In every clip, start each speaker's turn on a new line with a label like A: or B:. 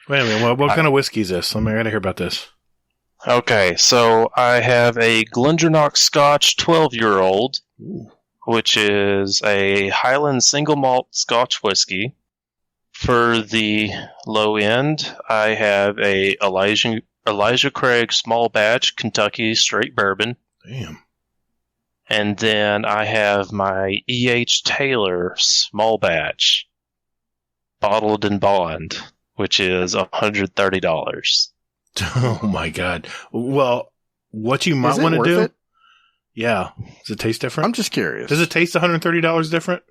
A: Wait a minute. What kind of whiskey is this? I gotta hear about this.
B: Okay, so I have a Glendronach Scotch 12-year-old, which is a Highland single malt Scotch whiskey. For the low end, I have a Elijah Craig small batch Kentucky straight bourbon.
A: Damn.
B: And then I have my E.H. Taylor small batch bottled in bond, which is $130.
A: Oh my God. Well, what you might want to do? It? Yeah. Does it taste different?
C: I'm just curious.
A: Does it taste $130 different?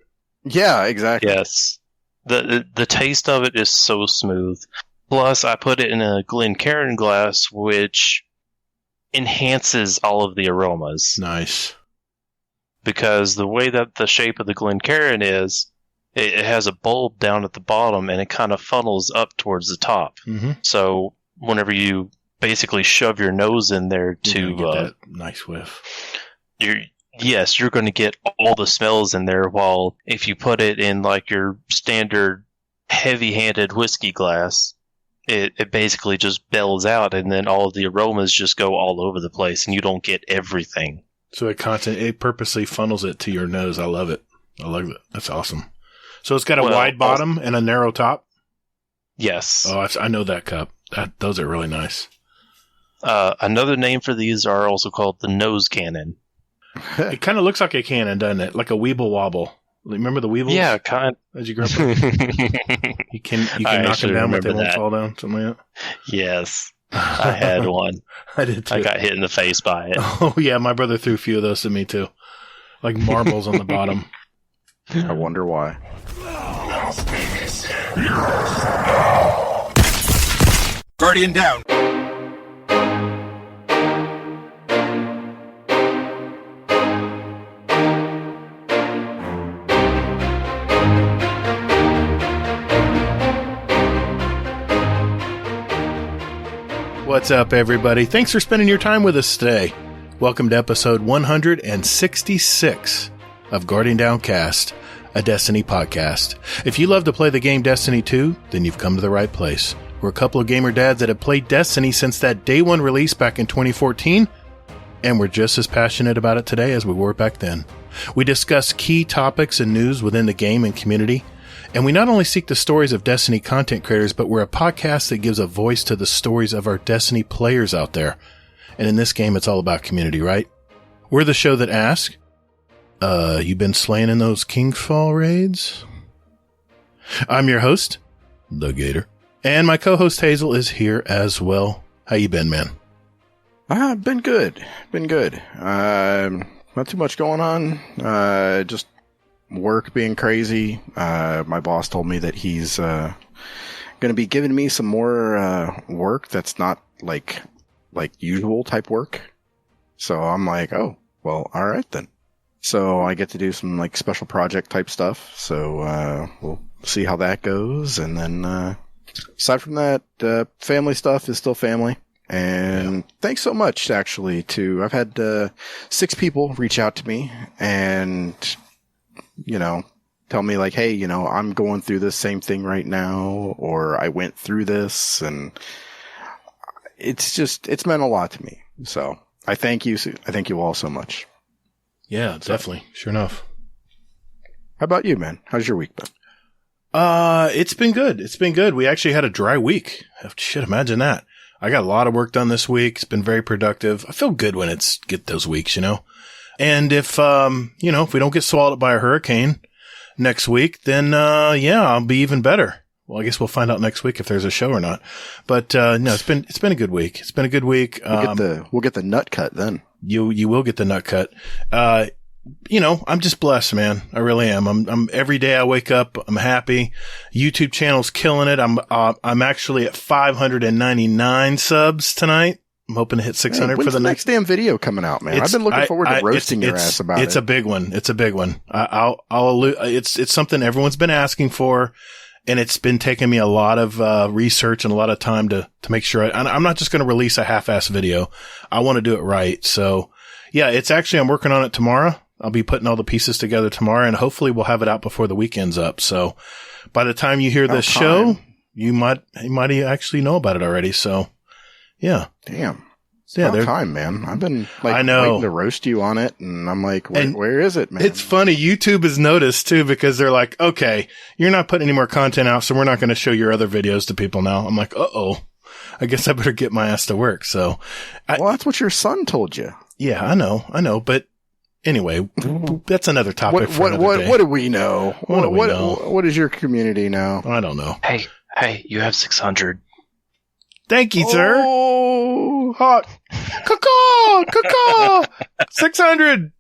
C: Yeah, exactly.
B: Yes. The taste of it is so smooth. Plus, I put it in a Glencairn glass, which enhances all of the aromas.
A: Nice.
B: Because the way that the shape of the Glencairn is, it has a bulb down at the bottom, and it kind of funnels up towards the top.
A: Mm-hmm.
B: So whenever you basically shove your nose in there to
A: get that nice whiff, you're going to get all the smells in there. While if you put it in like your standard heavy-handed whiskey glass, it basically just bells out, and then all of the aromas just go all over the place, and you don't get everything. So it purposely funnels it to your nose. I love it. I love it. That's awesome. So it's got a wide bottom and a narrow top? Yes. Oh, I know that cup. Those are really nice. Another name for these are also called the nose cannon. It kind of looks like a cannon, doesn't it? Like a Weeble Wobble. Remember the Weebles? Yeah, kind of. As you grow up, you can knock them down, but they won't fall down. Something like that. Yes, I had one. I did too. I got hit in the face by it. Oh yeah, my brother threw a few of those to me too, like marbles on the bottom.
C: I wonder why.
D: Guardian down.
A: What's up, everybody? Thanks for spending your time with us today. Welcome to episode 166 of Guardian Downcast, a Destiny podcast. If you love to play the game Destiny 2, then you've come to the right place. We're a couple of gamer dads that have played Destiny since that day one release back in 2014, and we're just as passionate about it today as we were back then. We discuss key topics and news within the game and community, and we not only seek the stories of Destiny content creators, but we're a podcast that gives a voice to the stories of our Destiny players out there. And in this game, it's all about community, right? We're the show that asks, you been slaying in those Kingsfall raids? I'm your host, The Gator. And my co-host Hazel is here as well. How you been, man?
C: Been good. Not too much going on. Just work being crazy. My boss told me that he's going to be giving me some more work that's not like usual type work. So I'm like, oh, well, all right then. So I get to do some like special project type stuff. So we'll see how that goes. And then aside from that, family stuff is still family. And thanks so much, actually, I've had 6 people reach out to me and, tell me like, hey, I'm going through this same thing right now, or I went through this, and it's meant a lot to me. So I thank you. I thank you all so much.
A: Yeah, definitely. Sure enough.
C: How about you, man? How's your week been?
A: It's been good. We actually had a dry week. Shit, imagine that. I got a lot of work done this week. It's been very productive. I feel good when get those weeks, And if, if we don't get swallowed up by a hurricane next week, then, I'll be even better. Well, I guess we'll find out next week if there's a show or not. But, no, it's been a good week. It's been a good week.
C: We'll get the nut cut then. You will get the nut cut. I'm just blessed, man. I really am. I'm every day I wake up, I'm happy. YouTube channel's killing it. I'm actually at 599 subs tonight. I'm hoping to hit 600 for the next damn video coming out, man. I've been looking forward to roasting your ass about it.
A: It's a big one. It's something everyone's been asking for, and it's been taking me a lot of research and a lot of time to make sure. I'm not just going to release a half-ass video. I want to do it right. So, yeah, I'm working on it tomorrow. I'll be putting all the pieces together tomorrow, and hopefully we'll have it out before the weekend's up. So by the time you hear this show,
E: you might actually know about it already. So, yeah.
C: Damn.
E: Yeah,
C: About time, man. I've been
E: I know.
C: waiting to roast you on it, and I'm like, where is it, man?
E: It's funny. YouTube has noticed too, because they're like, okay, you're not putting any more content out, so we're not going to show your other videos to people now. I'm like, uh-oh, I guess I better get my ass to work. So,
C: well, that's what your son told you.
E: Yeah, I know. But anyway, that's another topic for another day.
C: What do we know?
E: What
C: does your community know?
E: I don't know.
A: Hey, you have 600.
E: Thank you, sir.
C: Oh,
E: Hot. Caw 600.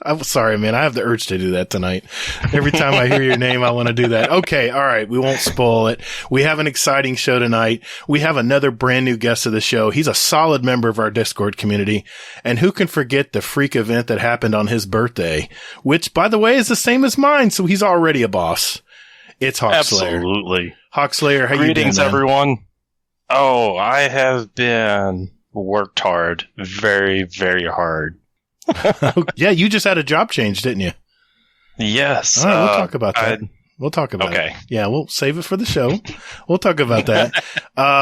E: I'm sorry, man. I have the urge to do that tonight. Every time I hear your name, I want to do that. Okay. All right. We won't spoil it. We have an exciting show tonight. We have another brand new guest of the show. He's a solid member of our Discord community. And who can forget the freak event that happened on his birthday, which, by the way, is the same as mine. So he's already a boss. It's Hawkslay3r.
A: Absolutely.
E: Hawkslay3r, how you doing,
A: Greetings,
E: man?
A: everyone. Oh, I have been worked hard. Very, very hard.
E: Yeah, you just had a job change, didn't you?
A: Yes.
E: All right, we'll talk about that. We'll talk about it.
A: Okay.
E: Yeah, we'll save it for the show. We'll talk about that.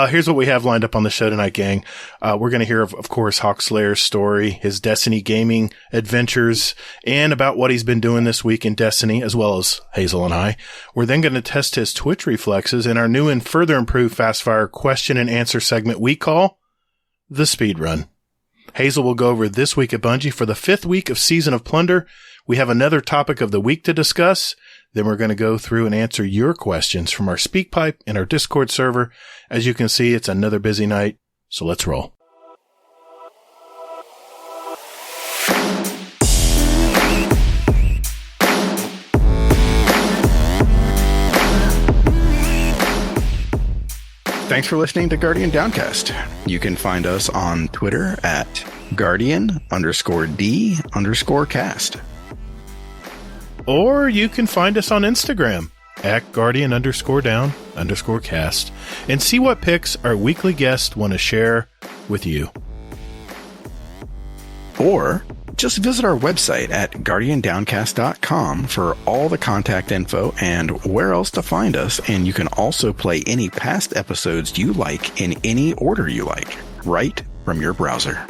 E: Here's what we have lined up on the show tonight, gang. We're going to hear, of course, Hawkslay3r's story, his Destiny gaming adventures, and about what he's been doing this week in Destiny, as well as Hazel and I. We're then going to test his Twitch reflexes in our new and further improved Fastfire question and answer segment we call the Speed Run. Hazel will go over this week at Bungie for the 5th week of Season of Plunder. We have another topic of the week to discuss. Then we're going to go through and answer your questions from our SpeakPipe and our Discord server. As you can see, it's another busy night, so let's roll.
C: Thanks for listening to Guardian Downcast. You can find us on Twitter at Guardian_D_cast.
E: Or you can find us on Instagram at Guardian_Down_cast and see what pics our weekly guests want to share with you.
C: Or just visit our website at guardiandowncast.com for all the contact info and where else to find us. And you can also play any past episodes you like in any order you like, right from your browser.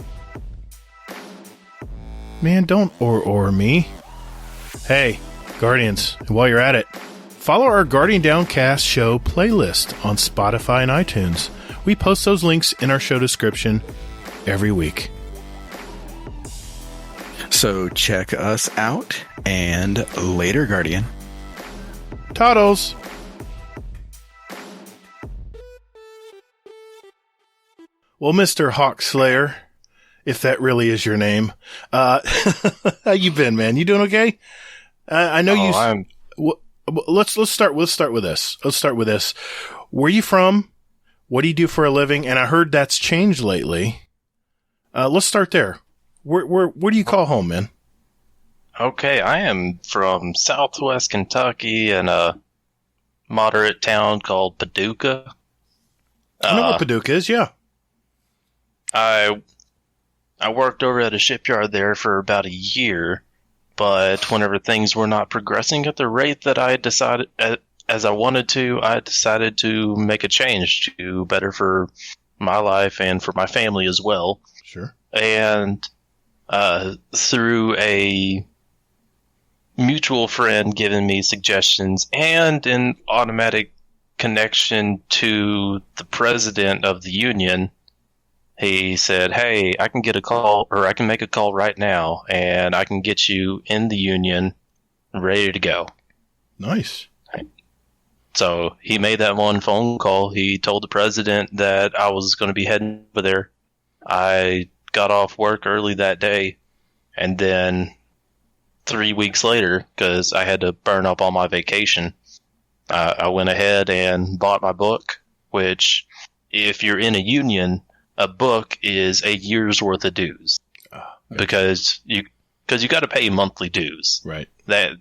E: Man, don't or me. Hey, Guardians, and while you're at it, follow our Guardian Downcast show playlist on Spotify and iTunes. We post those links in our show description every week.
C: So check us out, and later, Guardian.
E: Toddles! Well, Mr. Hawkslay3r, if that really is your name, how you been, man? You doing okay? I know let's start with this. Let's start with this. Where are you from? What do you do for a living? And I heard that's changed lately. Let's start there. Where do you call home, man?
A: Okay, I am from Southwest Kentucky in a moderate town called Paducah.
E: I know what Paducah is, yeah.
A: I worked over at a shipyard there for about a year, but whenever things were not progressing at the rate that I decided as I wanted to, I decided to make a change to better for my life and for my family as well.
E: Sure.
A: And through a mutual friend giving me suggestions and an automatic connection to the president of the union, he said, hey, I can get a call, or I can make a call right now, and I can get you in the union ready to go.
E: Nice.
A: So he made that one phone call. He told the president that I was going to be heading over there. I got off work early that day, and then 3 weeks later, because I had to burn up all my vacation, I went ahead and bought my book, which, if you're in a union, a book is a year's worth of dues.
E: Okay.
A: Because you got to pay monthly dues.
E: Right.
A: That's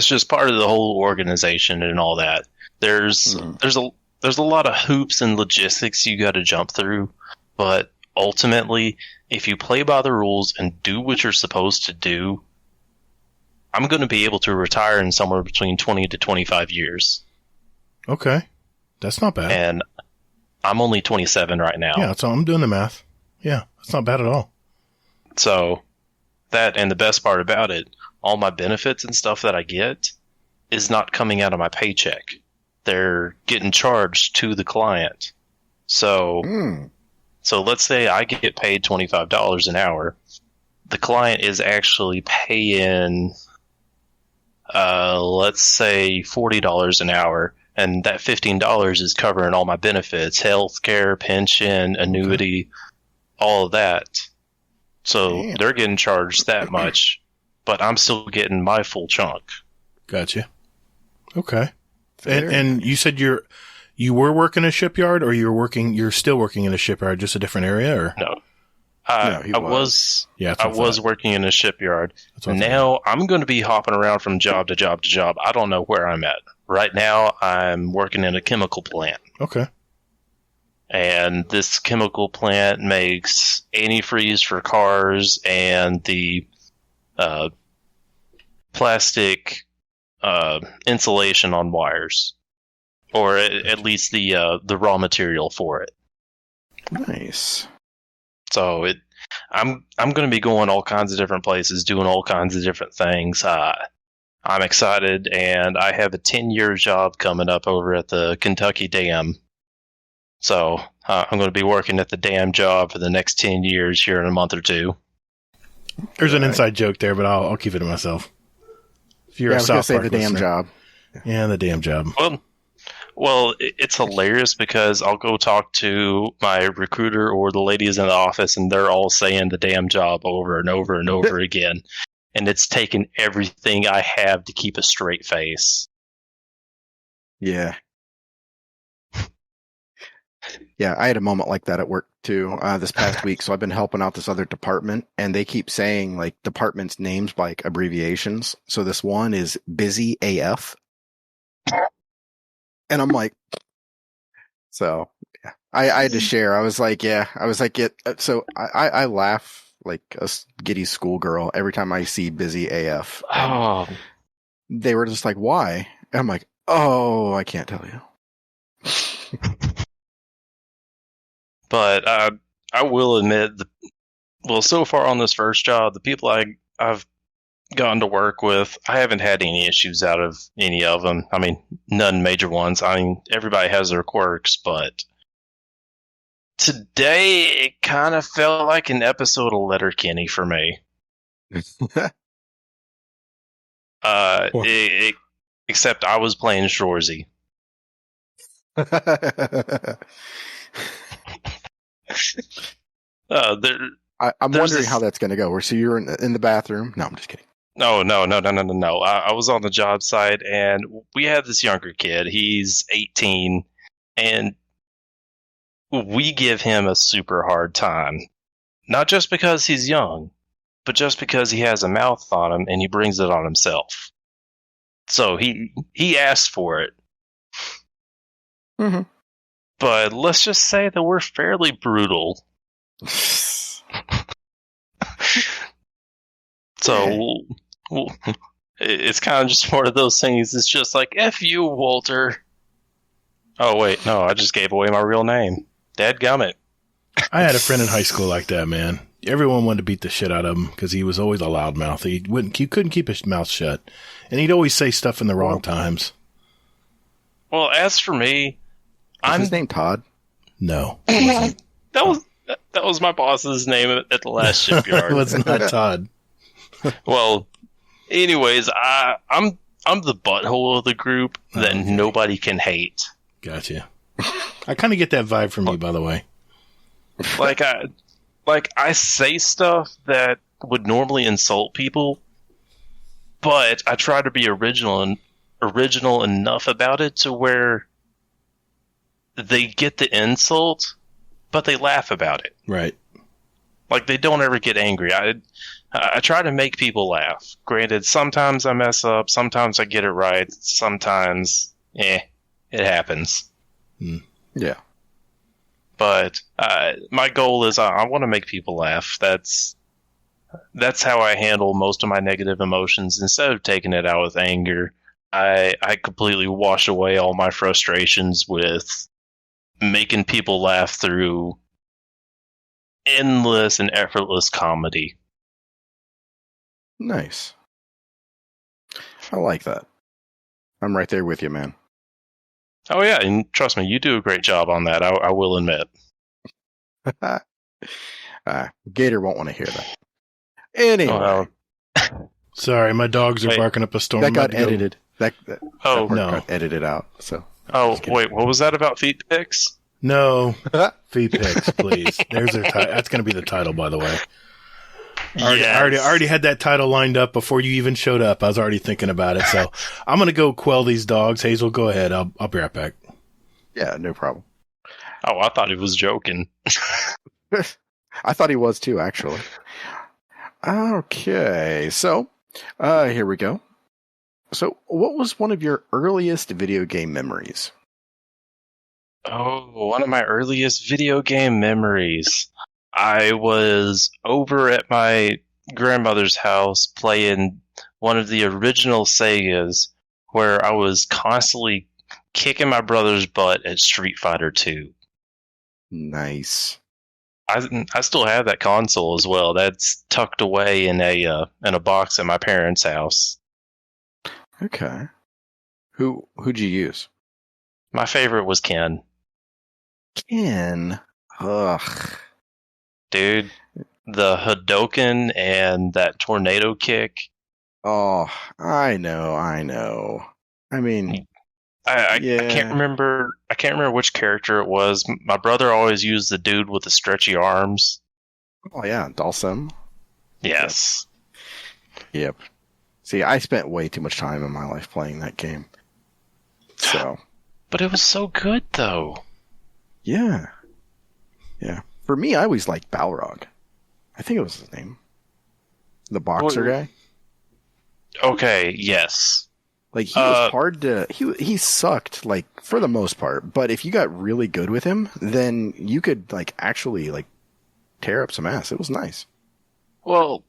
A: just part of the whole organization and all that. There's a lot of hoops and logistics you got to jump through, but ultimately, if you play by the rules and do what you're supposed to do, I'm going to be able to retire in somewhere between 20 to 25 years.
E: Okay. That's not bad.
B: And I'm only 27 right now.
E: Yeah, so I'm doing the math. Yeah, that's not bad at all.
B: So that, and the best part about it, all my benefits and stuff that I get is not coming out of my paycheck. They're getting charged to the client. So, so let's say I get paid $25 an hour. The client is actually paying, let's say $40 an hour. And that $15 is covering all my benefits, healthcare, pension, annuity, all of that. So they're getting charged that much, but I'm still getting my full chunk.
E: Gotcha. Okay. And you said you were working a shipyard, or you're still working in a shipyard, just a different area, or?
B: No. I was working in a shipyard. Now I'm going to be hopping around from job to job to job. I don't know where I'm at. Right now I'm working in a chemical plant.
E: Okay.
B: And this chemical plant makes antifreeze for cars and the plastic insulation on wires, or at least the raw material for it.
C: Nice.
B: So I'm going to be going all kinds of different places, doing all kinds of different things. I'm excited, and I have a 10-year job coming up over at the Kentucky Dam. So I'm going to be working at the dam job for the next 10 years here in a month or two.
E: There's an inside joke there, but I'll keep it to myself. If you're
C: I was going to say the damn job.
E: Yeah, the damn job.
B: Well, it's hilarious because I'll go talk to my recruiter or the ladies in the office, and they're all saying the damn job over and over and over again. And it's taken everything I have to keep a straight face.
C: Yeah. Yeah, I had a moment like that at work too this past week. So I've been helping out this other department, and they keep saying like departments' names by like abbreviations. So this one is Busy AF. And I'm like, so yeah, I had to share. I was like, so I laugh like a giddy schoolgirl every time I see Busy AF.
B: Oh.
C: They were just like, why? And I'm like, oh, I can't tell you.
B: But I will admit, so far on this first job, the people I've gotten to work with, I haven't had any issues out of any of them. I mean, none major ones. I mean, everybody has their quirks, but today it kind of felt like an episode of Letterkenny for me. Except I was playing Shorzy.
C: I'm wondering how that's going to go. So you're in the bathroom? No, I'm just kidding.
B: No. I was on the job site, and we had this younger kid. He's 18, and we give him a super hard time. Not just because he's young, but just because he has a mouth on him, and he brings it on himself. So he asked for it.
C: Mm-hmm.
B: But let's just say that we're fairly brutal. So it's kind of just one of those things. It's just like, F you, Walter. Oh, wait. No, I just gave away my real name. Dadgummit.
E: I had a friend in high school like that, man. Everyone wanted to beat the shit out of him because he was always a loudmouth. He couldn't keep his mouth shut. And he'd always say stuff in the wrong times.
B: Well, as for me,
C: Is his name Todd?
E: No.
B: That was my boss's name at the last shipyard.
E: It was not Todd.
B: Well, anyways, I'm the butthole of the group that nobody can hate.
E: Gotcha. I kind of get that vibe from you, by the way.
B: I say stuff that would normally insult people, but I try to be original enough about it to where they get the insult, but they laugh about it.
E: Right.
B: Like, they don't ever get angry. I try to make people laugh. Granted, sometimes I mess up, sometimes I get it right, sometimes, it happens.
C: Yeah.
B: But my goal is I want to make people laugh. That's how I handle most of my negative emotions. Instead of taking it out with anger, I completely wash away all my frustrations with making people laugh through endless and effortless comedy.
C: Nice. I like that. I'm right there with you, man.
B: Oh yeah, and trust me, you do a great job on that. I will admit.
C: Gator won't want to hear that. Anyway,
E: Sorry, my dogs are barking up a storm.
C: that got edited. That part
E: no.
C: got edited out. So.
B: Oh wait, what was that about feet pics?
E: No, feed pics, please. There's their that's going to be the title, by the way. I already had that title lined up before you even showed up. I was already thinking about it. So I'm going to go quell these dogs. Hazel, go ahead. I'll be right back.
C: Yeah, no problem.
B: Oh, I thought he was joking.
C: I thought he was too, actually. Okay, so here we go. So, what was one of your earliest video game memories?
B: Oh, one of my earliest video game memories. I was over at my grandmother's house playing one of the original Segas where I was constantly kicking my brother's butt at Street Fighter 2.
C: Nice.
B: I still have that console as well. That's tucked away in a box at my parents' house.
C: Okay. Who'd you use?
B: My favorite was Ken.
C: Ken. Ugh.
B: Dude, the Hadoken and that tornado kick.
C: Oh, I know. I mean,
B: I can't remember. I can't remember which character it was. My brother always used the dude with the stretchy arms.
C: Oh yeah, Dalsum.
B: Yes.
C: Yep. See, I spent way too much time in my life playing that game. So.
B: But it was so good, though.
C: Yeah. Yeah. For me, I always liked Balrog. I think it was his name. The boxer guy.
B: Okay, yes.
C: Like, he was hard to... He sucked, like, for the most part. But if you got really good with him, then you could, like, actually, like, tear up some ass. It was nice.
B: Well,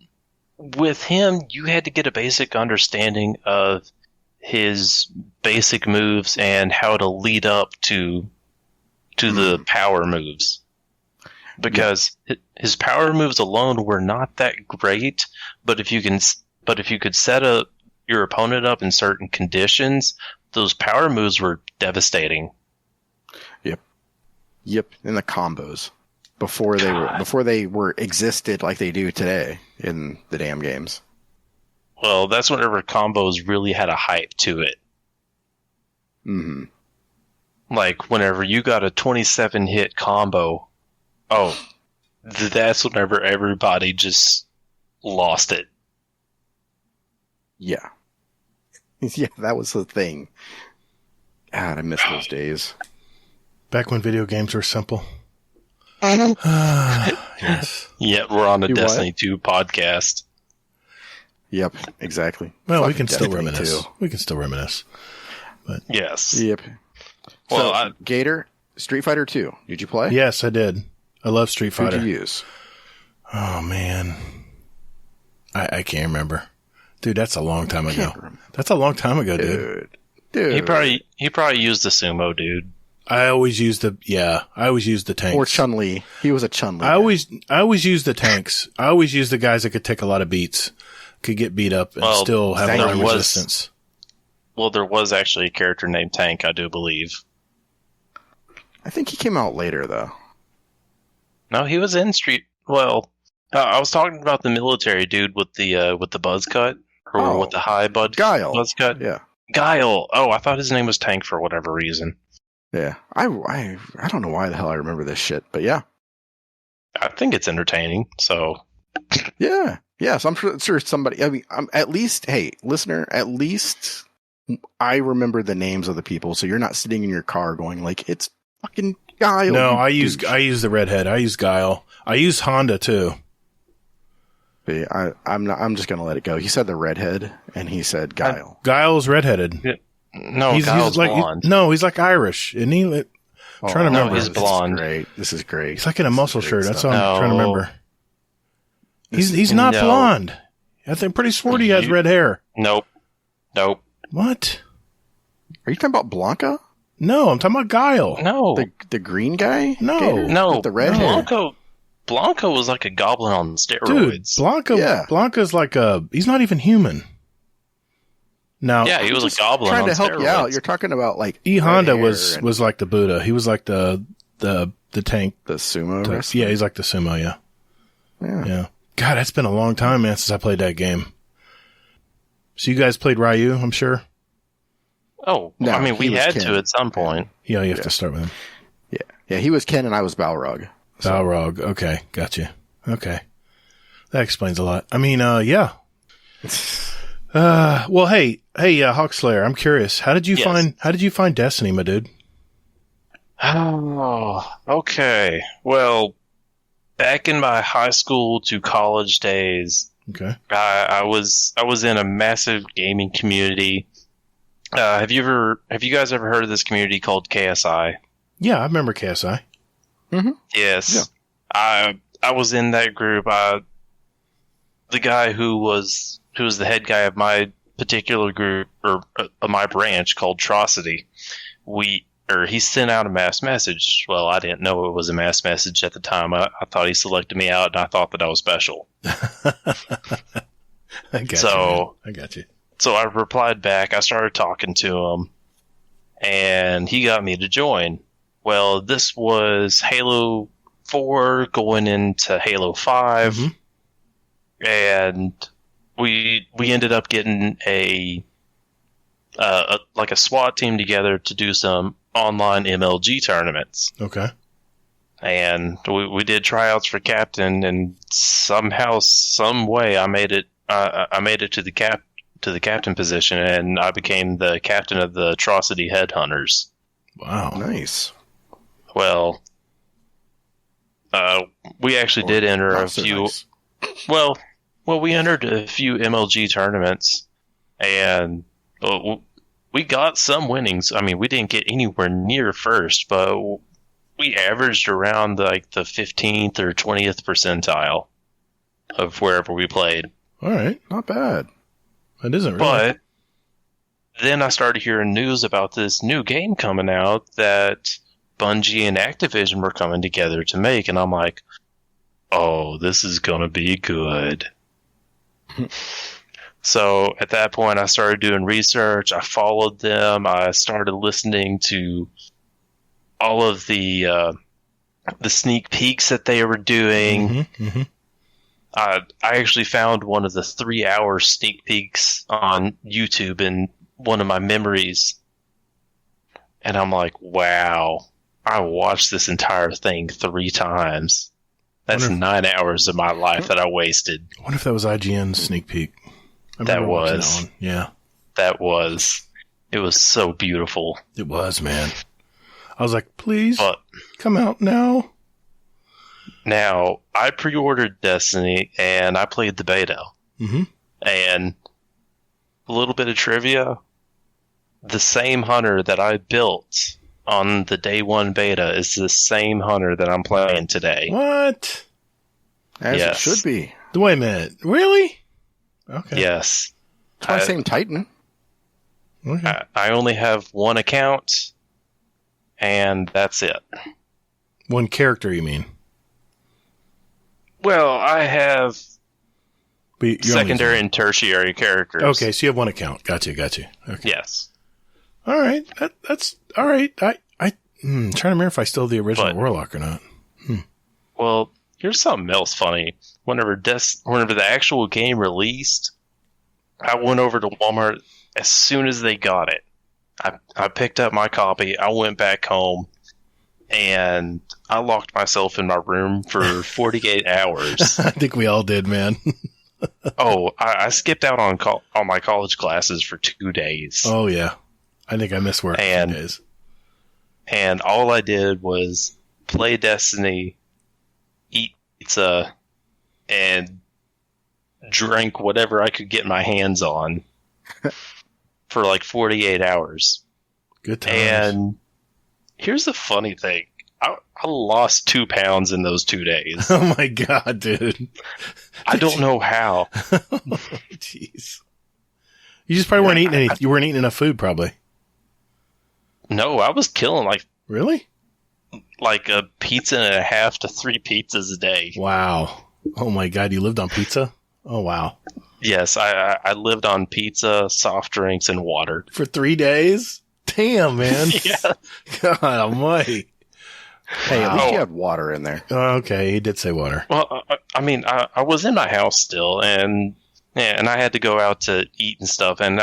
B: with him, you had to get a basic understanding of his basic moves and how to lead up to the power moves. Because his power moves alone were not that great, but if you could set your opponent up in certain conditions, those power moves were devastating.
C: Yep, and the combos before they were existed like they do today in the damn games.
B: Well, that's whenever combos really had a hype to it.
C: Mm-hmm.
B: Like whenever you got a 27 hit combo, that's whenever everybody just lost it.
C: Yeah. Yeah, that was the thing. God, I miss those days.
E: Back when video games were simple. Yes.
B: Yeah, we're on a Destiny 2 podcast.
C: Yep, exactly.
E: Well,
C: Fucking
E: we can still
C: Destiny
E: reminisce.
C: 2.
E: We can still reminisce. But
B: Yes.
C: Yep.
B: Well,
C: So, Gator, Street Fighter 2. Did you play?
E: yes, I did. I love Street Fighter.
C: Who'd you use?
E: Oh, man. I can't remember. Dude, that's a long time ago. That's a long time ago, dude.
C: Dude.
B: He probably used the sumo dude.
E: I always use the tanks.
C: Or Chun-Li. He was a Chun-Li.
E: I always use the tanks. I always use the guys that could take a lot of beats, could get beat up and still have a lot of resistance.
B: Well, there was actually a character named Tank, I do believe.
C: I think he came out later, though.
B: No, he was in Street. Well, I was talking about the military dude with the buzz cut or with the high buzz cut.
C: Yeah,
B: Guile. Oh, I thought his name was Tank for whatever reason.
C: yeah. I don't know why the hell I remember this shit, but yeah,
B: I think it's entertaining. So
C: yeah. So I'm sure somebody. I mean, at least, hey, listener, at least I remember the names of the people, so you're not sitting in your car going like it's fucking Guile.
E: No, I use the redhead. I use Guile. I use Honda too.
C: I'm just gonna let it go. He said the redhead, and he said Guile.
E: Guile's redheaded.
B: Yeah. No,
E: he's
B: Guile's
E: like
B: blonde.
E: He's like Irish, isn't he? Trying to remember.
B: He's blonde.
C: This is great.
E: He's like in a muscle shirt. That's all I'm
B: No.
E: trying to remember. He's not blonde. I think pretty sure he has red hair.
B: Nope.
E: What?
C: Are you talking about Blanca?
E: No, I'm talking about Guile.
B: No,
C: The green guy?
E: No.
C: Gator?
B: no,
C: With the red hair?
B: Blanca was like a goblin on
E: Dude,
B: steroids.
E: Blanca's like he's not even human. Now,
B: Yeah, he was a goblin
C: Trying
B: on
C: to help
B: steroids.
C: you out. You're talking about like
E: E
C: red
E: Honda
C: hair
E: was
C: and
E: like the Buddha. He was like the tank.
C: the sumo
E: type.
C: wrestler.
E: Yeah, he's like the sumo. Yeah.
C: Yeah.
E: Yeah. God, that's been a long time, man, since I played that game. So you guys played Ryu, I'm sure?
B: Oh,
C: No,
B: I mean, we
C: he was
B: had
C: Ken.
B: to at some point.
E: Yeah, you have to start with him.
C: Yeah, he was Ken and I was Balrog.
E: Balrog. Okay, gotcha. Okay. That explains a lot. I mean, yeah. Well, hey, Hawkslay3r, I'm curious. How did you find Destiny, my dude?
B: Oh, okay. Well, back in my high school to college days,
E: Okay.
B: I was in a massive gaming community. Have you guys ever heard of this community called KSI?
E: Yeah, I remember KSI.
B: Yes.
C: Yeah.
B: I was in that group. The guy who was the head guy of my particular group or my branch called Trocity. He sent out a mass message. Well, I didn't know it was a mass message at the time. I thought he selected me out, and I thought that I was special.
E: I got
B: So-
E: you. I got you.
B: So I replied back. I started talking to him, and he got me to join. Well, this was Halo 4 going into Halo 5,
E: Mhm.
B: and we ended up getting a SWAT team together to do some online MLG tournaments.
E: Okay.
B: And we did tryouts for captain, and somehow, some way, I made it. I made it to the captain position, and I became the captain of the Atrocity Headhunters.
E: Wow.
C: Nice.
B: Well, we actually did enter a
C: Not so
B: few.
C: nice.
B: Well, we entered a few MLG tournaments, and we got some winnings. I mean, we didn't get anywhere near first, but we averaged around like the 15th or 20th percentile of wherever we played.
E: All right.
C: Not bad.
E: That isn't really.
B: But then I started hearing news about this new game coming out that Bungie and Activision were coming together to make, and I'm like, oh, this is going to be good. So at that point, I started doing research. I followed them. I started listening to all of the sneak peeks that they were doing.
E: Mm-hmm.
B: I actually found one of the 3-hour sneak peeks on YouTube in one of my memories. And I'm like, wow, I watched this entire thing 3 times. That's 9 hours of my life that I wasted.
E: I wonder if that was IGN's sneak peek. I
B: That
E: remember watching
B: was.
E: that one. Yeah.
B: It was so beautiful.
E: It was, man. I was like, please
B: But
E: come out now.
B: now, I pre-ordered Destiny, and I played the beta.
E: Mm-hmm.
B: And a little bit of trivia, the same hunter that I built on the day 1 beta is the same hunter that I'm playing today.
E: What?
C: As
B: Yes.
C: it should be.
E: Wait a minute. Really? Okay.
B: Yes.
C: It's my same Titan.
E: Okay.
B: I only have one account, and that's it.
E: One character, you mean?
B: Well, I have
E: But you're
B: secondary
E: only-
B: and tertiary characters.
E: Okay, so you have one account. Gotcha. Okay.
B: Yes.
E: All right. That's all right. I'm trying to remember if I still have the original
B: But-
E: Warlock or not.
B: Well, here's something else funny. Whenever the actual game released, I went over to Walmart as soon as they got it. I picked up my copy. I went back home, and I locked myself in my room for 48 hours.
E: I think we all did, man.
B: Oh, I skipped out on my college classes for 2 days.
E: Oh yeah. I think I missed work for
B: And-
E: 2 days.
B: And all I did was play Destiny, eat pizza, and drink whatever I could get my hands on for like 48 hours.
E: Good times.
B: And here's the funny thing. I lost 2 pounds in those 2 days.
E: Oh my god, dude.
B: I don't know how.
E: Jeez. You just probably weren't eating any. You weren't eating enough food, probably.
A: No, I was killing
E: Really?
A: like a pizza and a half to 3 pizzas a day.
E: Wow. Oh my God, you lived on pizza? Oh wow.
A: Yes, I lived on pizza, soft drinks, and water.
E: For 3 days? Damn, man.
A: Yeah.
E: God almighty.
C: Hey, at least you had water in there.
E: Okay, he did say water.
A: Well, I mean, I was in my house still, and I had to go out to eat and stuff, and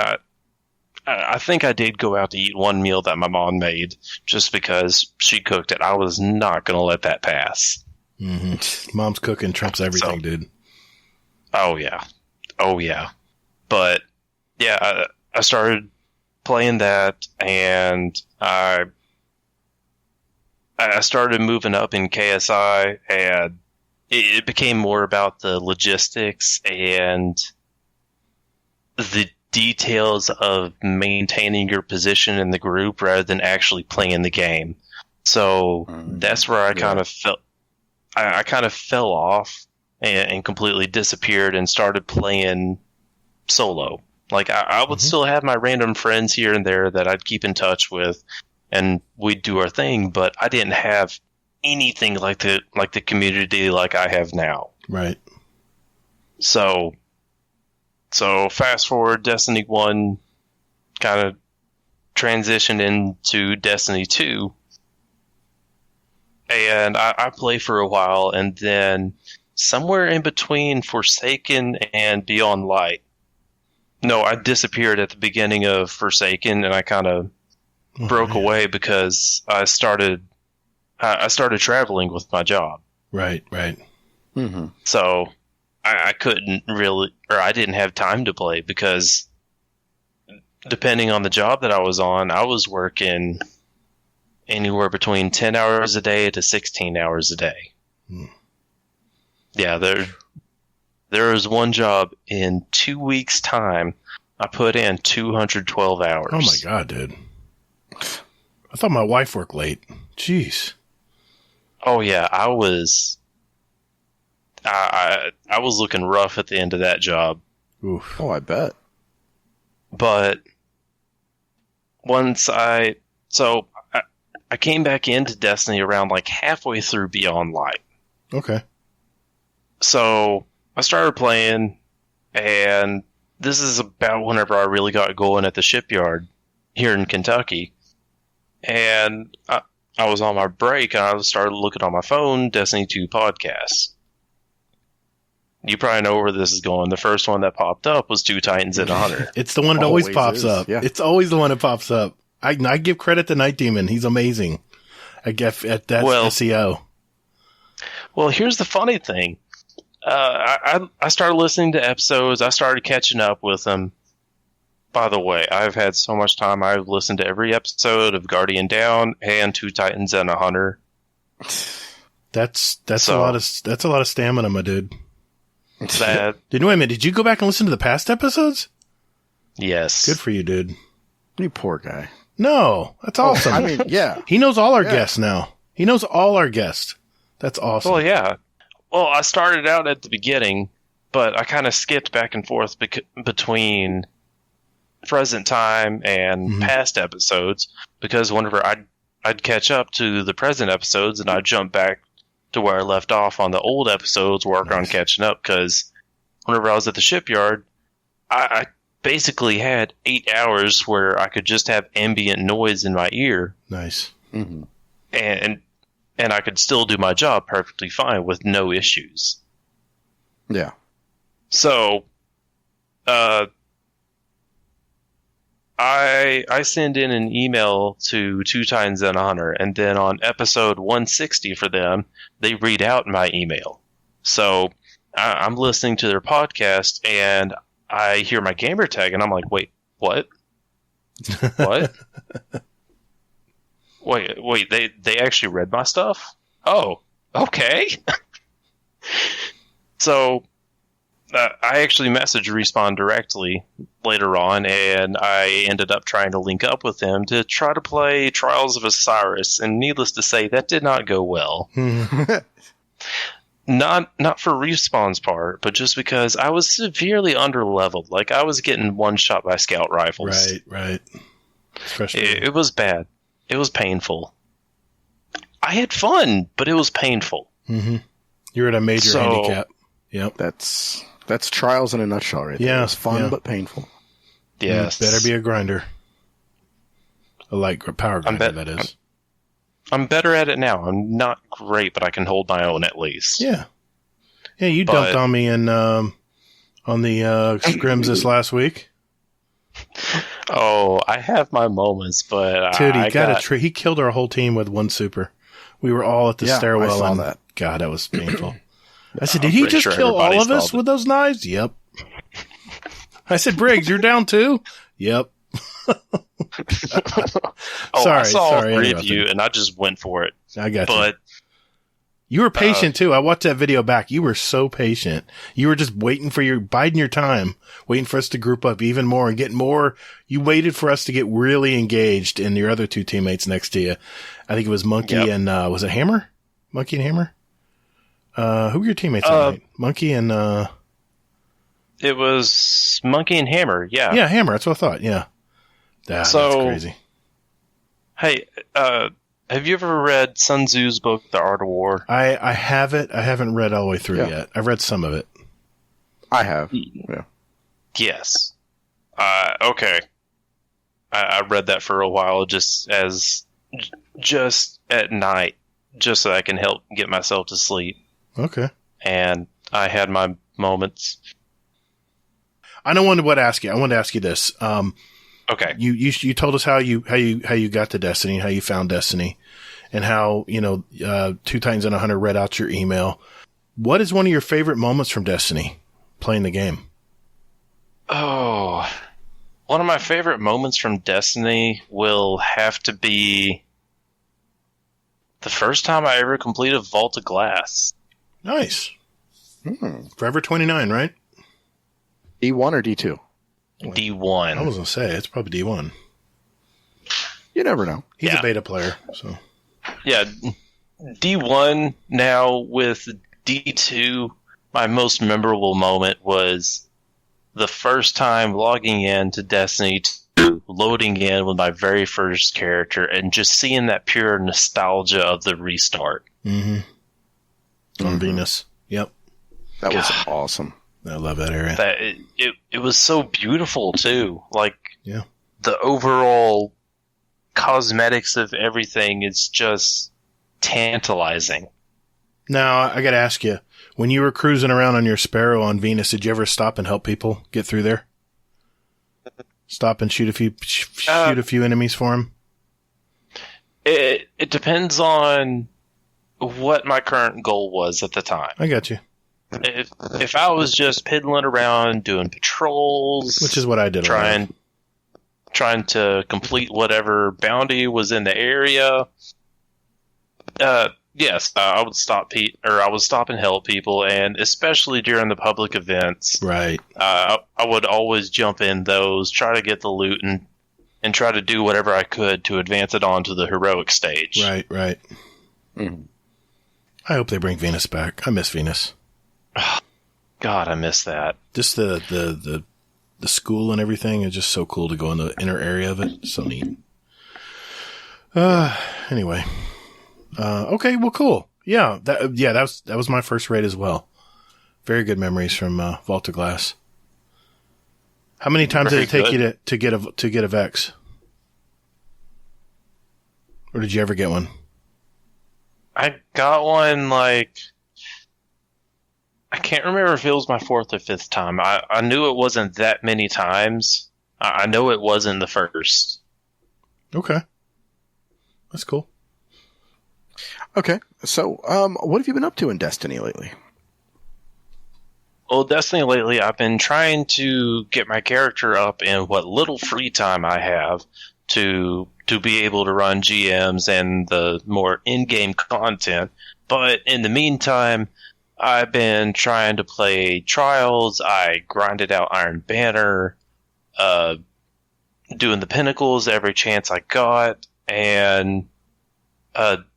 A: I think I did go out to eat one meal that my mom made just because she cooked it. I was not going to let that pass.
E: Mm-hmm. Mom's cooking trumps everything, dude.
A: Oh, yeah. Oh, yeah. But, yeah, I started playing that, and I started moving up in KSI, and it became more about the logistics and the details of maintaining your position in the group rather than actually playing the game. So that's where I kind of felt. I kind of fell off and completely disappeared and started playing solo. Like I would still have my random friends here and there that I'd keep in touch with, and we'd do our thing. But I didn't have anything like the community like I have now.
E: Right.
A: So fast forward, Destiny 1 kind of transitioned into Destiny 2. And I play for a while, and then somewhere in between Forsaken and Beyond Light. No, I disappeared at the beginning of Forsaken, and I kind of broke away because I started traveling with my job.
E: Right, right.
C: Mm-hmm.
A: So I couldn't really, or I didn't have time to play because depending on the job that I was on, I was working anywhere between 10 hours a day to 16 hours a day. Yeah, there was one job in 2 weeks' time. I put in 212 hours.
E: Oh my God, dude. I thought my wife worked late. Jeez.
A: Oh yeah, I was looking rough at the end of that job.
E: Oof.
C: Oh, I bet.
A: But once I came back into Destiny around like halfway through Beyond Light.
E: Okay.
A: So I started playing, and this is about whenever I really got going at the shipyard here in Kentucky. And I was on my break, and I started looking on my phone, Destiny 2 podcasts. You probably know where this is going. The first one that popped up was Two Titans and a Hunter.
E: It's the one that always pops
C: is,
E: up.
C: yeah.
E: It's always the one that pops up. I give credit to Night Demon. He's amazing. I guess that's SEO.
A: Well, here's the funny thing. I started listening to episodes. I started catching up with them. By the way, I've had so much time. I've listened to every episode of Guardian Down and Two Titans and a Hunter.
E: That's a lot of stamina, my dude.
A: That
E: Wait a minute, did you go back and listen to the past episodes?
A: yes,
E: Good for you, dude.
C: You poor guy.
E: No, that's awesome.
C: I mean, yeah.
E: He knows all our guests now. He knows all our guests. That's awesome.
A: Well, yeah. Well, I started out at the beginning, but I kind of skipped back and forth between present time and past episodes because whenever I'd catch up to the present episodes and I'd jump back to where I left off on the old episodes, work on catching up, because whenever I was at the shipyard, I basically had 8 hours where I could just have ambient noise in my ear.
E: Nice.
C: Mm-hmm.
A: And I could still do my job perfectly fine with no issues.
C: Yeah.
A: So, I send in an email to Two Titans and a Hunter, and then on episode 160 for them, they read out my email. So, I'm listening to their podcast, and I hear my gamer tag, and I'm like, wait, what? What? Wait, they actually read my stuff? Oh, okay. So, I actually messaged Respawn directly later on, and I ended up trying to link up with them to try to play Trials of Osiris, and needless to say, that did not go well. Not for Respawn's part, but just because I was severely underleveled. Like, I was getting one shot by scout rifles.
E: Right.
A: It was bad. It was painful. I had fun, but it was painful.
E: Mm-hmm. You're at a major handicap. Yep.
C: That's trials in a nutshell, right there.
E: Yeah,
C: It was fun but painful.
A: Yes.
E: You better be a grinder. A light power grinder, that is.
A: I'm better at it now. I'm not great, but I can hold my own at least.
E: Yeah. Yeah, you dumped on me on the scrims this last week.
A: Oh, I have my moments, but
E: Dude, he killed our whole team with one super. We were all at the stairwell.
C: I saw
E: and
C: that.
E: God, that was painful. I said, did he just kill all of us with those knives? Yep. I said, Briggs, you're down too? Yep.
A: I saw all three of you, and I just went for it.
E: I got you.
A: But
E: you were patient too. I watched that video back. You were so patient. You were just biding your time, waiting for us to group up even more and get more. You waited for us to get really engaged in your other two teammates next to you. I think it was Monkey and, was it Hammer? Monkey and Hammer? Who were your teammates that night? Monkey and,
A: it was Monkey and Hammer, yeah.
E: Yeah, Hammer. That's what I thought, yeah. That's crazy.
A: Hey, have you ever read Sun Tzu's book, The Art of War?
E: I have it. I haven't read all the way through yet. I've read some of it.
C: I have. Yeah.
A: Yes. Okay. I read that for a while just at night, just so I can help get myself to sleep.
E: Okay.
A: And I had my moments.
E: I don't want to ask you. I wanted to ask you this.
A: Okay.
E: You told us how you got to Destiny, how you found Destiny, and how 2 Titans and a Hunter read out your email. What is one of your favorite moments from Destiny, playing the game?
A: Oh, one of my favorite moments from Destiny will have to be the first time I ever completed Vault of Glass.
E: Nice. Forever 29, right?
C: D1 or D2?
A: D1.
E: I was going to say, it's probably D1.
C: You never know.
E: He's a beta player, so.
A: Yeah, D1 now with D2, my most memorable moment was the first time logging in to Destiny 2, loading in with my very first character, and just seeing that pure nostalgia of the restart.
E: Mm-hmm. On Venus. Yep.
C: That was awesome.
E: I love that area.
A: It was so beautiful, too. Like,
E: yeah.
A: The overall cosmetics of everything is just tantalizing.
E: Now, I got to ask you, when you were cruising around on your Sparrow on Venus, did you ever stop and help people get through there? Stop and shoot a few enemies for them?
A: It depends on what my current goal was at the time.
E: I got you.
A: If I was just piddling around doing patrols,
E: which is what I did,
A: trying to complete whatever bounty was in the area, yes, I would stop I would stop and help people, and especially during the public events,
E: right?
A: I would always jump in those, try to get the loot, and try to do whatever I could to advance it on to the heroic stage.
E: Right. Mm-hmm. I hope they bring Venus back. I miss Venus.
A: God, I miss that.
E: Just the school and everything is just so cool to go in the inner area of it. So neat. Anyway. Okay, well, cool. Yeah, that was my first raid as well. Very good memories from Vault of Glass. How many times did it take you to get a Vex? Or did you ever get one?
A: I got one, I can't remember if it was my 4th or 5th time. I knew it wasn't that many times. I know it wasn't the first.
E: Okay. That's cool.
C: Okay, so what have you been up to in Destiny lately?
A: Well, Destiny lately, I've been trying to get my character up in what little free time I have to be able to run GMs and the more in-game content. But in the meantime, I've been trying to play Trials. I grinded out Iron Banner, doing the Pinnacles every chance I got, and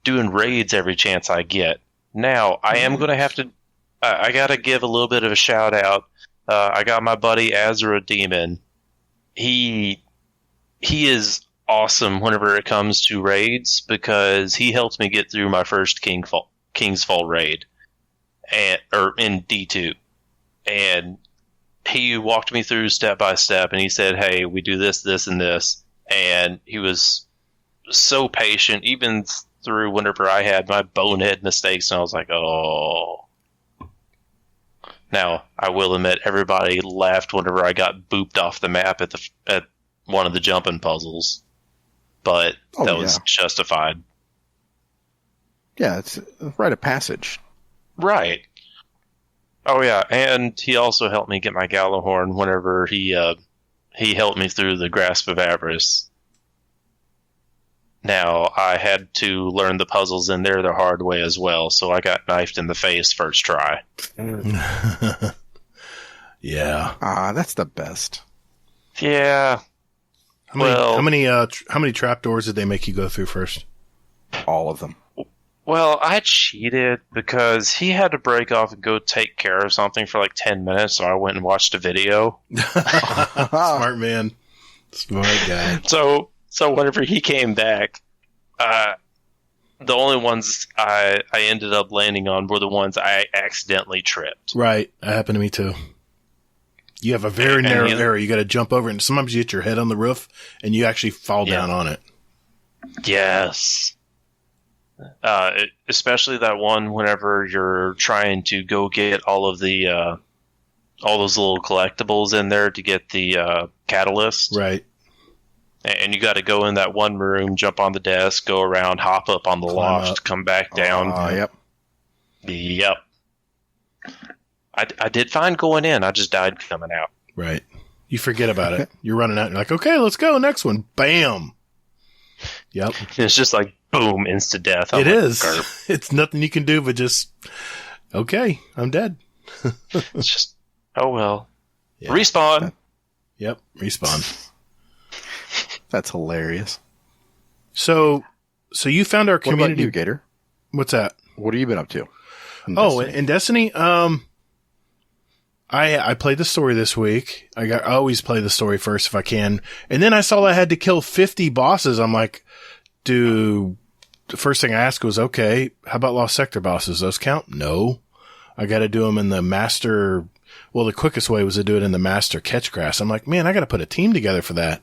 A: doing raids every chance I get. Now, I am going to have to... I got to give a little bit of a shout out. I got my buddy Azra Demon. He is awesome whenever it comes to raids because he helped me get through my first King's Fall raid, or in D2, and he walked me through step by step, and he said, "Hey, we do this, this, and this," and he was so patient, even through whenever I had my bonehead mistakes, and I was like, "Oh." Now, I will admit, everybody laughed whenever I got booped off the map at one of the jumping puzzles, but that was justified.
C: Yeah, it's a rite of passage.
A: Right. Oh yeah, and he also helped me get my Gallahorn whenever he helped me through the Grasp of Avarice. Now, I had to learn the puzzles in there the hard way as well, so I got knifed in the face first try.
E: Yeah.
C: That's the best.
A: Yeah.
E: How many trapdoors did they make you go through first?
C: All of them.
A: Well, I cheated because he had to break off and go take care of something for like 10 minutes, so I went and watched a video.
E: Smart man. Smart guy.
A: So whenever he came back, the only ones I ended up landing on were the ones I accidentally tripped.
E: Right. That happened to me too. You have a very narrow area. You got to jump over, and sometimes you hit your head on the roof, and you actually fall down on it.
A: Yes. Especially that one whenever you're trying to go get all of the all those little collectibles in there to get the catalyst.
E: Right.
A: And you got to go in that one room, jump on the desk, go around, hop up on the loft, come back down.
C: Yep.
A: Yep. I did fine going in. I just died coming out.
E: Right. You forget about it. You're running out. You're like, okay, let's go. Next one. Bam. Yep.
A: It's just like, boom, instant death.
E: It is. It's nothing you can do but just, okay, I'm dead.
A: It's just, oh well.
E: Yeah.
A: Respawn.
E: Yep. Respawn.
C: That's hilarious.
E: So you found our community.
C: What about you, Gator?
E: What's that?
C: What have you been up to?
E: In Destiny, I played the story this week. I always play the story first if I can. And then I saw I had to kill 50 bosses. I'm like, the first thing I asked was, okay, how about Lost Sector bosses? Those count? No. I got to do them in the master. Well, the quickest way was to do it in the master catch grass. I'm like, man, I got to put a team together for that.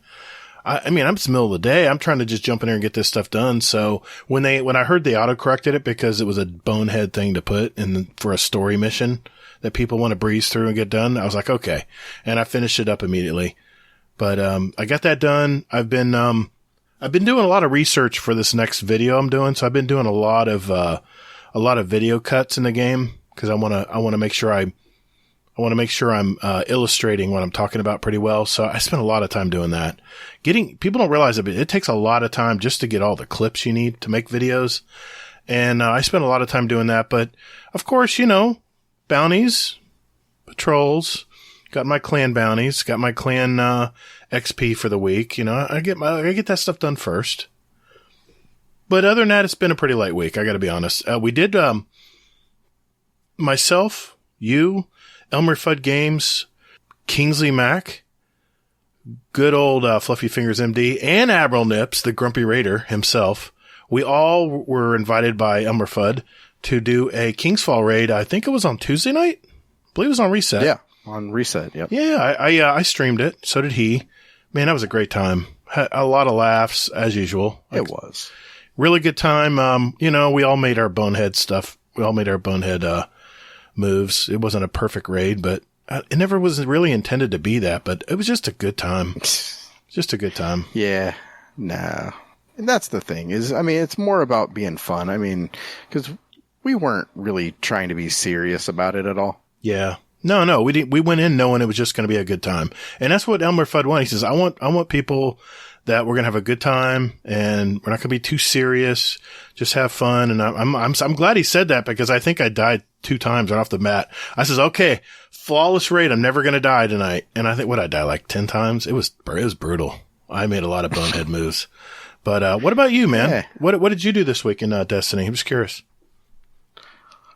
E: I mean, I'm just middle of the day. I'm trying to just jump in there and get this stuff done. So when I heard they auto-corrected it because it was a bonehead thing to put in for a story mission that people want to breeze through and get done, I was like, okay. And I finished it up immediately. But, I got that done. I've been doing a lot of research for this next video I'm doing. So I've been doing a lot of video cuts in the game because I want to make sure I'm illustrating what I'm talking about pretty well. So I spent a lot of time doing that. People don't realize it, but it takes a lot of time just to get all the clips you need to make videos. And I spent a lot of time doing that. But of course, bounties, patrols, got my clan bounties, got my clan XP for the week. I get that stuff done first. But other than that, it's been a pretty light week. I got to be honest. We did myself, you, Elmer Fudd Games, Kingsley Mac, good old Fluffy Fingers MD, and Admiral Nips, the Grumpy Raider himself. We all were invited by Elmer Fudd to do a King's Fall raid. I think it was on Tuesday night. I believe it was on Reset.
C: Yeah, on Reset. Yep.
E: Yeah, I streamed it. So did he. Man, that was a great time. Had a lot of laughs as usual.
C: It was
E: really good time. We all made our bonehead stuff. We all made our bonehead moves. It wasn't a perfect raid, but it never was really intended to be that, but it was just a good time. Just a good time.
C: Yeah. Nah. And that's the thing it's more about being fun. Because we weren't really trying to be serious about it at all.
E: Yeah. No. We went in knowing it was just going to be a good time. And that's what Elmer Fudd wanted. He says, I want people that we're going to have a good time and we're not going to be too serious. Just have fun. And I'm glad he said that because I think I died 2 times right off the bat. I says, okay, flawless raid. I'm never going to die tonight. And I think, I die like 10 times? It was brutal. I made a lot of bonehead moves. But, what about you, man?
C: Yeah.
E: What did you do this week in Destiny? I'm just curious.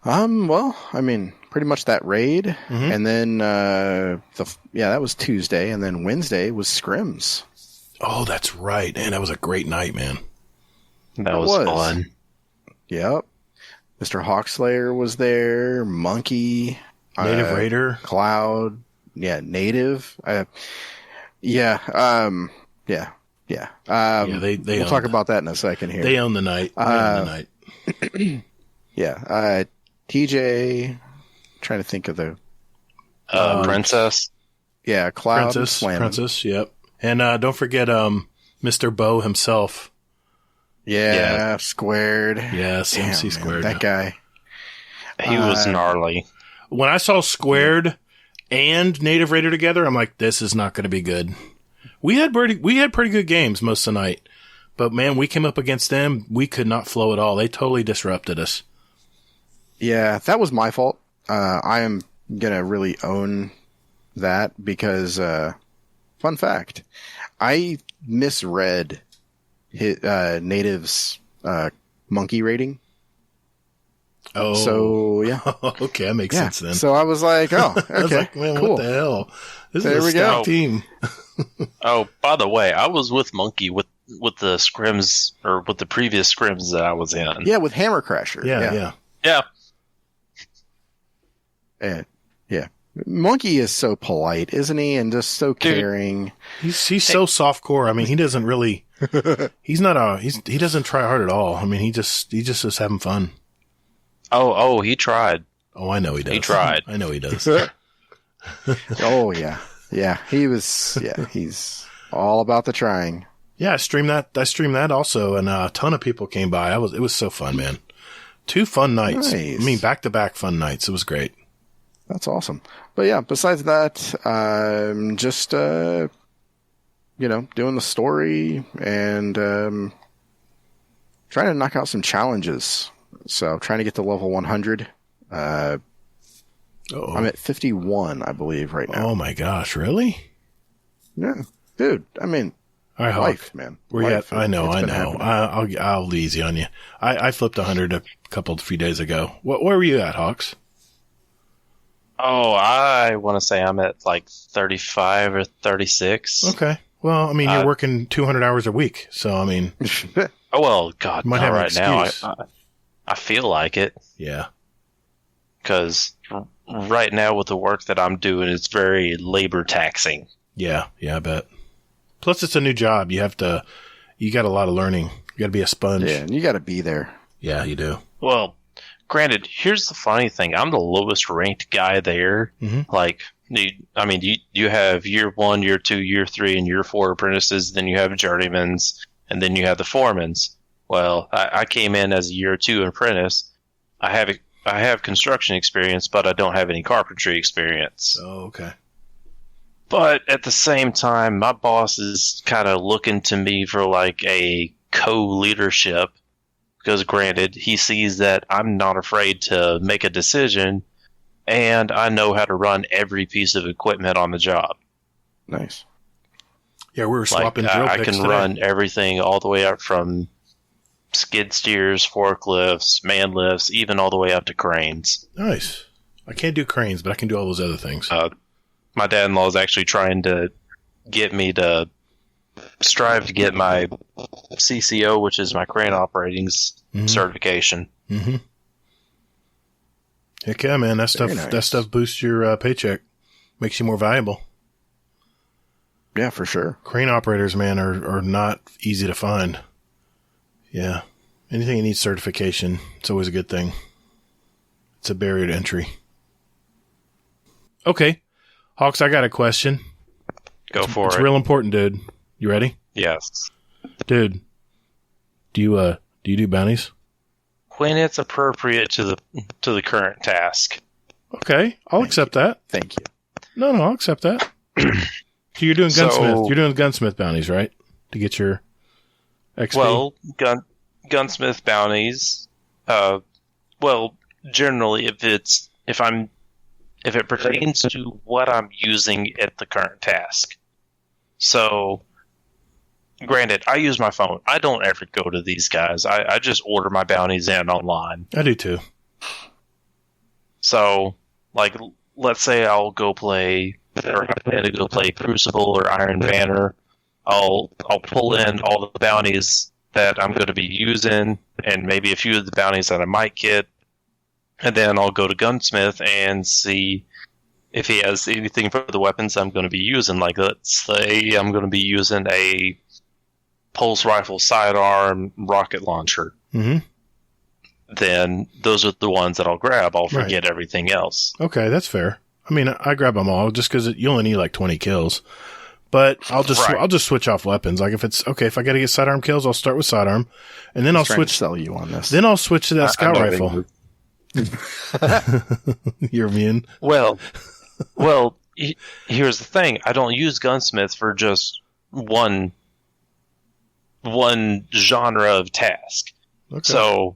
C: Pretty much that raid. Mm-hmm. And then, that was Tuesday. And then Wednesday was scrims.
E: Oh, that's right. Man, that was a great night, man.
A: That was fun.
C: Yep. Mr. Hawkslay3r was there. Monkey.
E: Native Raider.
C: Cloud. Yeah, Native. Yeah. Yeah. We'll talk about that in a second here.
E: They own the night.
C: Yeah. TJ. Trying to think of the
A: Princess.
C: Yeah, Cloud.
E: Princess. Yep. And don't forget Mr. Bo himself.
C: Yeah, Squared.
E: Yes,
C: Damn,
E: MC Squared.
C: Man, that guy.
A: He was gnarly.
E: When I saw Squared and Native Raider together, I'm like, this is not going to be good. We had pretty good games most of the night, but man, we came up against them. We could not flow at all. They totally disrupted us.
C: Yeah, that was my fault. I am gonna really own that because, fun fact, I misread Native's monkey rating.
E: Oh,
C: so yeah.
E: Okay, that makes sense then.
C: So I was like, oh, okay,
E: I was like, man,
C: cool.
E: What the hell? This
C: There
E: is a
C: we
E: stacked
C: go.
E: team.
A: Oh, by the way, I was with Monkey with the scrims, or with the previous scrims that I was in.
C: Yeah, with Hammer Crasher.
E: Yeah.
C: Yeah. Monkey is so polite, isn't he? And just so caring.
E: He's so softcore. I mean, he doesn't really. He doesn't try hard at all. I mean, he just is having fun.
A: Oh, he tried.
E: Oh, I know he does.
A: He tried.
E: I know he does.
C: Oh yeah. Yeah. He's all about the trying.
E: Yeah, I streamed that also, and a ton of people came by. It was so fun, man. 2 fun nights.
C: Nice.
E: I mean, back-to-back fun nights. It was great.
C: That's awesome. But yeah, besides that, just, doing the story and, trying to knock out some challenges. So trying to get to level 100. I'm at 51, I believe, right now.
E: Oh my gosh, really?
C: Yeah. Dude, I mean,
E: All right,
C: life,
E: Hawk.
C: man.
E: Where you
C: Life.
E: at? I know.
C: It's been happening.
E: I'll be easy on you. I flipped 100 a few days ago. Where were you at, Hawks?
A: Oh, I want to say I'm at like 35 or 36.
E: Okay. Well, I mean, you're working 200 hours a week, so I mean,
A: Oh, well, God,
E: Might
A: not
E: have an
A: right now.
E: excuse.
A: I feel like it,
E: yeah.
A: because right now with the work that I'm doing, it's very labor taxing.
E: Yeah, I bet. Plus, it's a new job. You got a lot of learning. You got to be a sponge.
C: Yeah, and you got to be there.
E: Yeah, you do.
A: Well, granted, here's the funny thing. I'm the lowest ranked guy there.
E: Mhm.
A: Like, you have year 1, year 2, year 3, and year 4 apprentices. Then you have journeymans, and then you have the foremans. Well, I came in as a year 2 apprentice. I have construction experience, but I don't have any carpentry experience.
E: Oh, okay.
A: But at the same time, my boss is kind of looking to me for like a co-leadership. Because granted, he sees that I'm not afraid to make a decision, and I know how to run every piece of equipment on the job.
C: Nice.
E: Yeah, we were swapping drill
A: I
E: picks
A: can
E: today.
A: run everything all the way up from skid steers, forklifts, man lifts, even all the way up to cranes.
E: Nice. I can't do cranes, but I can do all those other things.
A: My dad-in-law is actually trying to get me to strive to get my CCO, which is my crane operating certification.
E: Mm-hmm. Heck yeah, man. That
C: Very nice.
E: stuff boosts your paycheck. Makes you more valuable.
C: Yeah, for sure.
E: Crane operators, man, are not easy to find. Yeah. Anything that needs certification, it's always a good thing. It's a barrier to entry. Okay. Hawks, I got a question.
A: Go for
E: It's
A: it.
E: real important, dude. You ready?
A: Yes.
E: Dude, do you do bounties?
A: When it's appropriate to the current task.
E: Okay, I'll accept that.
C: Thank you.
E: No, I'll accept that. So you're doing
A: So-
E: gunsmith. You're doing gunsmith bounties, right? To get your XP.
A: Well, gunsmith bounties. Well, generally, if it pertains to what I'm using at the current task. So, granted, I use my phone. I don't ever go to these guys. I just order my bounties in online.
E: I do too.
A: So, like, let's say I'll go play, or I plan to go play Crucible or Iron Banner.
B: I'll pull in all the bounties that I'm going to be using, and maybe a few of the bounties that I might get, and then I'll go to Gunsmith and see if he has anything for the weapons I'm going to be using. Like, let's say I'm going to be using a pulse rifle sidearm rocket launcher.
E: Mm-hmm.
B: Then those are the ones that I'll grab. I'll forget everything else.
E: Okay, that's fair. I mean, I grab them all just because you only need like 20 kills. But I'll just switch off weapons. Like if I got to get sidearm kills, I'll start with sidearm, and then I'll switch.
C: To sell you on this.
E: Then I'll switch to that scout rifle. You're mean.
B: Well, here's the thing. I don't use Gunsmith for just one genre of task. Okay. So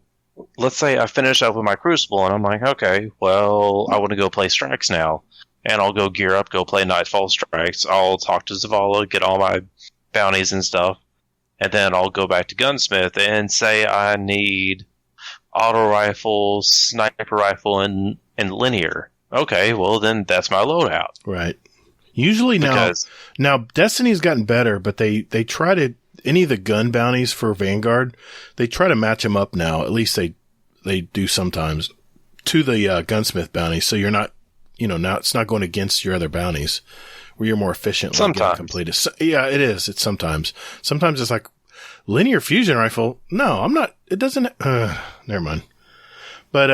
B: let's say I finish up with my Crucible, and I'm like, okay, well, I want to go play Strikes now. And I'll go gear up, go play Nightfall Strikes. I'll talk to Zavala, get all my bounties and stuff. And then I'll go back to Gunsmith and say I need auto rifle, sniper rifle, and linear. Okay, well, then that's my loadout.
E: Right. Usually now Destiny's gotten better, but they try to, any of the gun bounties for Vanguard, they try to match them up now. At least they do sometimes to the Gunsmith bounty. So you're not, now it's not going against your other bounties where you're more efficient.
B: Sometimes.
E: Completed. So, yeah, it is. It's sometimes it's like linear fusion rifle. No, I'm not. It doesn't. Never mind. But,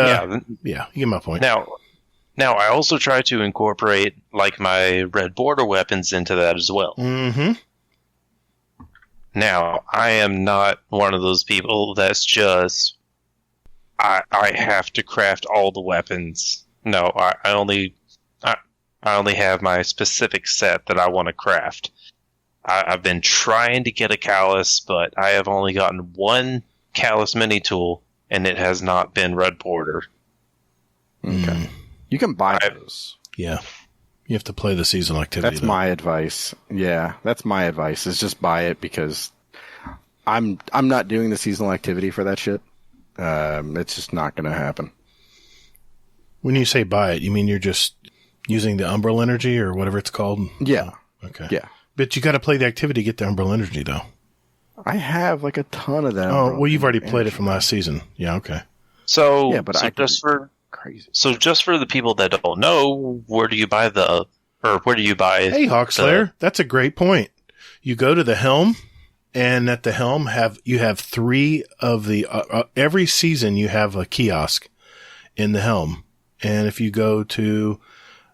E: yeah, you get my point.
B: Now I also try to incorporate like my red border weapons into that as well.
E: Mm-hmm.
B: Now, I am not one of those people that's just, I have to craft all the weapons. No, I only have my specific set that I want to craft. I've been trying to get a Callus, but I have only gotten one Callus mini tool, and it has not been red border.
C: Okay. You can buy those.
E: Yeah. You have to play the seasonal activity.
C: That's my advice. Yeah, that's my advice, is just buy it, because I'm not doing the seasonal activity for that shit. It's just not going to happen.
E: When you say buy it, you mean you're just using the Umbral Energy or whatever it's called?
C: Yeah.
E: Okay.
C: Yeah.
E: But you got to play the activity to get the Umbral Energy, though.
C: I have like a ton of that.
E: Oh, well, you've already played it from last season. Yeah, okay.
B: So,
C: yeah, but
B: crazy. So just for the people that don't know, where do you buy Hey,
E: Hawkslay3r, that's a great point. You go to the helm, and at the helm you have three of the every season you have a kiosk in the helm. And if you go to,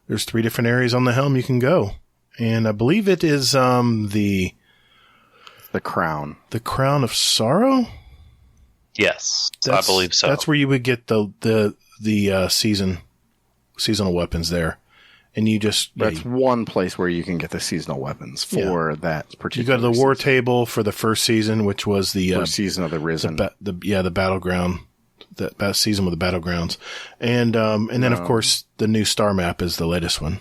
E: there's 3 different areas on the helm you can go. And I believe it is the
C: crown. The
E: Crown of Sorrow?
B: Yes, I believe so.
E: That's where you would get the seasonal weapons there. And you just...
C: That's one place where you can get the seasonal weapons for that particular
E: You go to the war table for the first season, which was the...
C: first season of the Risen.
E: The Battleground. That season with the Battlegrounds. And then, of course, the new star map is the latest one.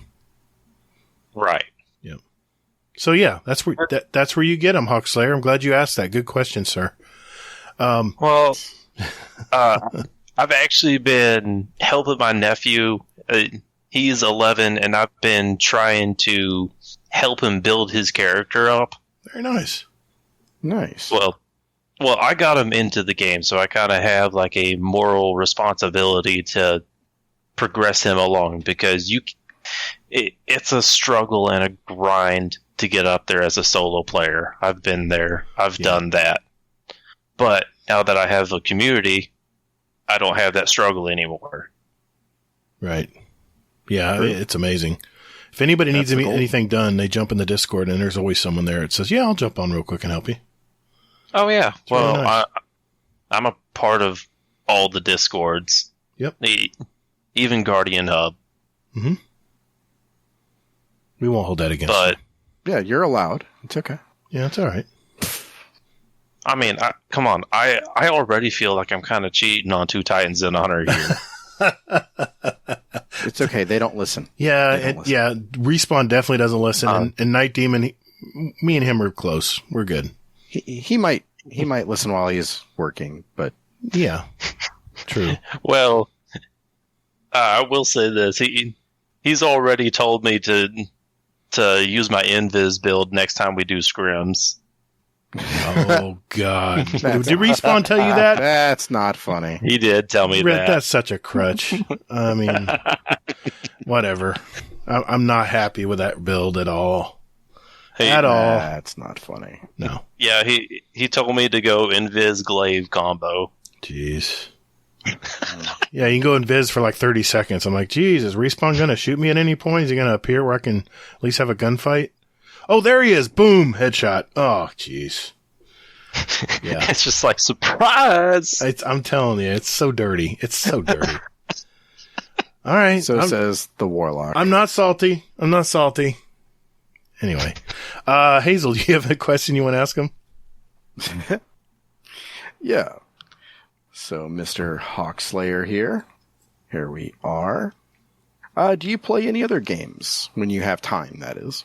B: Right.
E: Yeah. So, yeah, that's where you get them, Hawkslay3r. I'm glad you asked that. Good question, sir.
B: Well, I've actually been helping my nephew. He's 11, and I've been trying to help him build his character up.
E: Very nice.
C: Nice.
B: Well, I got him into the game, so I kind of have like a moral responsibility to progress him along, because it's a struggle and a grind to get up there as a solo player. I've been there. I've done that. But now that I have a community, I don't have that struggle anymore.
E: Right. Yeah, it's amazing. If anybody needs anything done, they jump in the Discord, and there's always someone there that says, yeah, I'll jump on real quick and help you.
B: Oh, yeah.
E: It's really nice.
B: I'm a part of all the Discords.
E: Yep.
B: Even Guardian Hub.
E: Mm-hmm. We won't hold that against you.
C: Yeah, you're allowed. It's okay.
E: Yeah, it's all right.
B: I mean, come on. I already feel like I'm kind of cheating on 2 Titans in Honor here.
C: It's okay. They don't listen.
E: Yeah, Respawn definitely doesn't listen. And Night Demon, me and him are close. We're good.
C: He might listen while he's working, but
E: yeah, true.
B: Well, I will say this: he's already told me to
A: to use my Invis build next time we do scrims.
E: Oh, God. Did Respawn tell you that?
C: That's not funny.
A: He did tell me that.
E: That's such a crutch. I mean, whatever. I'm not happy with that build at all. At all.
C: That's not funny.
E: No.
A: Yeah, he told me to go Invis Glaive combo.
E: Jeez. Yeah, you can go Invis for like 30 seconds. I'm like, geez, is Respawn going to shoot me at any point? Is he going to appear where I can at least have a gunfight? Oh, there he is. Boom. Headshot. Oh, jeez. Yeah.
A: It's just like, surprise!
E: I'm telling you, it's so dirty. It's so dirty. All right.
C: So says the Warlock.
E: I'm not salty. Anyway. Hazel, do you have a question you want to ask him?
C: Yeah. So, Mr. Hawkslay3r here. Here we are. Do you play any other games when you have time, that is?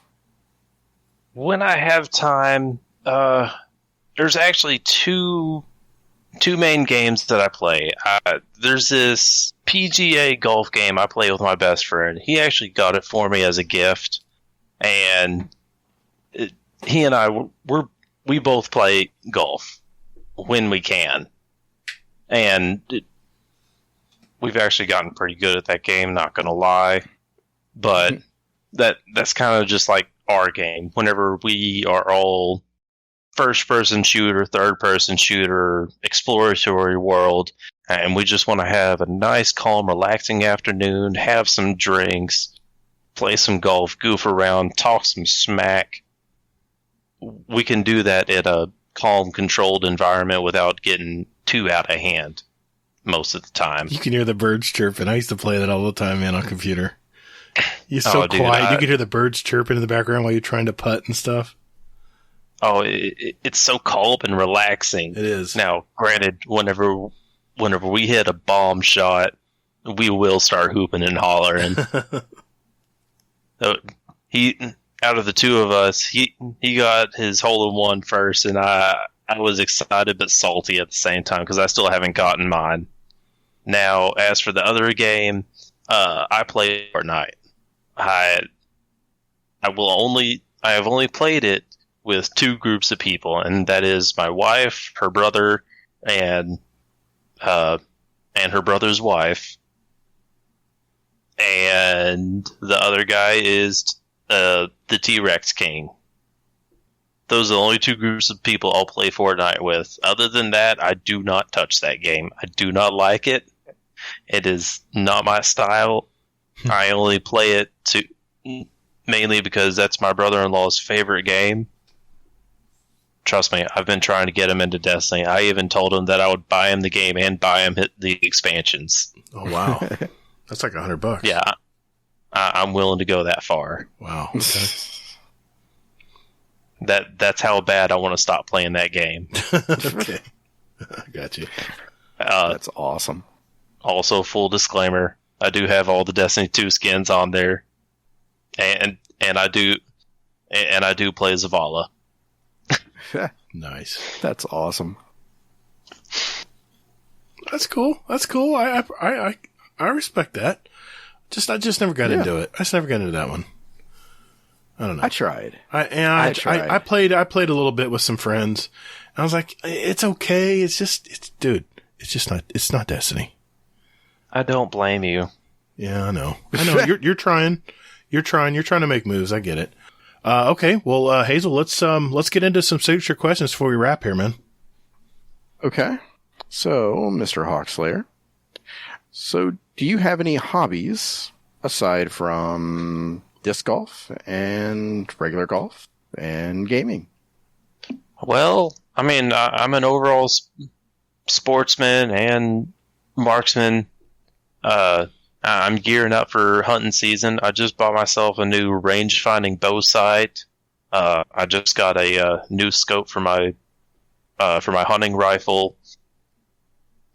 A: When I have time, there's actually two main games that I play. There's this PGA golf game I play with my best friend. He actually got it for me as a gift, and he and I we both play golf when we can, and we've actually gotten pretty good at that game. Not gonna lie, but that's kind of just like our game. Whenever we are all first-person shooter, third-person shooter, exploratory world, and we just want to have a nice, calm, relaxing afternoon, have some drinks, play some golf, goof around, talk some smack. We can do that in a calm, controlled environment without getting too out of hand most of the time.
E: You can hear the birds chirping. I used to play that all the time, man, on computer. You're so
A: dude,
E: quiet. You can hear the birds chirping in the background while you're trying to putt and stuff.
A: Oh, it's so calm and relaxing.
E: It is.
A: Now, granted, whenever we hit a bomb shot, we will start hooping and hollering. Out of the two of us, he got his hole-in-one first, and I was excited but salty at the same time because I still haven't gotten mine. Now, as for the other game, I play Fortnite. I have only played it with two groups of people, and that is my wife, her brother, and her brother's wife, and the other guy is the T-Rex King. Those are the only two groups of people I'll play Fortnite with. Other than that, I do not touch that game. I do not like it. It is not my style. I only play it mainly because that's my brother-in-law's favorite game. Trust me, I've been trying to get him into Destiny. I even told him that I would buy him the game and buy him the expansions.
E: Oh, wow. That's like $100.
A: Yeah, I'm willing to go that far.
E: Wow. Okay.
A: That's how bad I want to stop playing that game.
E: Okay. I got you.
C: That's awesome.
A: Also, full disclaimer, I do have all the Destiny 2 skins on there, and I do play Zavala.
E: Nice.
C: That's awesome.
E: That's cool. I respect that. I just never got into it. I just never got into that one. I don't know.
C: I tried.
E: I tried. I played a little bit with some friends. And I was like, it's okay. It's not Destiny.
A: I don't blame you.
E: Yeah, I know. You're trying. You're trying to make moves. I get it. Okay. Well, Hazel, let's get into some signature questions before we wrap here, man.
C: Okay. So, Mr. Hawkslay3r. So, do you have any hobbies aside from disc golf and regular golf and gaming?
A: Well, I mean, I'm an overall sportsman and marksman. I'm gearing up for hunting season. I just bought myself a new range-finding bow sight. I just got a new scope for my hunting rifle.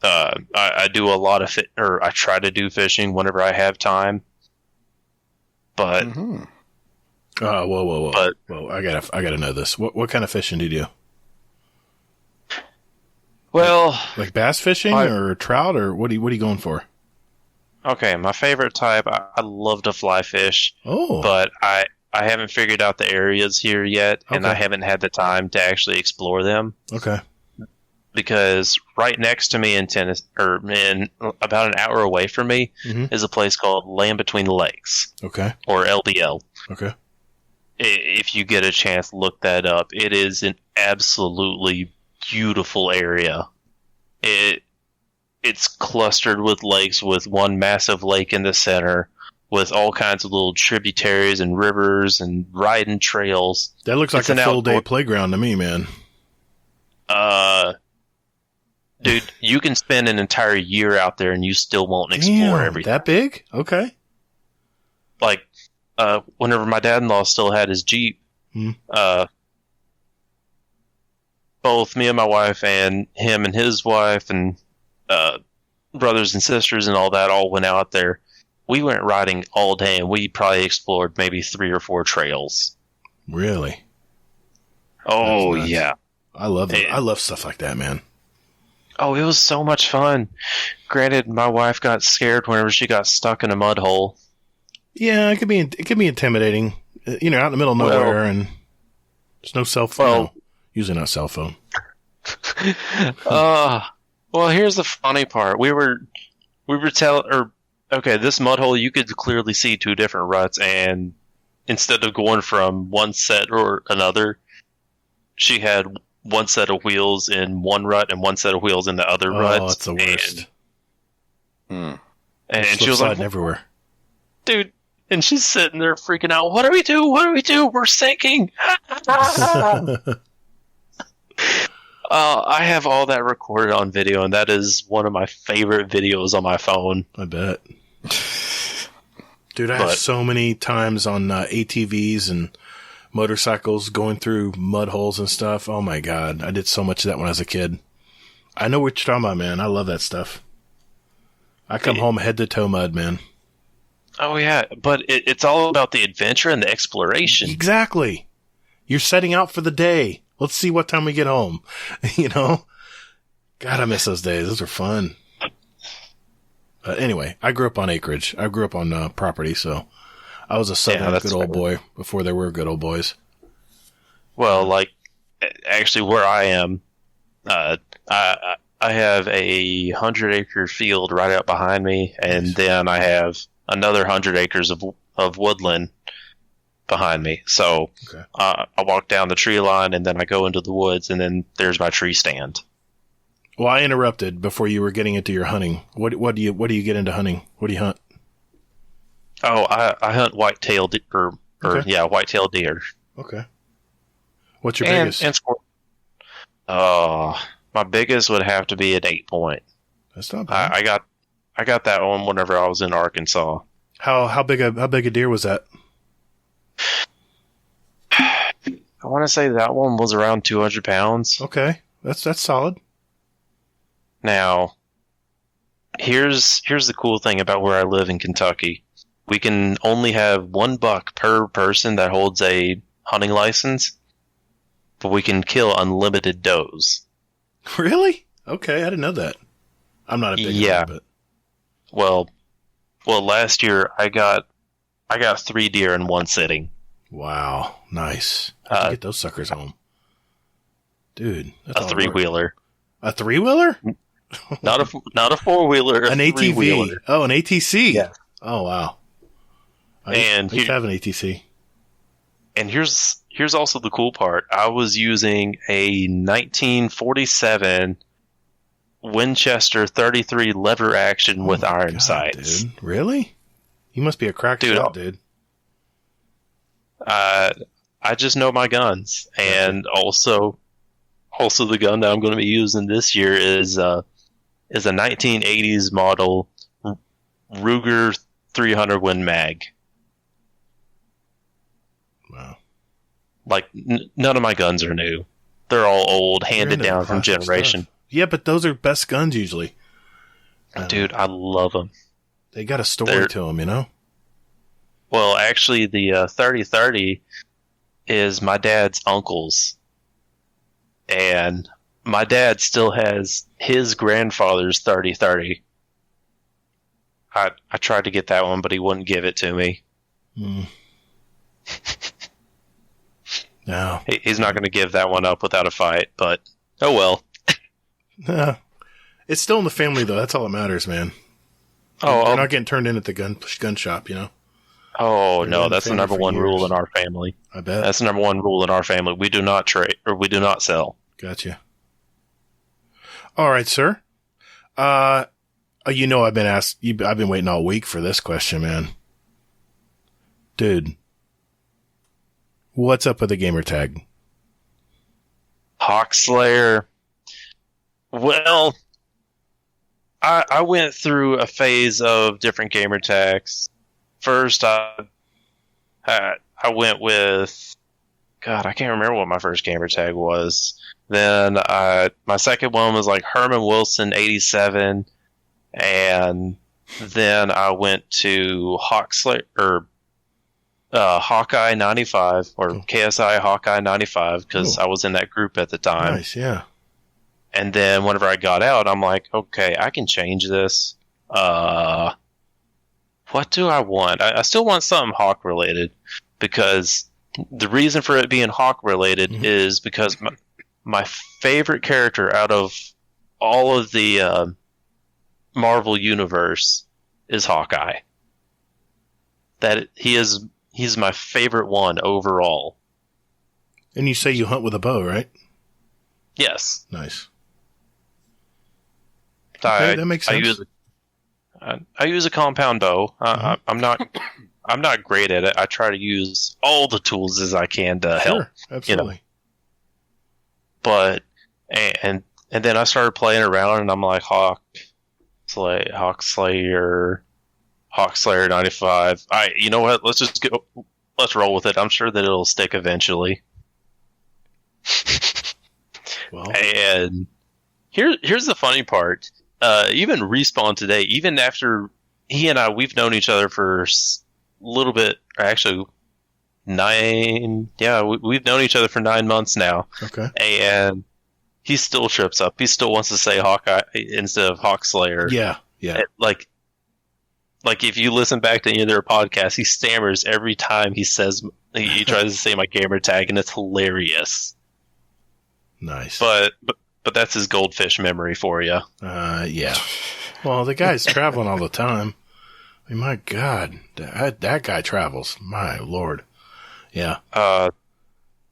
A: I do a lot of I try to do fishing whenever I have time. But
E: whoa!
A: But,
E: whoa! I gotta know this. What kind of fishing do you do?
A: Well,
E: like bass fishing or trout, or what are you going for?
A: Okay, my favorite type. I love to fly fish.
E: Oh,
A: but I
B: I haven't figured out the areas here yet, and I
E: Okay.
B: haven't had the time to actually explore them.
E: Okay.
B: Because right next to me in about an hour away from me
E: Mhm.
B: is a place called Land Between the Lakes,
E: Okay.
B: or LBL.
E: Okay.
B: If you get a chance, look that up. It is an absolutely beautiful area. It's clustered with lakes, with one massive lake in the center, with all kinds of little tributaries and rivers and riding trails.
E: That looks like
B: It's
E: a
B: an
E: full day
B: outdoor-
E: playground to me, man.
B: Dude, you can spend an entire year out there and you still won't explore
E: Damn,
B: everything.
E: that big? Okay.
B: Like, whenever my dad-in-law still had his Jeep,
E: Hmm.
B: Both me and my wife and him and his wife and brothers and sisters and all that all went out there. We went riding all day, and we probably explored maybe 3 or 4 trails.
E: Really?
B: Oh,
E: That's nuts.
B: yeah.
E: I love it.
B: Yeah.
E: I love stuff like that, man.
B: Oh, it was so much fun. Granted, my wife got scared whenever she got stuck in a mud hole.
E: Yeah, it can be intimidating. Out in the middle of nowhere, and there's no cell phone.
B: Well-
E: No, usually not cell phone.
B: Well, here's the funny part. This mud hole, you could clearly see 2 different ruts, and instead of going from one set or another, she had one set of wheels in one rut and one set of wheels in the other rut.
E: Oh, it's the worst.
C: Hmm.
B: And
E: Slip
B: she was like,
E: sliding everywhere.
B: dude, and she's sitting there freaking out. What do we do? What do we do? We're sinking. I have all that recorded on video, and that is one of my favorite videos on my phone.
E: I bet. Dude, I have so many times on ATVs and motorcycles going through mud holes and stuff. Oh my God. I did so much of that when I was a kid. I know what you're talking about, man. I love that stuff. I come home head to toe mud, man.
B: Oh, yeah, but it's all about the adventure and the exploration.
E: Exactly. You're setting out for the day. Let's see what time we get home. God, I miss those days. Those are fun. Anyway, I grew up on acreage. I grew up on property, so I was a southern
B: that's
E: good old
B: fair.
E: boy before there were good old boys.
B: Well, like, actually, where I am, I have a 100-acre field right out behind me, and then I have another 100 acres of woodland behind me. So
E: Okay.
B: I walk down the tree line, and then I go into the woods, and then there's my tree stand.
E: Well, I interrupted before you were getting into your hunting. What do you get into hunting? What do you hunt?
B: Oh, I hunt white-tailed deer.
E: Okay.
B: White-tailed deer.
E: Okay. What's your
B: And
E: biggest?
B: squirrel. My biggest would have to be an 8-point.
E: That's not bad.
B: I got that one whenever I was in Arkansas.
E: How big a deer was that?
B: I want to say that one was around 200 pounds.
E: Okay, that's solid.
B: Now, here's the cool thing about where I live in Kentucky. We can only have 1 buck per person that holds a hunting license, but we can kill unlimited does.
E: Really? Okay, I didn't know that. I'm not a big
B: Yeah.
E: hunter, but
B: Well, last year I got 3 deer in one sitting.
E: wow, nice. How'd you get those suckers home, dude? That's
B: A
E: all work.
B: 3-wheeler,
E: A 3-wheeler?
B: not a 4-wheeler,
E: An ATV?
B: 3-wheeler.
E: Oh, an ATC.
B: Yeah.
E: Oh wow. I
B: And
E: used to have an ATC.
B: And here's also the cool part. I was using a 1947 Winchester 33 lever action with
E: Oh my
B: iron
E: God,
B: sights.
E: Dude. Really? You must be a crack
B: Dude,
E: shot, dude.
B: I just know my guns, and also the gun that I'm going to be using this year is a 1980s model Ruger 300 Win Mag.
E: Wow.
B: Like none of my guns are new; they're all old, handed
E: You're into
B: down from
E: classic
B: generation.
E: stuff. Yeah, but those are best guns usually.
B: Dude, I love them.
E: They got a story
B: They're-
E: to them, you know?
B: Well, actually, the 3030 is my dad's uncle's. And my dad still has his grandfather's 3030. I tried to get that one, but he wouldn't give it to me.
E: Mm. No.
B: He's not going to give that one up without a fight, but oh well.
E: No. It's still in the family, though. That's all that matters, man.
B: Oh,
E: They're not getting turned in at the gun shop, you know?
B: Oh,
E: They're
B: no,
E: in
B: that's the
E: family
B: number
E: for
B: one rule
E: years.
B: in our family.
E: I bet.
B: That's the number one rule in our family. We do not trade, or we do not sell.
E: Gotcha. All right, sir. You know, I've been waiting all week for this question, man. Dude, what's up with the gamer tag?
B: Hawkslay3r. Well, I went through a phase of different gamer tags. First, I went with, God, I can't remember what my first gamer tag was. Then my second one was like Herman Wilson 87, and then I went to Hawkeye 95 or KSI Hawkeye 95 because I was in that group at the time.
E: Nice, yeah.
B: And then whenever I got out, I'm like, okay, I can change this. What do I want? I still want something Hawk related because the reason for it being Hawk related is because my favorite character out of all of the Marvel universe is Hawkeye. He's my favorite one overall.
E: And you say you hunt with a bow, right?
B: Yes.
E: Nice. Okay, that makes sense.
B: I use a compound bow. I'm not great at it. I try to use all the tools as I can to help.
E: Absolutely.
B: You know. But and then I started playing around, and I'm like Hawkslay3r 95. You know what? Let's roll with it. I'm sure that it'll stick eventually.
E: Well,
B: and here's the funny part. Even Respawn today, even after he and we've known each other for a little bit, actually 9, we've known each other for 9 months now.
E: Okay.
B: And he still trips up. He still wants to say Hawkeye instead of Hawkslay3r.
E: Yeah.
B: Like if you listen back to any of their podcasts, he stammers every time he says, he tries to say my gamer tag, and it's hilarious.
E: Nice.
B: But that's his goldfish memory for you.
E: Yeah. Well, the guy's traveling all the time. I mean, my God, that guy travels. My Lord. Yeah.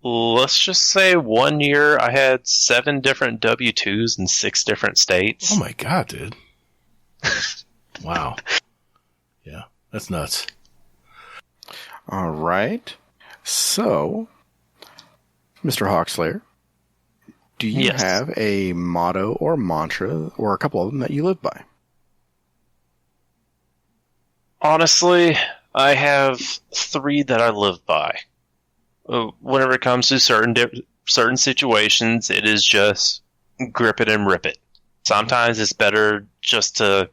B: Let's just say 1 year I had 7 different W-2s in 6 different states.
E: Oh my God, dude. Wow. Yeah, that's nuts.
C: All right. So, Mr. Hawkslay3r, do you have a motto or mantra or a couple of them that you live by?
B: Honestly, I have 3 that I live by. Whenever it comes to certain situations, it is just grip it and rip it. Sometimes it's better just to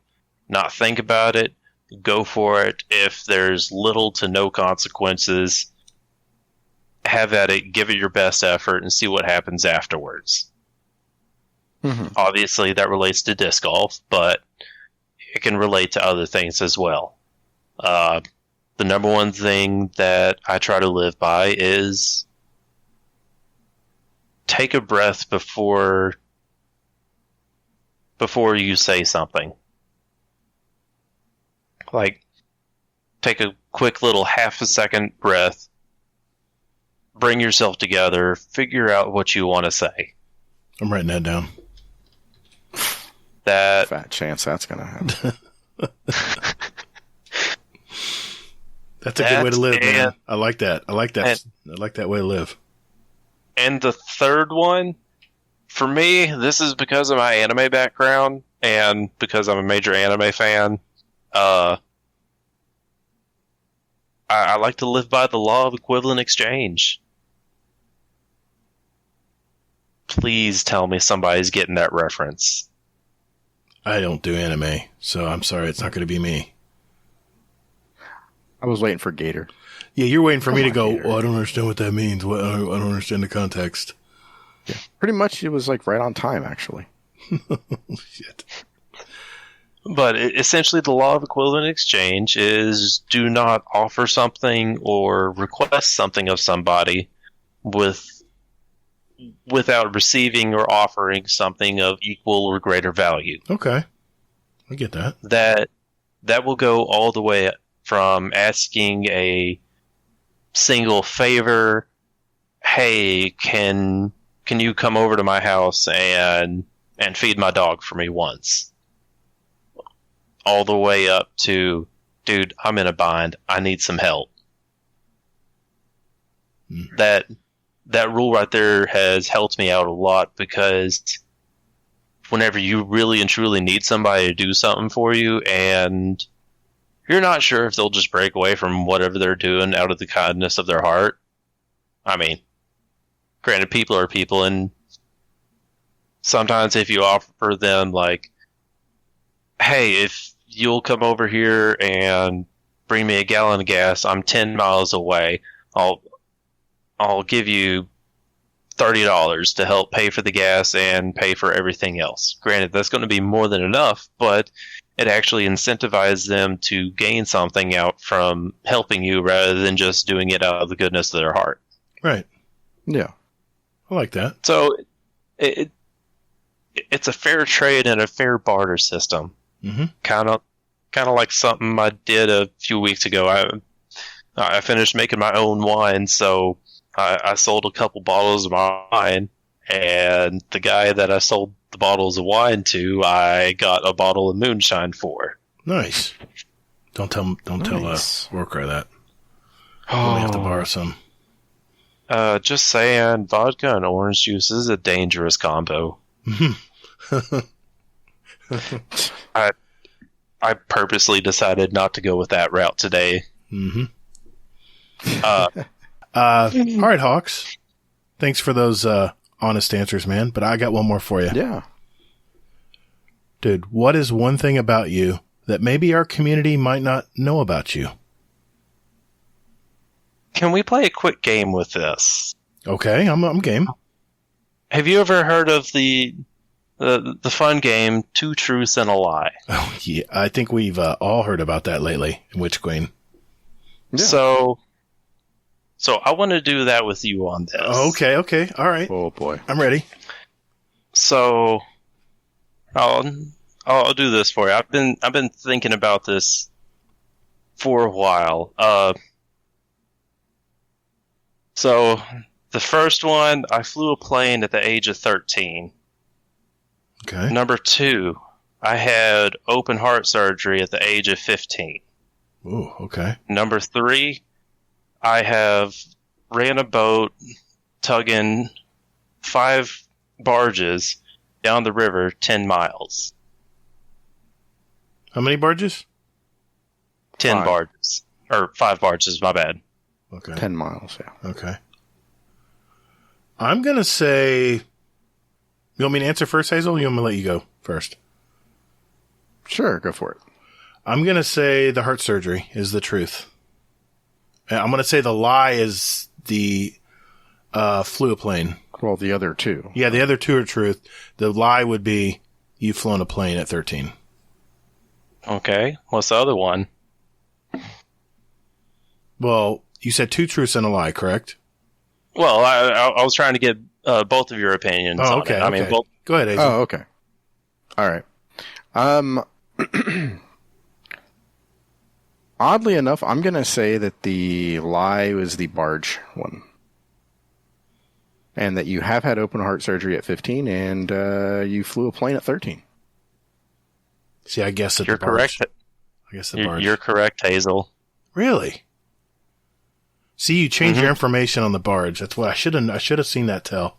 B: not think about it, go for it. If there's little to no consequences, have at it, give it your best effort, and see what happens afterwards. Mm-hmm. Obviously, that relates to disc golf, but it can relate to other things as well. The number one thing that I try to live by is take a breath before you say something. Like, take a quick little half a second breath, bring yourself together, figure out what you want to say.
E: I'm writing that down.
B: That
C: fat chance that's going to happen.
E: That's a good way to live, man. I like that. I like that way to live.
B: And the third one, for me, this is because of my anime background and because I'm a major anime fan. I like to live by the law of equivalent exchange. Please tell me somebody's getting that reference.
E: I don't do anime, so I'm sorry, it's not going to be me.
C: I was waiting for Gator.
E: Yeah, you're waiting for me to go, Gator. Well, I don't understand what that means. I don't understand the context.
C: Yeah, pretty much it was like right on time, actually.
E: Shit.
B: But essentially the law of equivalent exchange is do not offer something or request something of somebody without receiving or offering something of equal or greater value.
E: Okay. I get that.
B: That will go all the way from asking a single favor, hey, can you come over to my house and feed my dog for me once? All the way up to, dude, I'm in a bind. I need some help. That rule right there has helped me out a lot, because whenever you really and truly need somebody to do something for you and you're not sure if they'll just break away from whatever they're doing out of the kindness of their heart. I mean, granted, people are people, and sometimes if you offer them, like, hey, if you'll come over here and bring me a gallon of gas, I'm 10 miles away, I'll give you $30 to help pay for the gas and pay for everything else. Granted, that's going to be more than enough, but it actually incentivizes them to gain something out from helping you rather than just doing it out of the goodness of their heart.
E: Right.
C: Yeah.
E: I like that.
B: So it's a fair trade and a fair barter system.
E: Mm-hmm.
B: Kind of like something I did a few weeks ago. I finished making my own wine, so I sold a couple bottles of wine, and the guy that I sold the bottles of wine to, I got a bottle of moonshine for.
E: Nice. Don't tell worker that. We have to borrow some.
B: Just saying, vodka and orange juice is a dangerous combo. I purposely decided not to go with that route today.
E: Mm-hmm. All right, Hawks. Thanks for those honest answers, man. But I got one more for you.
C: Yeah.
E: Dude, what is one thing about you that maybe our community might not know about you?
B: Can we play a quick game with this?
E: Okay, I'm game.
B: Have you ever heard of the fun game Two Truths and a Lie?
E: Oh, yeah, I think we've all heard about that lately in Witch Queen.
C: Yeah.
B: So I want to do that with you on this.
E: Okay, all right.
C: Oh boy,
E: I'm ready.
B: So I'll do this for you. I've been thinking about this for a while. So the first one, I flew a plane at the age of 13.
E: Okay.
B: Number 2, I had open heart surgery at the age of 15.
E: Ooh, okay.
B: Number 3, I have ran a boat tugging 5 barges down the river 10 miles.
E: How many barges?
B: 10
C: 5.
B: barges. Or 5 barges, my bad.
E: Okay.
C: 10 miles, yeah.
E: Okay. I'm going to say... You want me to answer first, Hazel, or you want me to let you go first?
C: Sure, go for it.
E: I'm going to say the heart surgery is the truth. I'm going to say the lie is the flew a plane.
C: Well, the other two.
E: Yeah, the other two are truth. The lie would be you've flown a plane at 13.
B: Okay. What's the other one?
E: Well, you said 2 truths and a lie, correct?
B: Well, I was trying to get both of your opinions on
E: okay,
B: it. I mean, both.
E: Go ahead, Hazel.
C: Oh, okay. All right. Oddly enough, I'm going to say that the lie was the barge one. And that you have had open heart surgery at 15 and you flew a plane at 13.
E: See, I guess
B: You're correct.
E: I guess the barge.
B: You're correct, Hazel.
E: Really? See, you changed your information on the barge. That's what I should have seen that tell.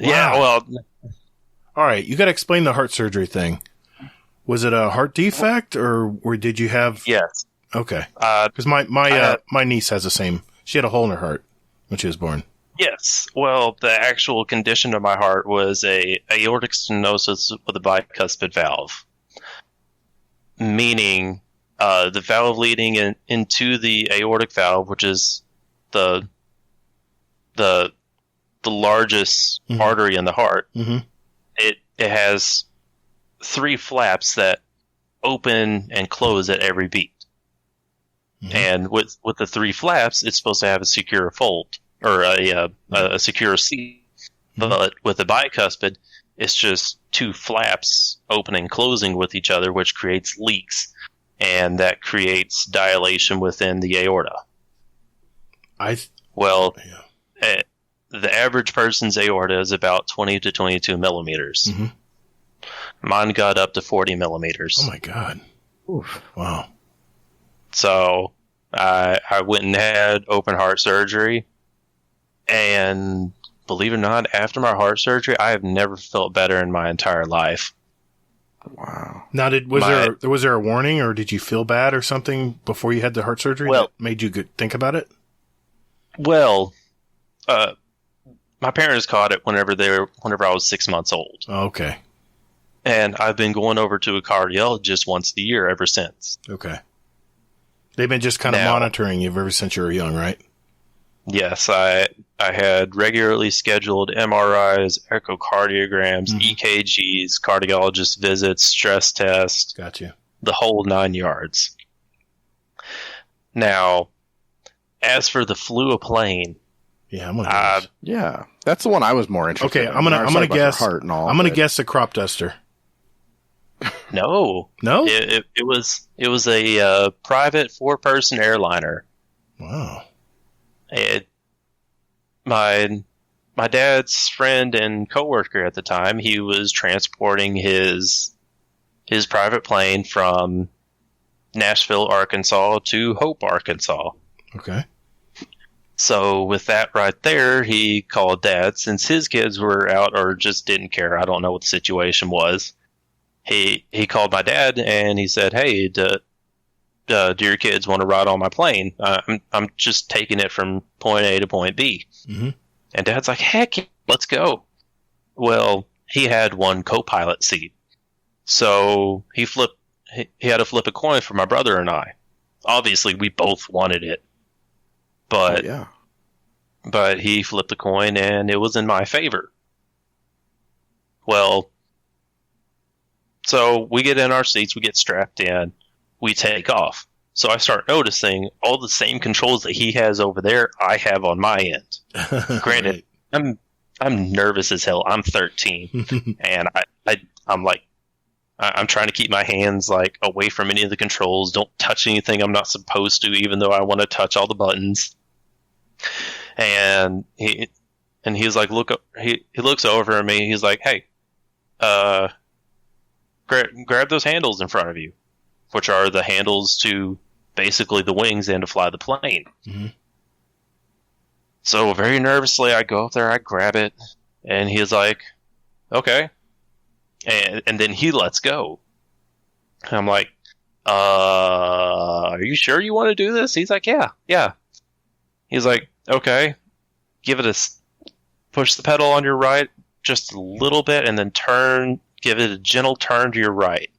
E: Wow.
B: Yeah, well...
E: All right, you got to explain the heart surgery thing. Was it a heart defect, or did you have...
B: Yes.
E: Okay. Because my niece has the same. She had a hole in her heart when she was born.
B: Yes. Well, the actual condition of my heart was a aortic stenosis with a bicuspid valve. Meaning... the valve leading into the aortic valve, which is the largest artery in the heart, it has 3 flaps that open and close at every beat. And with the 3 flaps, it's supposed to have a secure fold.
A: or a secure seat. But with the bicuspid, it's just two flaps opening and closing with each other, which creates leaks, and that creates dilation within the aorta. The average person's aorta is about 20 to 22 millimeters.
E: Mm-hmm.
A: Mine got up to 40 millimeters.
E: Oh my God. Oof. Wow.
A: So I went and had open heart surgery, and believe it or not, after my heart surgery, I have never felt better in my entire life.
C: Wow.
E: Now, was there a warning, or did you feel bad or something before you had the heart surgery that made you think about it?
A: Well, my parents caught it whenever I was 6 months old.
E: Oh, okay.
A: And I've been going over to a cardiologist once a year ever since.
E: Okay. They've been just kind of monitoring you ever since you were young, right?
A: Yes, I had regularly scheduled MRIs, echocardiograms, EKGs, cardiologist visits, stress tests.
E: Gotcha.
A: The whole 9 yards. Now, as for the fluoplane,
E: yeah, I'm gonna guess.
C: Yeah, that's the one I was more interested.
E: Okay,
C: in.
E: I'm gonna guess.
C: Heart and all,
E: I'm gonna guess a crop duster.
A: No. It was a private 4-person airliner.
E: Wow.
A: My dad's friend and coworker at the time, he was transporting his private plane from Nashville, Arkansas to Hope, Arkansas.
E: Okay.
A: So with that right there, he called Dad, since his kids were out or just didn't care. I don't know what the situation was. He called my dad and he said, "Hey, do your kids want to ride on my plane? I'm just taking it from point A to point B."
E: Mm-hmm.
A: And Dad's like, "Heck, yeah, let's go." Well, he had one co-pilot seat, so he had to flip a coin for my brother and I. Obviously, we both wanted it, but but he flipped the coin and it was in my favor. Well, so we get in our seats, we get strapped in, we take off. So I start noticing all the same controls that he has over there, I have on my end. Granted, right. I'm nervous as hell. I'm 13, and I'm like, I'm trying to keep my hands like away from any of the controls. Don't touch anything I'm not supposed to, even though I want to touch all the buttons. And he's like, look, he looks over at me. He's like, "Hey, grab those handles in front of you," which are the handles to basically the wings and to fly the plane.
E: Mm-hmm.
A: So very nervously, I go up there, I grab it, and he's like, "Okay." And then he lets go. And I'm like, "Are you sure you want to do this?" He's like, Yeah. He's like, "Okay, push the pedal on your right just a little bit, and then give it a gentle turn to your right."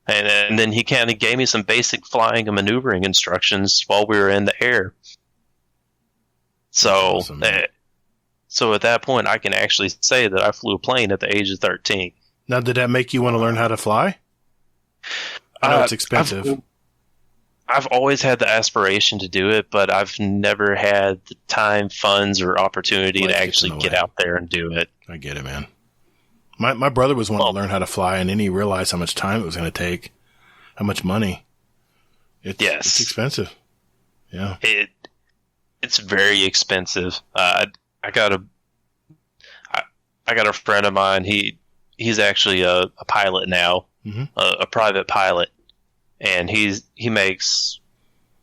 A: And then he kind of gave me some basic flying and maneuvering instructions while we were in the air. So,
E: awesome,
A: so at that point, I can actually say that I flew a plane at the age of 13.
E: Now, did that make you want to learn how to fly? I know it's expensive.
A: I've always had the aspiration to do it, but I've never had the time, funds, or opportunity to actually get out there and do it.
E: I get it, man. My brother was wanting to learn how to fly, and then he realized how much time it was going to take, how much money. It's expensive. Yeah.
A: It's very expensive. I got a friend of mine. He's actually a pilot now,
E: mm-hmm.
A: a private pilot, and he makes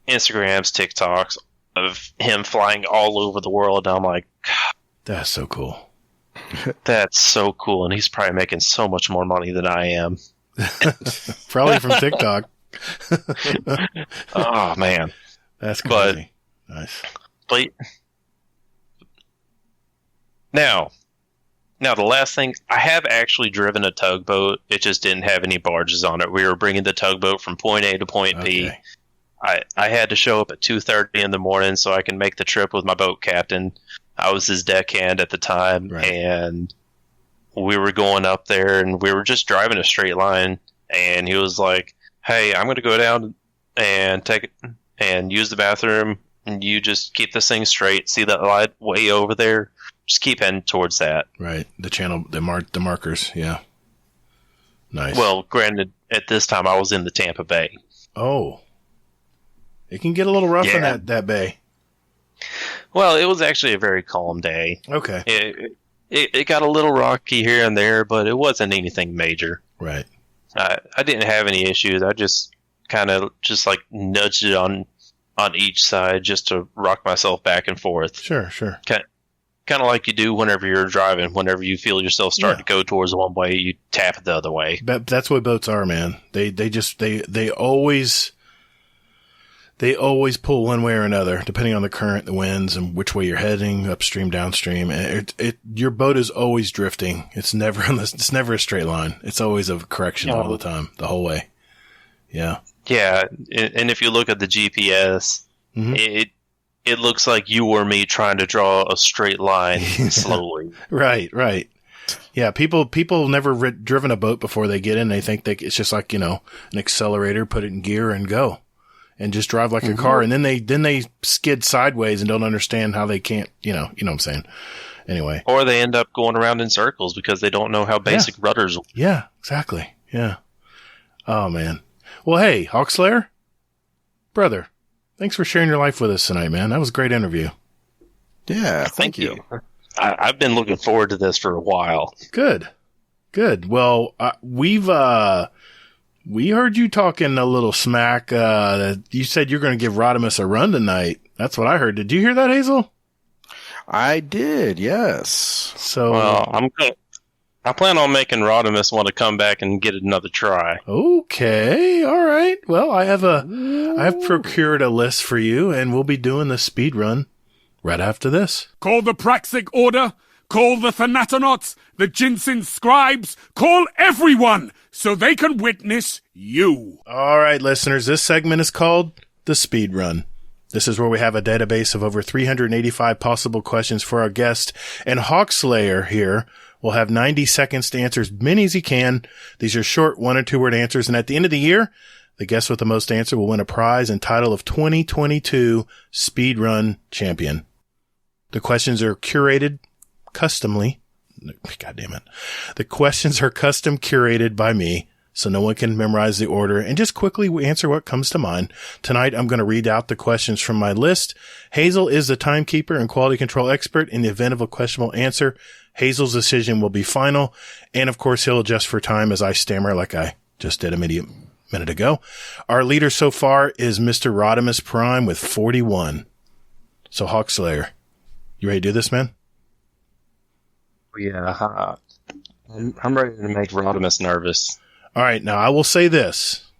A: Instagrams, TikToks of him flying all over the world. And I'm like,
E: that's so cool.
A: That's so cool, and he's probably making so much more money than I am.
E: Probably from TikTok.
A: Oh man,
E: that's crazy. Nice.
A: But now the last thing, I have actually driven a tugboat. It just didn't have any barges on it. We were bringing the tugboat from point A to point B. I had to show up at 2:30 in the morning so I can make the trip with my boat captain. I was his deckhand at the time,
E: right.
A: And we were going up there, and we were just driving a straight line. And he was like, "Hey, I'm going to go down and use the bathroom and you just keep this thing straight. See that light way over there? Just keep heading towards that.
E: Right. The channel, the markers. Yeah. Nice.
A: Well, granted, at this time I was in the Tampa Bay.
E: Oh. It can get a little rough in that bay.
A: Well, it was actually a very calm day.
E: Okay.
A: It got a little rocky here and there, but it wasn't anything major.
E: Right.
A: I didn't have any issues. I just kind of just like nudged it on each side just to rock myself back and forth.
E: Sure.
A: Kind of like you do whenever you're driving. Whenever you feel yourself start to go towards one way, you tap it the other way.
E: But that's what boats are, man. They always pull one way or another, depending on the current, the winds, and which way you're heading, upstream, downstream. Your boat is always drifting. It's never a straight line. It's always a correction all the time, the whole way. Yeah.
A: Yeah, and if you look at the GPS, it looks like you or me trying to draw a straight line slowly.
E: Right. Yeah, people never driven a boat before they get in. They think it's just like, an accelerator, put it in gear and go. And just drive like a car, and then they skid sideways and don't understand how they can't, you know what I'm saying. Anyway.
A: Or they end up going around in circles because they don't know how basic rudders work.
E: Yeah, exactly. Yeah. Oh, man. Well, hey, Hawkslay3r, brother, thanks for sharing your life with us tonight, man. That was a great interview.
C: Yeah, thank you.
A: I've been looking forward to this for a while.
E: Good. Well, we heard you talking a little smack. You said you're going to give Rodimus a run tonight. That's what I heard. Did you hear that, Hazel?
C: I did, yes.
E: So,
A: well, I plan on making Rodimus want to come back and get another try.
E: Okay, all right. Well, I've procured a list for you, and we'll be doing the speed run right after this.
D: Call the Praxic Order, call the Thanatonauts, the Jinsen Scribes, call everyone so they can witness you.
E: All right, listeners, this segment is called the speed run. This is where we have a database of over 385 possible questions for our guest, and Hawkslay3r here will have 90 seconds to answer as many as he can. These are short 1 or 2 word answers, and at the end of the year, the guest with the most answer will win a prize and title of 2022 Speedrun Champion. The questions are curated customly. God damn it. The questions are custom curated by me, so no one can memorize the order, and just quickly answer what comes to mind. Tonight, I'm going to read out the questions from my list. Hazel is the timekeeper and quality control expert. In the event of a questionable answer, Hazel's decision will be final, and of course, he'll adjust for time as I stammer like I just did a minute ago. Our leader so far is Mr. Rodimus Prime with 41. So, Hawkslay3r, you ready to do this, man?
A: Yeah, I'm ready to make Rodimus nervous.
E: All right, now I will say this.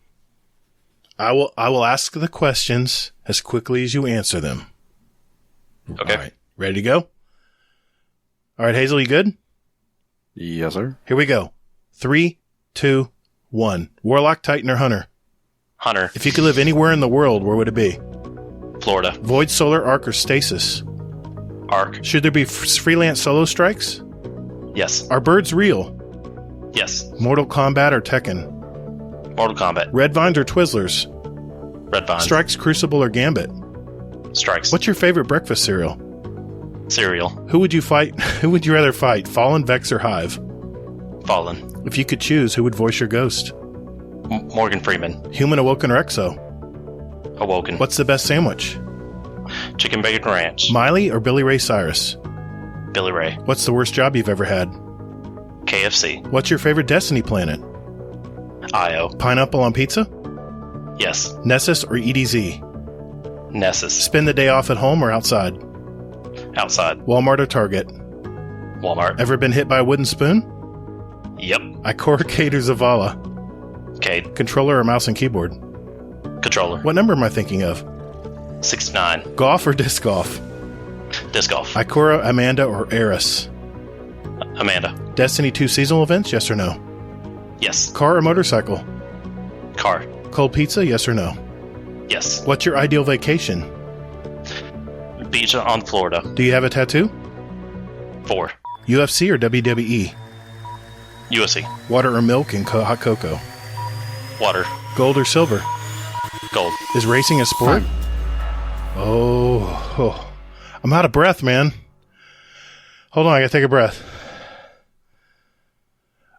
E: I will ask the questions as quickly as you answer them.
A: Okay.
E: All right, ready to go? All right, Hazel, you good?
C: Yes, sir.
E: Here we go. 3, 2, 1. Warlock, Titan, or Hunter?
A: Hunter.
E: If you could live anywhere in the world, where would it be?
A: Florida.
E: Void, Solar, Arc, or Stasis?
A: Arc.
E: Should there be freelance solo strikes?
A: Yes.
E: Are birds real?
A: Yes.
E: Mortal Kombat or Tekken?
A: Mortal Kombat.
E: Red Vines or Twizzlers?
A: Red Vines.
E: Strikes, Crucible, or Gambit?
A: Strikes.
E: What's your favorite breakfast cereal?
A: Cereal.
E: Who would you fight? Who would you rather fight? Fallen, Vex, or Hive?
A: Fallen.
E: If you could choose, who would voice your ghost?
A: Morgan Freeman.
E: Human, Awoken, or Exo?
A: Awoken.
E: What's the best sandwich?
A: Chicken Bacon Ranch.
E: Miley or Billy Ray Cyrus?
A: Billy Ray.
E: What's the worst job you've ever had?
A: KFC.
E: What's your favorite Destiny planet?
A: Io.
E: Pineapple on pizza?
A: Yes.
E: Nessus or EDZ?
A: Nessus.
E: Spend the day off at home or outside?
A: Outside.
E: Walmart or Target?
A: Walmart.
E: Ever been hit by a wooden spoon?
A: Yep.
E: Ikora, Cade, or Zavala?
A: Cade.
E: Controller or mouse and keyboard?
A: Controller.
E: What number am I thinking of?
A: 69.
E: Golf or disc golf?
A: Disc golf.
E: Ikora, Amanda, or Eris?
A: Amanda.
E: Destiny 2 seasonal events, yes or no?
A: Yes.
E: Car or motorcycle?
A: Car.
E: Cold pizza, yes or no?
A: Yes.
E: What's your ideal vacation?
A: Beach on Florida.
E: Do you have a tattoo?
A: 4.
E: UFC or WWE?
A: USC.
E: Water or milk and hot cocoa?
A: Water.
E: Gold or silver?
A: Gold.
E: Is racing a sport? Oh, I'm out of breath, man. Hold on, I gotta take a breath.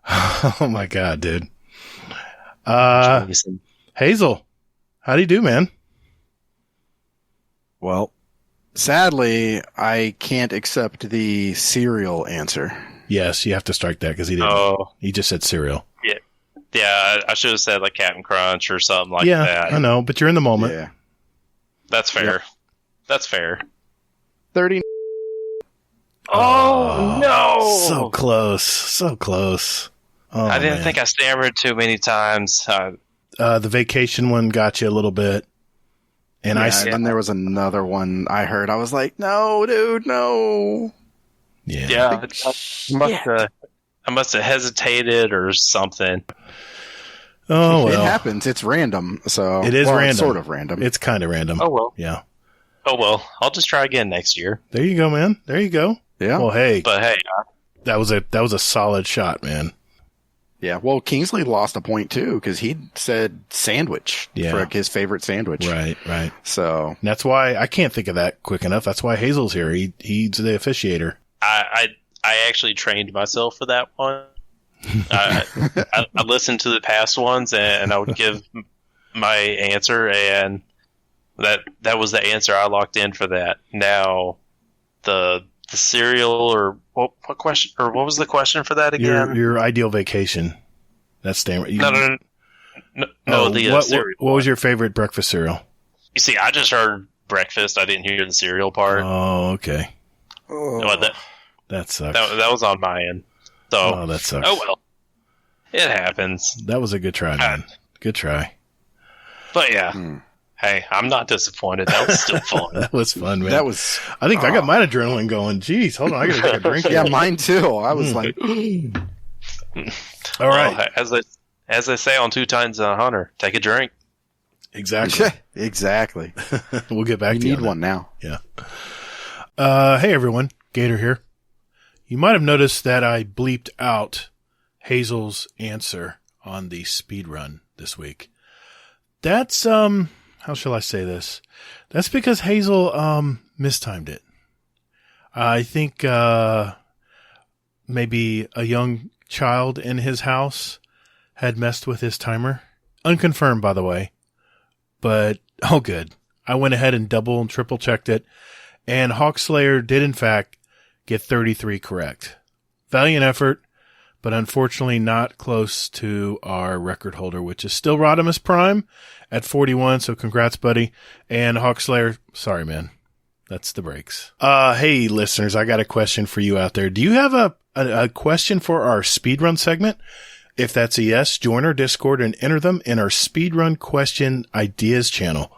E: Oh my God, dude. Hazel, how do you do, man?
C: Well, sadly, I can't accept the cereal answer.
E: Yes, you have to strike that because he didn't.
B: Oh,
E: He just said cereal.
B: yeah. I should have said like Captain Crunch or something like
E: Yeah,
B: that.
E: I know, but you're in the moment.
C: Yeah.
B: That's fair.
C: Yep.
B: That's fair.
C: 30.
B: Oh, no!
E: So close. So close. Oh,
B: I didn't
E: man.
B: think I stammered too many times.
E: The vacation one got you a little bit. And
C: And then there was another one I heard. I was like, no, dude, no.
E: Yeah.
B: I must have hesitated or something.
E: Oh,
C: It
E: well.
C: happens. It's random. So
E: It is random.
C: Sort of random.
E: It's kind of random.
B: Oh, well.
E: Yeah.
B: Oh, well. I'll just try again next year.
E: There you go, man. There you go.
C: Yeah.
E: Well, hey,
B: But hey,
E: that was a solid shot, man.
C: Yeah. Well, Kingsley lost a point too because he said sandwich for his favorite sandwich.
E: Right.
C: So
E: And that's why I can't think of that quick enough. That's why Hazel's here. He's the officiator.
B: I actually trained myself for that one. I listened to the past ones and I would give my answer, and that was the answer I locked in for that. Now, the cereal or what question or what was the question for that again?
E: Your ideal vacation. That's standard.
B: No. The cereal.
E: What was your favorite breakfast cereal?
B: You see, I just heard breakfast. I didn't hear the cereal part.
E: Oh, okay.
B: Well,
E: That sucks.
B: that was on my end. So,
E: that sucks.
B: oh well, it happens.
E: That was a good try, man. Good try.
B: But yeah, hey, I'm not disappointed. That was still fun.
E: That was fun, man.
C: that was.
E: I think I got my adrenaline going. Jeez, hold on, I gotta take a drink.
C: Yeah, mine too. I was like,
E: All right.
B: Well, as they say on Two Titans and a Hunter, take a drink.
E: Exactly.
C: exactly.
E: We'll get back
C: You
E: to you
C: need
E: on
C: one now.
E: that. Yeah. Hey everyone, Gator here. You might have noticed that I bleeped out Hazel's answer on the speed run this week. That's how shall I say this? That's because Hazel mistimed it. I think maybe a young child in his house had messed with his timer. Unconfirmed, by the way. But oh good. I went ahead and double and triple checked it, and Hawkslay3r did in fact get 33 correct. Valiant effort, but unfortunately not close to our record holder, which is still Rodimus Prime at 41. So congrats, buddy. And Hawkslay3r, sorry, man. That's the breaks. Hey, listeners, I got a question for you out there. Do you have a question for our speedrun segment? If that's a yes, join our Discord and enter them in our speedrun question ideas channel,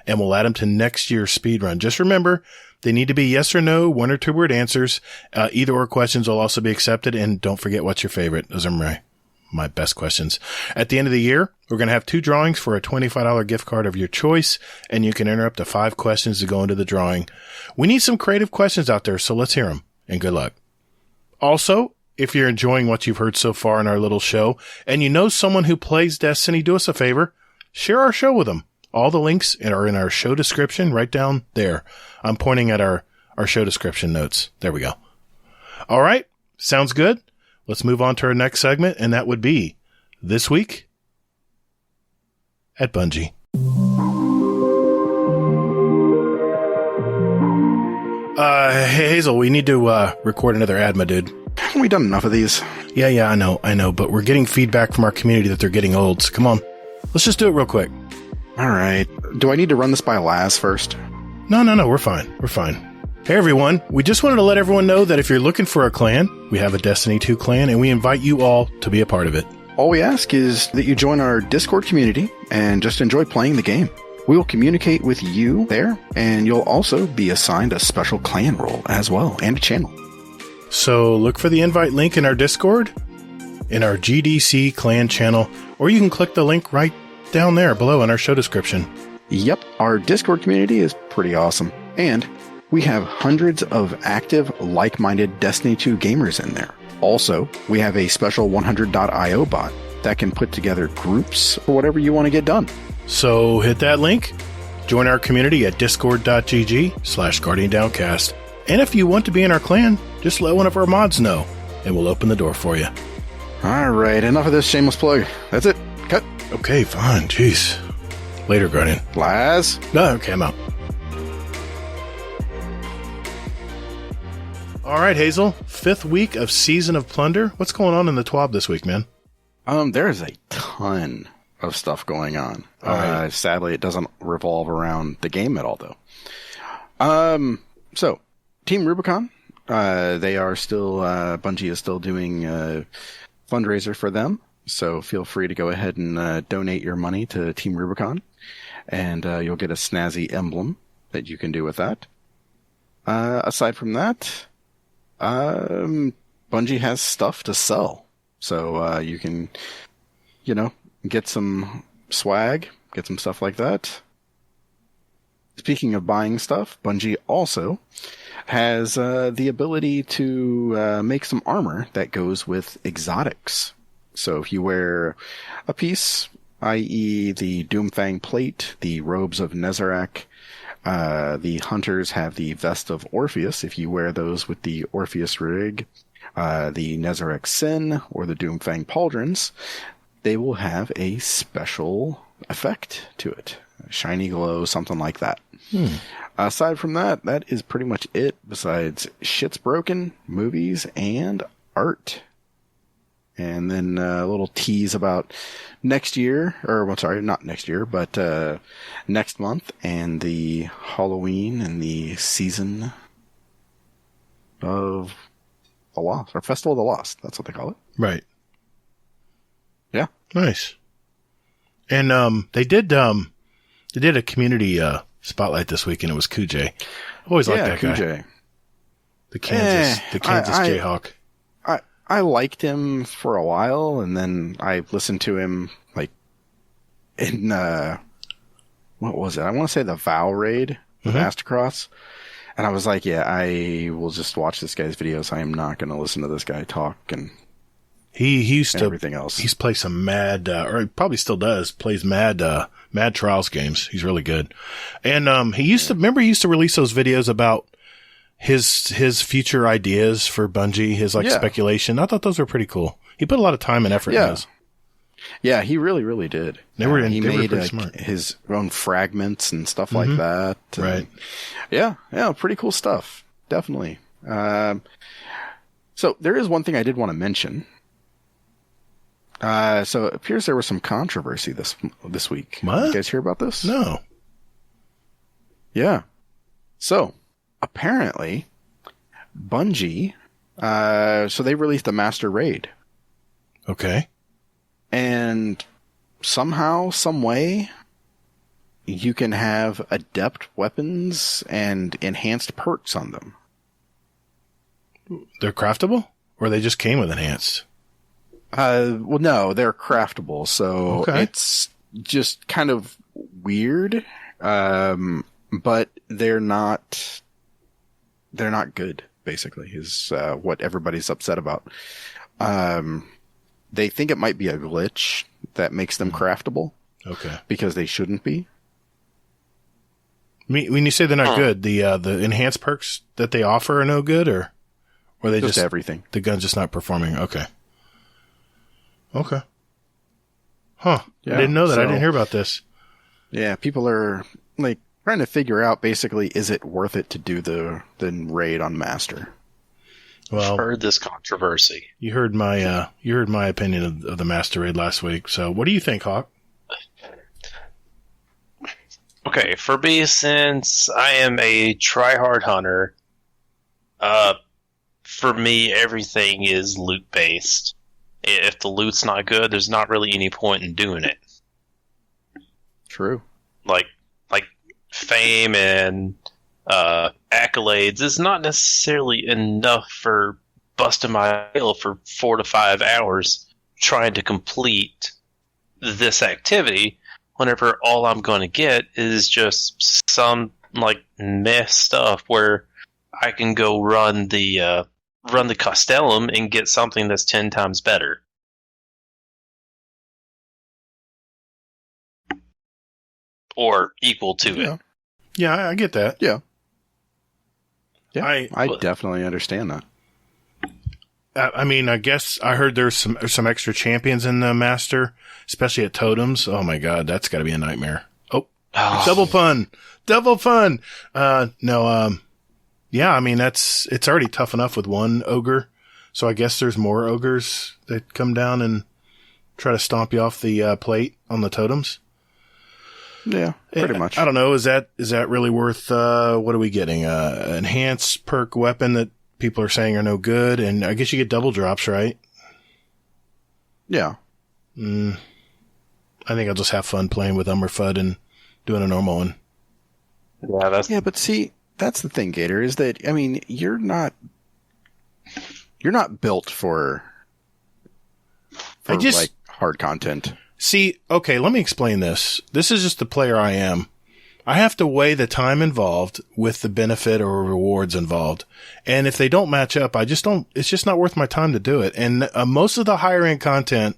E: and we'll add them to next year's speedrun. Just remember, they need to be yes or no, 1 or 2 word answers. Either or questions will also be accepted. And don't forget what's your favorite. Those are my best questions. At the end of the year, we're going to have 2 drawings for a $25 gift card of your choice. And you can enter up to 5 questions to go into the drawing. We need some creative questions out there. So let's hear them, and good luck. Also, if you're enjoying what you've heard so far in our little show and you know someone who plays Destiny, do us a favor, share our show with them. All the links are in our show description right down there. I'm pointing at our show description notes. There we go. All right. Sounds good. Let's move on to our next segment, and that would be This Week at Bungie. Hey, Hazel, we need to record another ad, my dude.
C: Haven't we done enough of these?
E: Yeah, I know, but we're getting feedback from our community that they're getting old, so come on. Let's just do it real quick.
C: All right. Do I need to run this by Laz first?
E: No, we're fine. Hey everyone, we just wanted to let everyone know that if you're looking for a clan, we have a Destiny 2 clan, and we invite you all to be a part of it.
C: All we ask is that you join our Discord community and just enjoy playing the game. We will communicate with you there, and you'll also be assigned a special clan role as well, and a channel.
E: So look for the invite link in our Discord, in our GDC clan channel, or you can click the link right down there below in our show description.
C: Yep, our Discord community is pretty awesome. And we have hundreds of active, like-minded Destiny 2 gamers in there. Also, we have a special 100.io bot that can put together groups for whatever you want to get done.
E: So hit that link, Join our community at discord.gg/guardiandowncast. And if you want to be in our clan, just let one of our mods know, and we'll open the door for you.
C: All right, enough of this shameless plug. That's it. Cut.
E: Okay, fine. Jeez. Later, Guardian.
C: Laz.
E: No, okay, I'm out. All right, Hazel. 5th week of Season of Plunder. What's going on in the TWAB this week, man?
C: There's a ton of stuff going on.
E: Right.
C: Sadly, it doesn't revolve around the game at all, though. So, Team Rubicon, they are still, Bungie is still doing a fundraiser for them. So feel free to go ahead and donate your money to Team Rubicon, and you'll get a snazzy emblem that you can do with that. Aside from that, Bungie has stuff to sell. So you can, get some swag, get some stuff like that. Speaking of buying stuff, Bungie also has the ability to make some armor that goes with exotics. So if you wear a piece, i.e. the Doomfang plate, the robes of Nezarec, the hunters have the vest of Orpheus. If you wear those with the Orpheus rig, the Nezarec Sin, or the Doomfang pauldrons, they will have a special effect to it. A shiny glow, something like that. Aside from that, that is pretty much it, besides Shit's Broken, movies, and art. And then a little tease about next year, not next year, but next month, and the Halloween and the Season of the Lost, or Festival of the Lost. That's what they call it.
E: Right.
C: Yeah.
E: Nice. And they did a community spotlight this week, and it was Kujay. Always liked that guy.
C: Kujay.
E: The Kansas Jayhawk.
C: I liked him for a while, and then I listened to him in what was it? I want to say the Vow raid, the Mastercross, and I was like, yeah, I will just watch this guy's videos. I am not going to listen to this guy talk and
E: he used to
C: everything else.
E: He's played some mad, or he probably still does, plays mad Trials games. He's really good, and he used to release those videos about his future ideas for Bungie, his speculation. I thought those were pretty cool. He put a lot of time and effort in those.
C: Yeah, he really, really did.
E: He made
C: his own fragments and stuff like that.
E: Right.
C: Yeah, pretty cool stuff. Definitely. So there is one thing I did want to mention. So it appears there was some controversy this week.
E: What?
C: You guys hear about this?
E: No.
C: Yeah. So apparently, Bungie, so they released a Master Raid.
E: Okay.
C: And somehow, some way, you can have adept weapons and enhanced perks on them.
E: They're craftable? Or they just came with enhanced?
C: Well, no, they're craftable, so it's just kind of weird, but they're not good, basically, is what everybody's upset about. They think it might be a glitch that makes them craftable. Okay. Because they shouldn't be.
E: When you say they're not good, the enhanced perks that they offer are no good, or they just
C: everything?
E: The gun's just not performing. Okay. Huh. Yeah, I didn't know that. I didn't hear about this.
C: Yeah, people are trying to figure out, basically, is it worth it to do the raid on Master?
B: Well, I've heard this controversy.
E: You heard my opinion of the Master Raid last week. So, what do you think, Hawk?
B: Okay, for me, since I am a try-hard hunter, for me, everything is loot-based. If the loot's not good, there's not really any point in doing it.
C: True.
B: Like fame and accolades is not necessarily enough for busting my tail for 4 to 5 hours trying to complete this activity, whenever all I'm going to get is just some meh stuff where I can go run the Castellum and get something that's 10 times better.
A: or equal to it.
E: Yeah, I get that.
C: Yeah. Yeah, I
A: but-
C: definitely understand that.
E: I mean, I guess I heard there's some extra champions in the Master, especially at Totems. Oh my God, that's got to be a nightmare. Oh, double pun. Yeah, I mean, it's already tough enough with one ogre. So I guess there's more ogres that come down and try to stomp you off the plate on the totems.
C: Yeah, pretty much.
E: I don't know. Is that really worth, what are we getting? Enhanced perk weapon that people are saying are no good. And I guess you get double drops, right?
C: Yeah.
E: I think I'll just have fun playing with Umberfud and doing a normal one.
C: Yeah, but see, that's the thing, Gator, is that, I mean, you're not built for like hard content.
E: See, okay, let me explain this. This is just the player I am. I have to weigh the time involved with the benefit or rewards involved. And if they don't match up, it's just not worth my time to do it. And most of the higher end content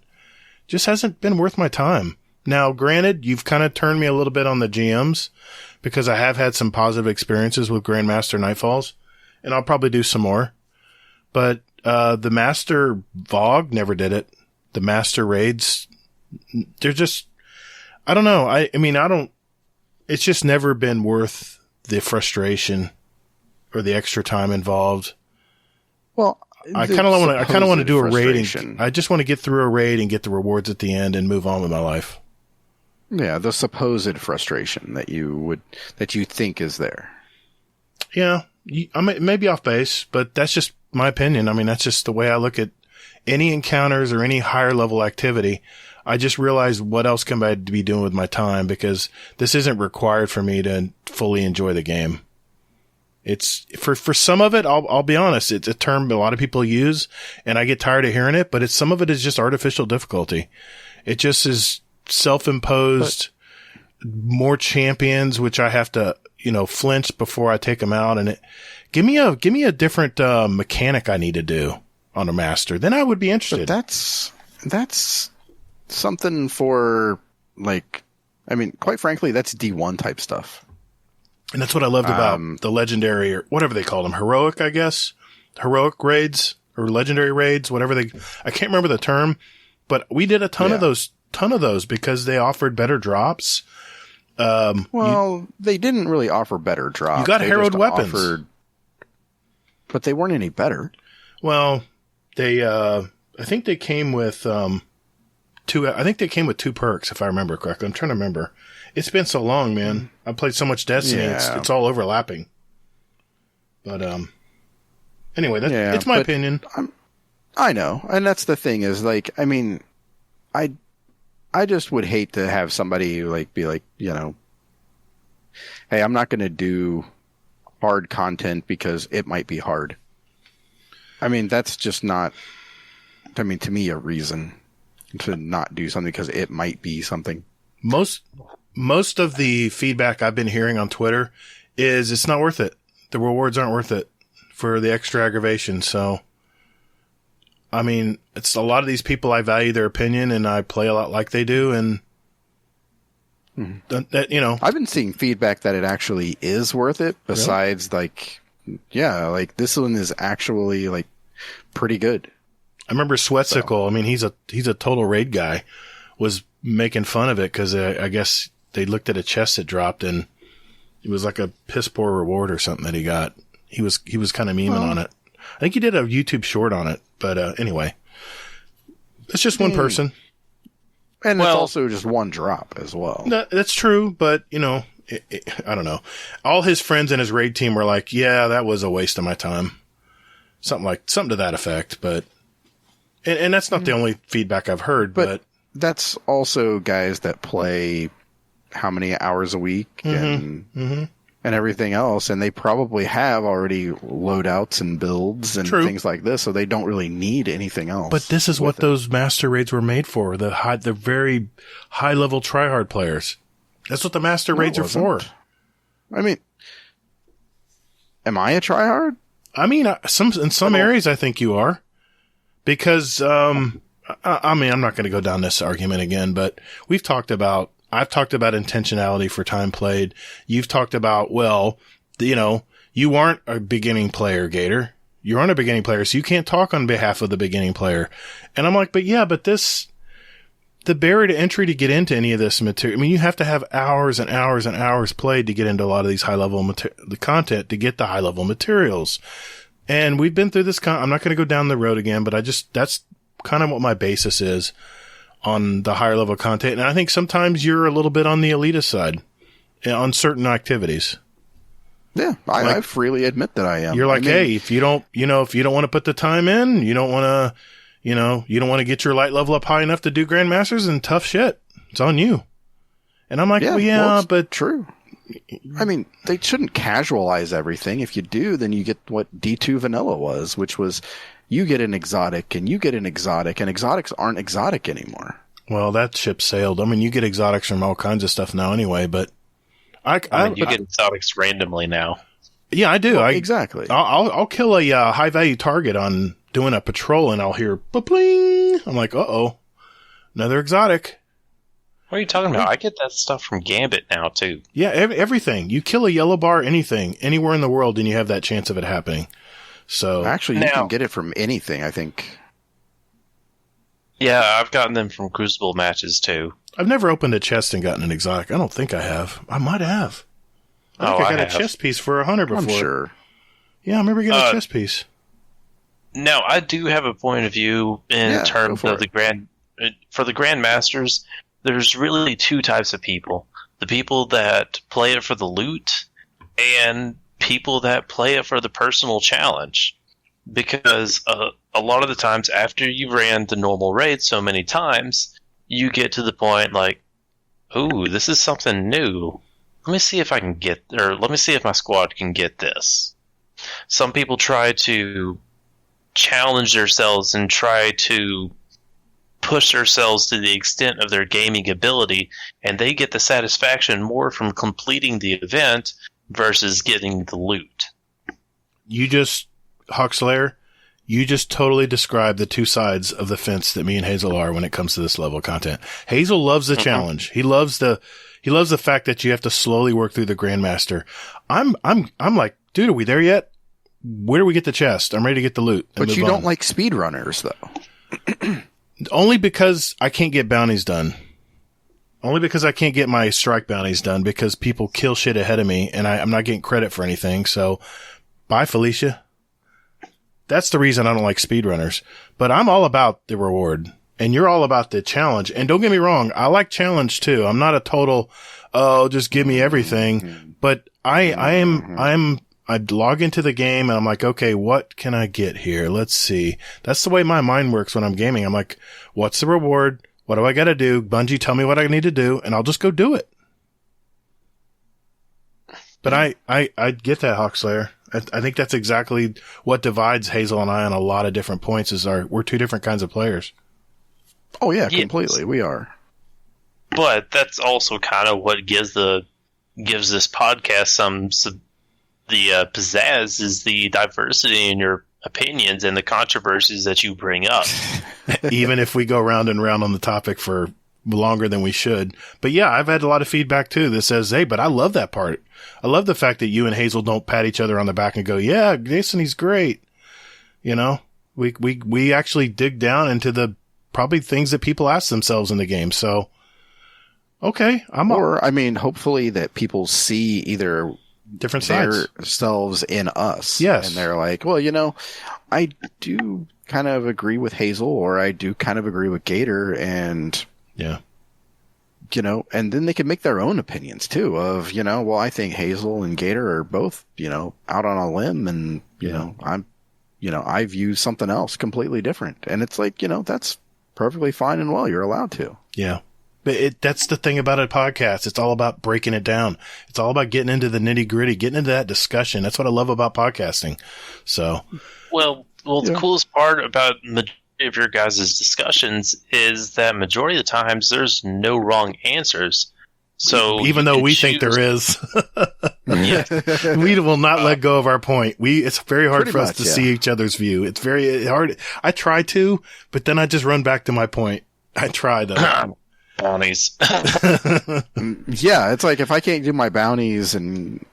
E: just hasn't been worth my time. Now, granted, you've kind of turned me a little bit on the GMs because I have had some positive experiences with Grandmaster Nightfalls, and I'll probably do some more. But the Master Vogue never did it. The Master Raids, they're just, I don't know. I mean, it's just never been worth the frustration or the extra time involved.
C: Well,
E: I kind of want to do a raid. I just want to get through a raid and get the rewards at the end and move on with my life.
C: Yeah, the supposed frustration that you think is there.
E: Yeah, I may be off base, but that's just my opinion. I mean, that's just the way I look at any encounters or any higher level activity. I just realized what else can I be doing with my time because this isn't required for me to fully enjoy the game. It's for some of it, I'll be honest, it's a term a lot of people use and I get tired of hearing it, but some of it is just artificial difficulty. It just is self-imposed, more champions, which I have to, flinch before I take them out. And give me a different, mechanic I need to do on a master. Then I would be interested.
C: But that's something for quite frankly, that's D1 type stuff.
E: And that's what I loved about the legendary or whatever they call them. Heroic, I guess. Heroic raids or legendary raids, whatever I can't remember the term, but we did a ton of those because they offered better drops.
C: They didn't really offer better drops.
E: You got herald weapons.
C: But they weren't any better.
E: Well, I think they came with, two perks, if I remember correctly. I'm trying to remember. It's been so long, man. I played so much Destiny. Yeah. It's all overlapping. But, anyway, it's my opinion.
C: I know. And that's the thing is I just would hate to have somebody be like, hey, I'm not going to do hard content because it might be hard. I mean, that's just not, to me, a reason to not do something because it might be something.
E: Most of the feedback I've been hearing on Twitter is it's not worth it. The rewards aren't worth it for the extra aggravation. So, I mean, it's a lot of these people, I value their opinion and I play a lot like they do. And
C: I've been seeing feedback that it actually is worth it besides this one is actually pretty good.
E: I remember Sweatsicle. I mean, he's a total raid guy, was making fun of it because I guess they looked at a chest that dropped and it was like a piss poor reward or something that he got. He was kind of memeing on it. I think he did a YouTube short on it, but anyway, it's just one person,
C: and it's also just one drop as well.
E: That's true, but I don't know. All his friends and his raid team were like, "Yeah, that was a waste of my time," something to that effect. But and that's not the only feedback I've heard, but
C: that's also guys that play how many hours a week and everything else, and they probably have already loadouts and builds and things like this, so they don't really need anything else.
E: But this is what those master raids were made for, the very high level tryhard players. That's what the master raids are for.
C: I mean, am I a tryhard?
E: I mean, in some areas I think you are. Because, I mean, I'm not going to go down this argument again, but we've talked about I've talked about intentionality for time played. You've talked about, well, you aren't a beginning player, Gator. You aren't a beginning player, so you can't talk on behalf of the beginning player. And I'm like, but the barrier to entry to get into any of this material, I mean, you have to have hours and hours and hours played to get into a lot of these high-level the content to get the high-level materials. And we've been through this. I'm not going to go down the road again, but that's kind of what my basis is on the higher level content. And I think sometimes you're a little bit on the elitist side on certain activities.
C: Yeah, I freely admit that I am.
E: You're like, hey, if you don't want to put the time in, you don't want to get your light level up high enough to do Grandmasters, and tough shit. It's on you. And I'm like, but
C: true. I mean, they shouldn't casualize everything. If you do, then you get what D2 Vanilla was, which was you get an exotic and you get an exotic, and exotics aren't exotic anymore.
E: Well, that ship sailed. I mean, you get exotics from all kinds of stuff now anyway, but
B: you get exotics randomly now.
E: Yeah, I do.
C: Well, exactly.
E: I'll kill a high value target on doing a patrol, and I'll hear ba-pling. I'm like, uh-oh, another exotic.
B: What are you talking about? I get that stuff from Gambit now, too.
E: Yeah, everything. You kill a yellow bar, anything, anywhere in the world, and you have that chance of it happening. So
C: actually, you can get it from anything, I think.
B: Yeah, I've gotten them from Crucible matches, too.
E: I've never opened a chest and gotten an exotic. I don't think I have. I might have. I think I got a chest piece for 100 before.
C: I'm sure.
E: Yeah, I remember getting a chest piece.
B: Now, I do have a point of view in terms of for the Grandmasters. There's really two types of people. The people that play it for the loot and people that play it for the personal challenge. Because a lot of the times after you ran the normal raid so many times, you get to the point like, ooh, this is something new. Let me see if let me see if my squad can get this. Some people try to challenge themselves and try to push themselves to the extent of their gaming ability, and they get the satisfaction more from completing the event versus getting the loot.
E: Hawkslay3r, you just totally described the two sides of the fence that me and Hazel are when it comes to this level of content. Hazel loves the challenge. He loves the fact that you have to slowly work through the Grandmaster. I'm like, dude, are we there yet? Where do we get the chest? I'm ready to get the loot.
C: But you don't like speedrunners, though.
E: Only because I can't get bounties done. Only because I can't get my strike bounties done because people kill shit ahead of me and I'm not getting credit for anything. So, bye, Felicia. That's the reason I don't like speedrunners. But I'm all about the reward. And you're all about the challenge. And don't get me wrong, I like challenge too. I'm not a total, just give me everything. But I log into the game and I'm like, okay, what can I get here? Let's see. That's the way my mind works when I'm gaming. I'm like, what's the reward? What do I got to do? Bungie, tell me what I need to do, and I'll just go do it. But I get that, Hawkslay3r. I think that's exactly what divides Hazel and I on a lot of different points we're two different kinds of players.
C: Oh yeah, completely. We are.
B: But that's also kind of what gives this podcast the pizzazz is the diversity in your opinions and the controversies that you bring up.
E: Even if we go round and round on the topic for longer than we should. But yeah, I've had a lot of feedback too that says, hey, but I love that part. I love the fact that you and Hazel don't pat each other on the back and go, yeah, Jason, he's great. You know, we actually dig down into the probably things that people ask themselves in the game. So, okay.
C: Hopefully that people see either
E: different sides
C: themselves in us.
E: Yes.
C: And they're like, well, I do kind of agree with Hazel, or I do kind of agree with Gator, and
E: yeah.
C: And then they can make their own opinions too of, well, I think Hazel and Gator are both, out on a limb, and, I view something else completely different. And it's like, that's perfectly fine and well. You're allowed to.
E: Yeah. But that's the thing about a podcast. It's all about breaking it down. It's all about getting into the nitty gritty, getting into that discussion. That's what I love about podcasting. So,
B: the coolest part about majority of your guys' discussions is that majority of the times there's no wrong answers. So
E: even though we think there is, we will not let go of our point. It's very hard for us to see each other's view. It's very hard. I try to, but then I just run back to my point. I try though.
A: Bounties.
C: Yeah, it's like if I can't do my bounties and,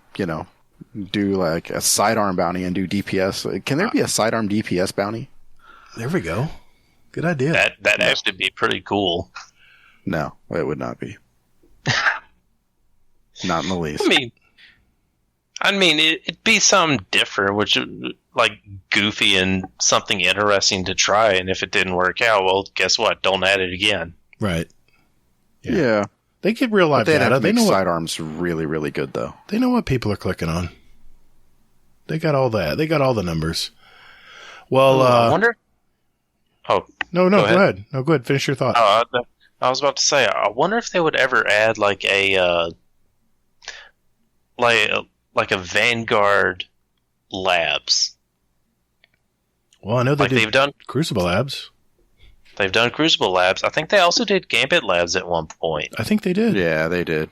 C: do like a sidearm bounty and do DPS, can there be a sidearm DPS bounty?
E: There we go. Good idea.
A: That'd actually be pretty cool.
C: No, it would not be. Not in the least.
A: I mean, it'd be something different, which like goofy and something interesting to try. And if it didn't work out, well, guess what? Don't add it again.
E: Right.
C: Yeah.
E: They get real life data.
C: They know sidearms really, really good, though.
E: They know what people are clicking on. They got all that. They got all the numbers. Well,
A: I wonder. Oh
E: no, go ahead. No, go ahead. Finish your thought.
A: I was about to say, I wonder if they would ever add like a Vanguard Labs.
E: Well, I know
A: they've done
E: Crucible Labs.
A: They've done Crucible Labs. I think they also did Gambit Labs at one point.
E: I think they did.
C: Yeah, they did.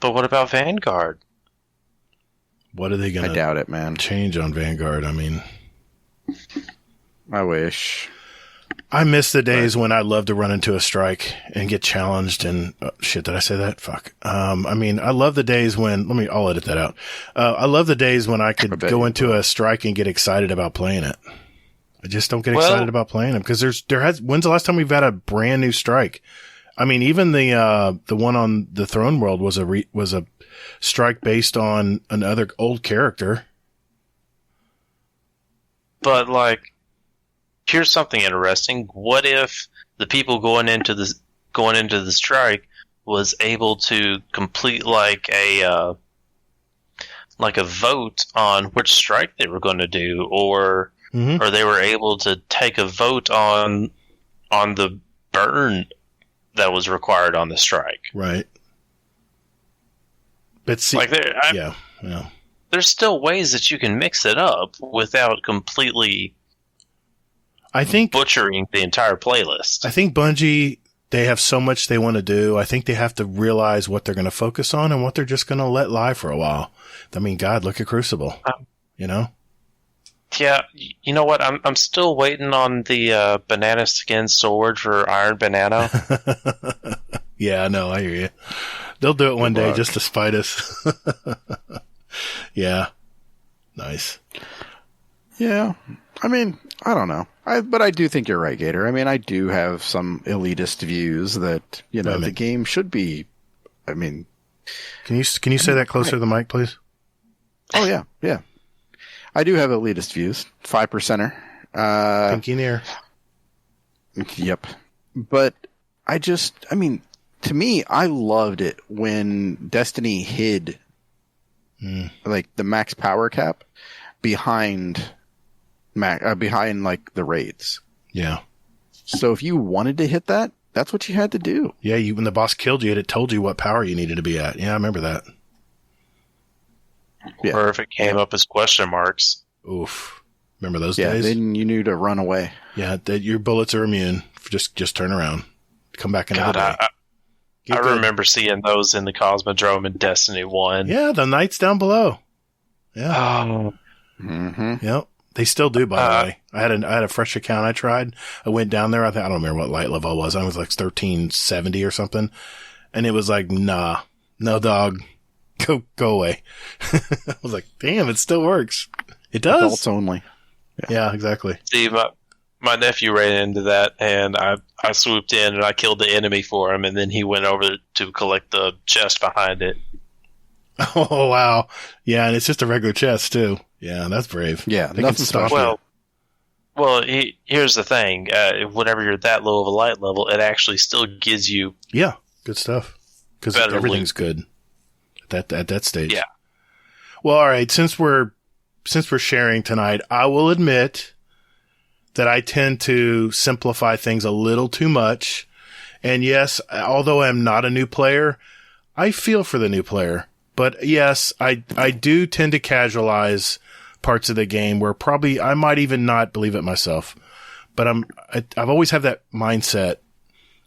A: But what about Vanguard?
E: What are they going to?
C: I doubt it, man.
E: Change on Vanguard. I mean,
C: I wish.
E: I miss the days when I loved to run into a strike and get challenged and shit. Did I say that? Fuck. I love the days when. I'll edit that out. I love the days when I could go into a strike and get excited about playing it. I just don't get excited about playing them because when's the last time we've had a brand new strike? I mean, even the one on the Throne World was a strike based on another old character.
A: But like, here's something interesting. What if the people going into the strike was able to complete like a vote on which strike they were going to do, or they were able to take a vote on the burn that was required on the strike.
E: Right. But see,
A: like there's still ways that you can mix it up without completely butchering the entire playlist.
E: I think Bungie, they have so much they want to do. I think they have to realize what they're going to focus on and what they're just going to let lie for a while. I mean, God, look at Crucible.
A: Yeah, you know what? I'm still waiting on the banana skin sword for Iron Banana.
E: Yeah, I know. I hear you. They'll do it one day just to spite us. Yeah. Nice.
C: Yeah. I mean, I don't know. But I do think you're right, Gator. I mean, I do have some elitist views that, the game should be, I mean...
E: Can you say that closer to the mic, please?
C: Oh, yeah. Yeah. I do have elitist views. 5%er.
E: Pinky in the air.
C: Yep. But to me, I loved it when Destiny hid like the max power cap behind like the raids.
E: Yeah.
C: So if you wanted to hit that, that's what you had to do.
E: Yeah, when the boss killed you, it told you what power you needed to be at. Yeah, I remember that.
C: Yeah.
A: Or if it came up as question marks.
E: Oof. Remember those
C: days?
E: Yeah,
C: then you knew to run away.
E: Yeah, your bullets are immune. Just turn around. Come back another day.
A: I remember seeing those in the Cosmodrome in Destiny 1.
E: Yeah, the knights down below. Yeah.
A: Oh.
C: Mm-hmm.
E: Yep. They still do, by the way. I had a fresh account I tried. I went down there. I don't remember what light level I was. I was like 1370 or something. And it was like, nah, no dog. Go away. I was like, damn, it still works. It does.
C: Adults only.
E: Yeah, exactly.
A: See, my nephew ran into that, and I swooped in and I killed the enemy for him, and then he went over to collect the chest behind it.
E: Oh, wow. Yeah, and it's just a regular chest, too. Yeah, that's brave.
C: Yeah, they can stop
A: you. Well, here's the thing. Whenever you're that low of a light level, it actually still gives you...
E: Yeah, good stuff. Because everything's good at that stage.
A: Yeah.
E: Well, all right, since we're sharing tonight, I will admit that I tend to simplify things a little too much. And yes, although I'm not a new player, I feel for the new player. But yes, I do tend to casualize parts of the game where probably I might even not believe it myself. But I've always had that mindset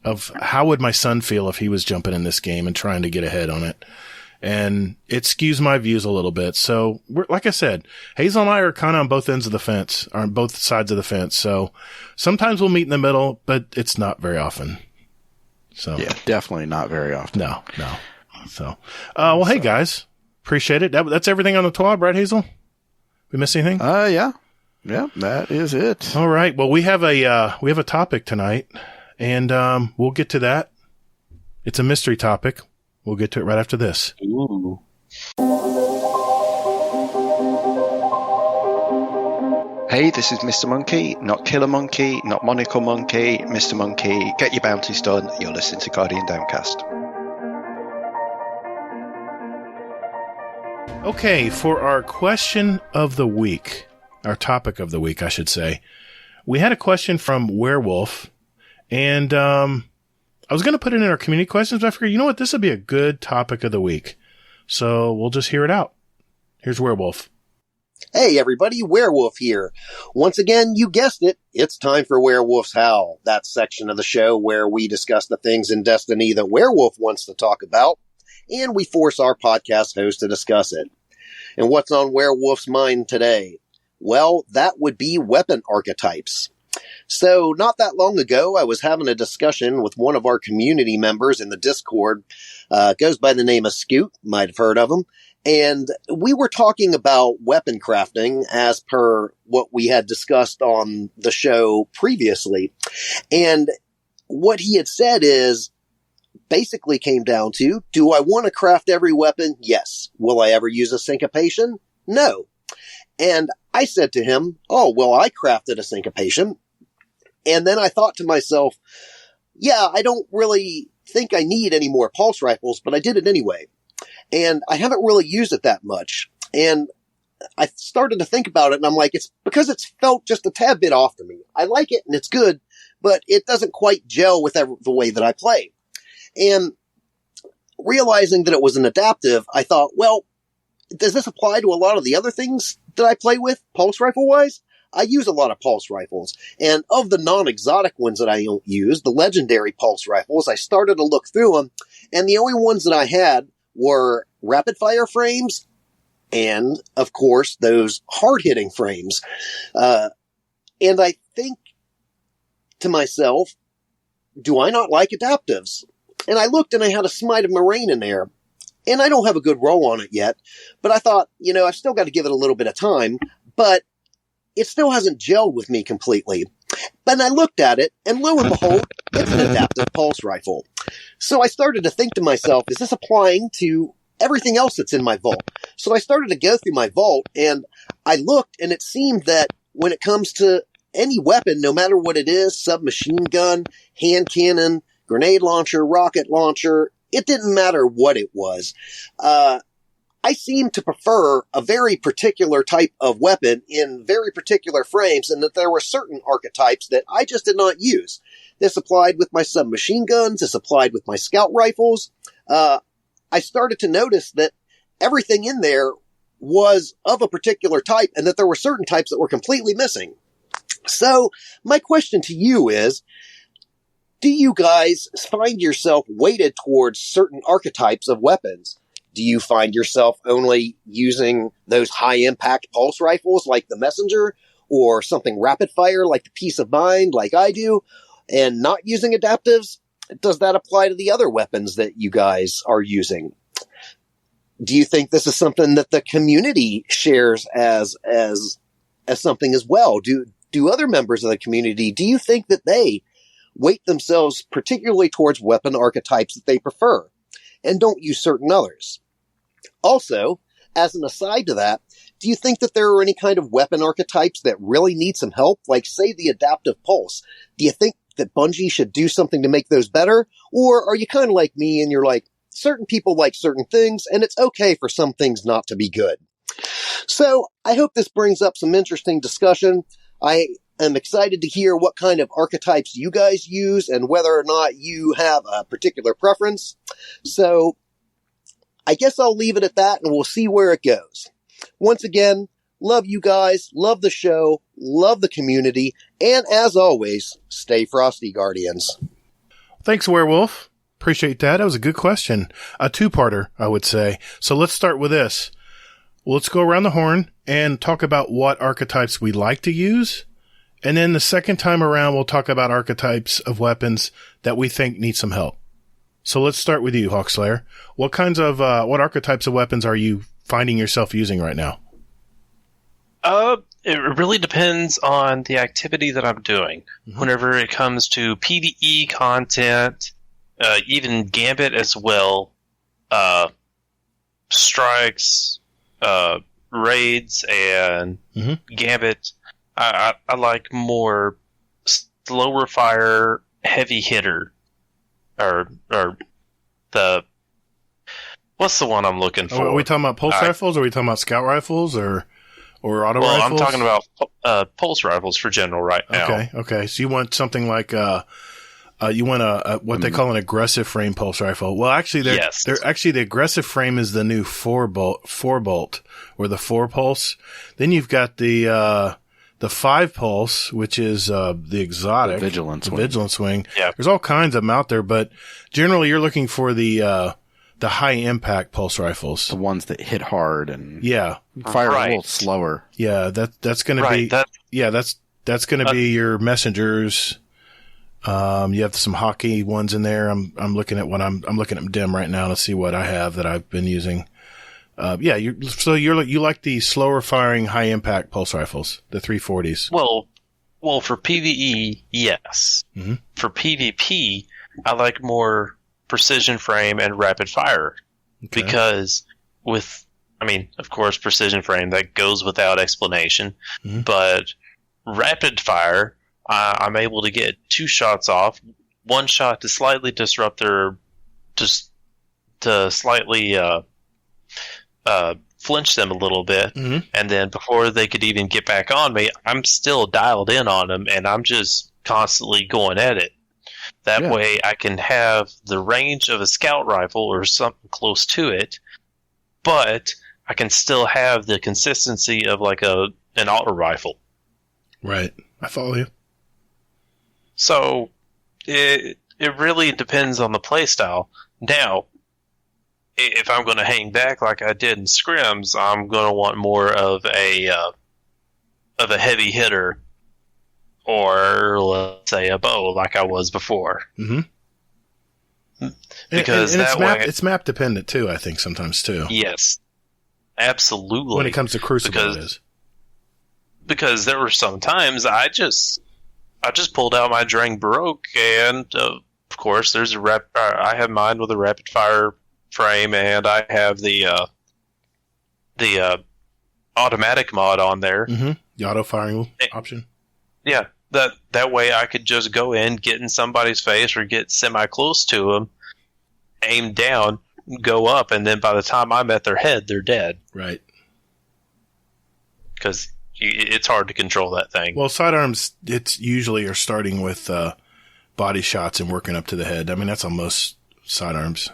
E: of how would my son feel if he was jumping in this game and trying to get ahead on it. And it skews my views a little bit. So, like I said, Hazel and I are kind of on both ends of the fence, or on both sides of the fence. So sometimes we'll meet in the middle, but it's not very often. So
C: Yeah, definitely not very often.
E: no. So, well, hey guys, appreciate it. That's everything on the TWAB, right, Hazel? We miss anything?
C: Yeah, that is it.
E: All right. Well, we have a topic tonight, and we'll get to that. It's a mystery topic. We'll get to it right after this.
A: Ooh.
F: Hey, this is Mr. Monkey, not Killer Monkey, not Monocle Monkey, Mr. Monkey. Get your bounties done. You're listening to Guardian Downcast.
E: Okay, for our question of the week, our topic of the week, I should say, we had a question from Werewolf, and I was going to put it in our community questions, but I figured, you know what, this would be a good topic of the week. So we'll just hear it out. Here's Werewolf.
G: Hey everybody, Werewolf here. Once again, you guessed it, it's time for Werewolf's Howl, that section of the show where we discuss the things in Destiny that Werewolf wants to talk about, and we force our podcast host to discuss it. And what's on Werewolf's mind today? Well, that would be weapon archetypes. So, not that long ago, I was having a discussion with one of our community members in the Discord, goes by the name of Scoot, might have heard of him. And we were talking about weapon crafting as per what we had discussed on the show previously. And what he had said is basically came down to, do I want to craft every weapon? Yes. Will I ever use a syncopation? No. And I said to him, oh, well, I crafted a syncopation. And then I thought to myself, yeah, I don't really think I need any more pulse rifles, but I did it anyway. And I haven't really used it that much. And I started to think about it, and I'm like, it's because it's felt just a tad bit off to me. I like it, and it's good, but it doesn't quite gel with the way that I play. And realizing that it was an adaptive, I thought, well, does this apply to a lot of the other things that I play with, pulse rifle-wise? I use a lot of pulse rifles. And of the non-exotic ones that I don't use, the legendary pulse rifles, I started to look through them, and the only ones that I had were rapid-fire frames and, of course, those hard-hitting frames. And I think to myself, do I not like adaptives? And I looked and I had a Smite of Moraine in there. And I don't have a good roll on it yet. But I thought, I've still got to give it a little bit of time. But it still hasn't gelled with me completely. But I looked at it, and lo and behold, it's an adaptive pulse rifle. So I started to think to myself, is this applying to everything else that's in my vault? So I started to go through my vault, and I looked, and it seemed that when it comes to any weapon, no matter what it is, submachine gun, hand cannon, grenade launcher, rocket launcher, it didn't matter what it was. I seem to prefer a very particular type of weapon in very particular frames, and that there were certain archetypes that I just did not use. This applied with my submachine guns. This applied with my scout rifles. I started to notice that everything in there was of a particular type, and that there were certain types that were completely missing. So my question to you is, do you guys find yourself weighted towards certain archetypes of weapons? Do you find yourself only using those high-impact pulse rifles like the Messenger, or something rapid-fire like the Peace of Mind like I do, and not using adaptives? Does that apply to the other weapons that you guys are using? Do you think this is something that the community shares as something as well? Do other members of the community, do you think that they weight themselves particularly towards weapon archetypes that they prefer, and don't use certain others? Also, as an aside to that, do you think that there are any kind of weapon archetypes that really need some help? Like, say, the adaptive pulse. Do you think that Bungie should do something to make those better? Or are you kind of like me and you're like, certain people like certain things, and it's okay for some things not to be good? So, I hope this brings up some interesting discussion. I am excited to hear what kind of archetypes you guys use and whether or not you have a particular preference. So, I guess I'll leave it at that, and we'll see where it goes. Once again, love you guys, love the show, love the community, and as always, stay frosty, Guardians.
E: Thanks, Werewolf. Appreciate that. That was a good question. A two-parter, I would say. So let's start with this. Let's go around the horn and talk about what archetypes we like to use. And then the second time around, we'll talk about archetypes of weapons that we think need some help. So let's start with you, Hawkslay3r. What kinds of, what archetypes of weapons are you finding yourself using right now?
B: It really depends on the activity that I'm doing.
E: Mhm.
B: Whenever it comes to PvE content, even Gambit as well, strikes, raids, and
E: Mhm.
B: Gambit, I like more slower fire, heavy hitter, or the what's the one I'm looking for?
E: Are we talking about pulse rifles? Or are we talking about scout rifles or auto
B: Well,
E: rifles?
B: I'm talking about pulse rifles for general right now.
E: Okay. So you want something like you want a what they call an aggressive frame pulse rifle. Well, actually, they're actually the aggressive frame is the new 4-bolt or the 4-pulse. Then you've got the 5-pulse, which is the exotic,
C: Vigilance
E: Wing.
B: Yeah.
E: There's all kinds of them out there, but generally you're looking for the high impact pulse rifles,
C: the ones that hit hard and
E: fire
C: a little slower.
E: Yeah, that's going to be that's going to be your messengers. You have some hockey ones in there. I'm looking at I'm looking at them right now to see what I have that I've been using. You like the slower firing high impact pulse rifles, the 340s.
B: Well, for PvE, yes.
E: Mm-hmm.
B: For PvP, I like more precision frame and rapid fire because of course, precision frame that goes without explanation, but rapid fire, I'm able to get 2 shots off, 1 shot to slightly disrupt their, to slightly flinch them a little bit, and then before they could even get back on me, I'm still dialed in on them, and I'm just constantly going at it. That way I can have the range of a scout rifle or something close to it, but I can still have the consistency of like an auto rifle.
E: Right. I follow you.
B: So it really depends on the playstyle. Now, if I'm going to hang back like I did in scrims, I'm going to want more of a heavy hitter, or let's say a bow, like I was before.
E: Mm-hmm.
B: Because
E: and
B: it's
E: map dependent too. I think sometimes too.
B: Yes, absolutely.
E: When it comes to Crucible, it is.
B: Because there were some times I just pulled out my Drang Baroque, and of course there's I have mine with a rapid fire frame, and I have the automatic mod on there.
E: Mm-hmm. The auto firing option.
B: Yeah, that way I could just go in, get in somebody's face, or get semi close to them, aim down, go up, and then by the time I'm at their head, they're dead.
E: Right.
B: Because it's hard to control that thing.
E: Well, sidearms, it's usually are starting with body shots and working up to the head. I mean, that's on most sidearms.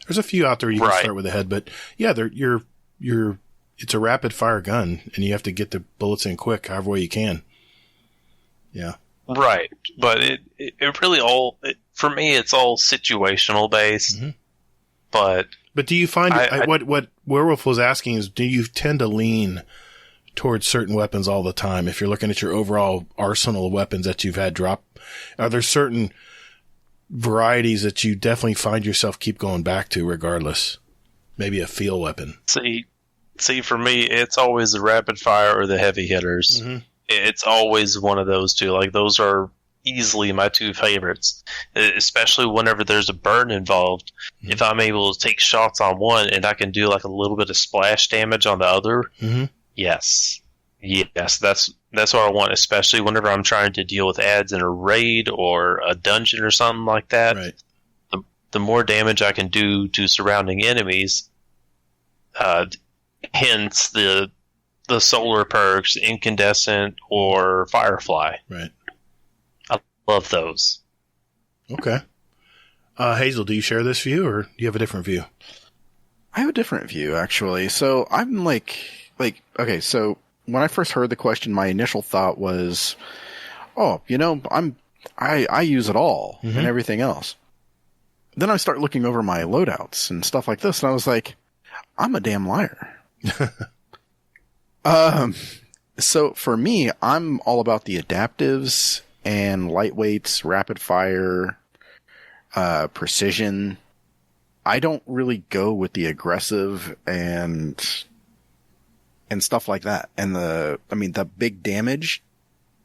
E: There's a few out there you can start with the head, but yeah, it's a rapid fire gun, and you have to get the bullets in quick, however way you can. Yeah.
B: Right, but it really for me, it's all situational based.
E: Mm-hmm.
B: But
E: do you find what Werewolf was asking is, do you tend to lean towards certain weapons all the time? If you're looking at your overall arsenal of weapons that you've had drop, are there certain varieties that you definitely find yourself keep going back to regardless? Maybe a field weapon.
B: See, for me, it's always the rapid fire or the heavy hitters.
E: Mm-hmm.
B: It's always one of those two. Like, those are easily my 2 favorites, especially whenever there's a burn involved.
E: Mm-hmm.
B: If I'm able to take shots on one and I can do like a little bit of splash damage on the other, yes, that's what I want, especially whenever I'm trying to deal with ads in a raid or a dungeon or something like that.
E: Right.
B: The more damage I can do to surrounding enemies, hence the solar perks, incandescent or firefly.
E: Right.
B: I love those.
E: Okay. Hazel, do you share this view, or do you have a different view?
C: I have a different view, actually. So I'm okay, so when I first heard the question, my initial thought was, I use it all and everything else. Then I start looking over my loadouts and stuff like this, and I was like, I'm a damn liar. So for me, I'm all about the adaptives and lightweights, rapid fire, precision, I don't really go with the aggressive and stuff like that. And the big damage.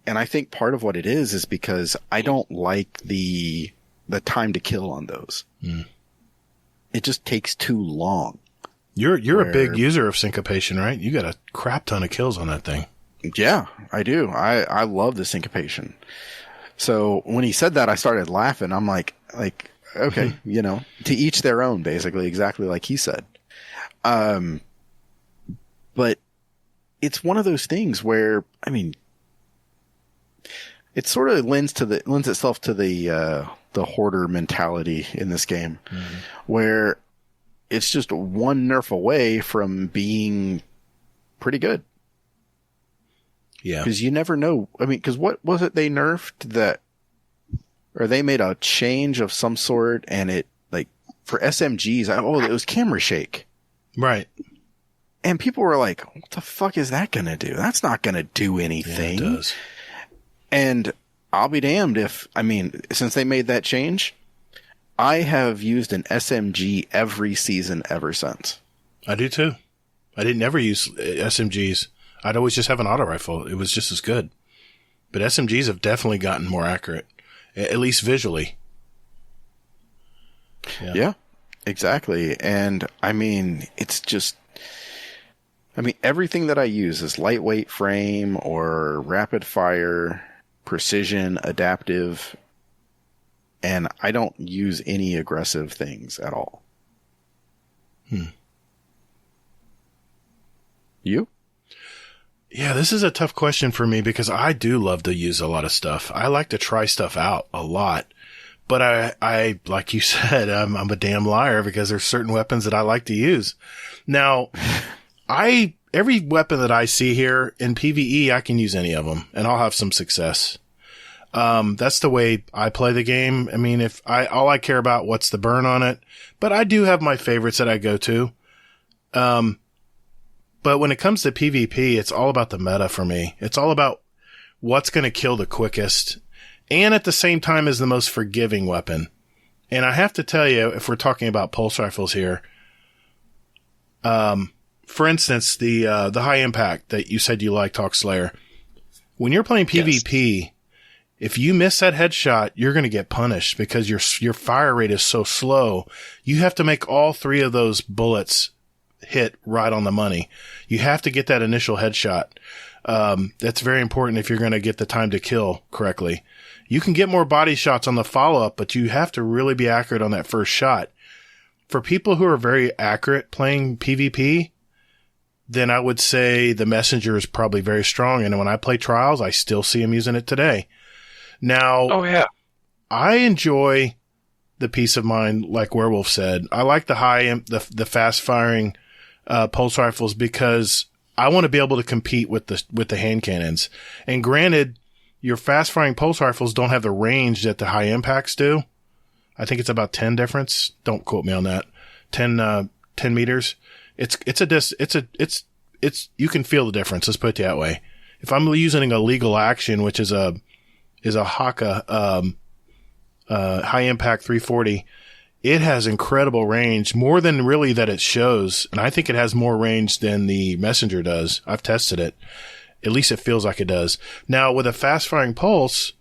C: And I think part of what it is because I don't like the time to kill on those. Mm. It just takes too long.
E: You're a big user of syncopation, right? You got a crap ton of kills on that thing.
C: Yeah, I do. I love the syncopation. So when he said that, I started laughing. I'm like, okay, to each their own, basically, exactly like he said. But it's one of those things where, I mean, it sort of lends itself to the hoarder mentality in this game, where it's just one nerf away from being pretty good.
E: Yeah.
C: Because you never know. I mean, because what was it they nerfed or they made a change of some sort, and it, like, for SMGs, it was camera shake.
E: Right.
C: And people were like, what the fuck is that going to do? That's not going to do anything.
E: Yeah, it does.
C: And I'll be damned since they made that change, I have used an SMG every season ever since.
E: I do too. I didn't ever use SMGs. I'd always just have an auto rifle. It was just as good. But SMGs have definitely gotten more accurate, at least visually.
C: Yeah, exactly. And I mean, it's just, everything that I use is lightweight frame or rapid fire, precision, adaptive, and I don't use any aggressive things at all. You?
E: Yeah, this is a tough question for me because I do love to use a lot of stuff. I like to try stuff out a lot. But I like you said, I'm a damn liar because there's certain weapons that I like to use. Now, every weapon that I see here in PvE, I can use any of them and I'll have some success. That's the way I play the game. I mean, all I care about what's the burn on it, but I do have my favorites that I go to. But when it comes to PvP, it's all about the meta for me. It's all about what's going to kill the quickest and at the same time is the most forgiving weapon. And I have to tell you, if we're talking about pulse rifles here, for instance, the high impact that you said you liked, Hawkslay3r, when you're playing PvP, yes, if you miss that headshot, you're going to get punished because your fire rate is so slow. You have to make all three of those bullets hit right on the money. You have to get that initial headshot. That's very important if you're going to get the time to kill correctly. You can get more body shots on the follow-up, but you have to really be accurate on that first shot. For people who are very accurate playing PvP, then I would say the messenger is probably very strong. And when I play trials, I still see him using it today. Now, I enjoy the peace of mind, like Werewolf said. I like the fast firing pulse rifles because I want to be able to compete with the hand cannons. And granted, your fast firing pulse rifles don't have the range that the high impacts do. I think it's about 10 difference. Don't quote me on that. 10 meters. You can feel the difference. Let's put it that way. If I'm using a legal action, which is a Haka, high impact 340, it has incredible range, more than really that it shows. And I think it has more range than the messenger does. I've tested it. At least it feels like it does. Now with a fast firing pulse,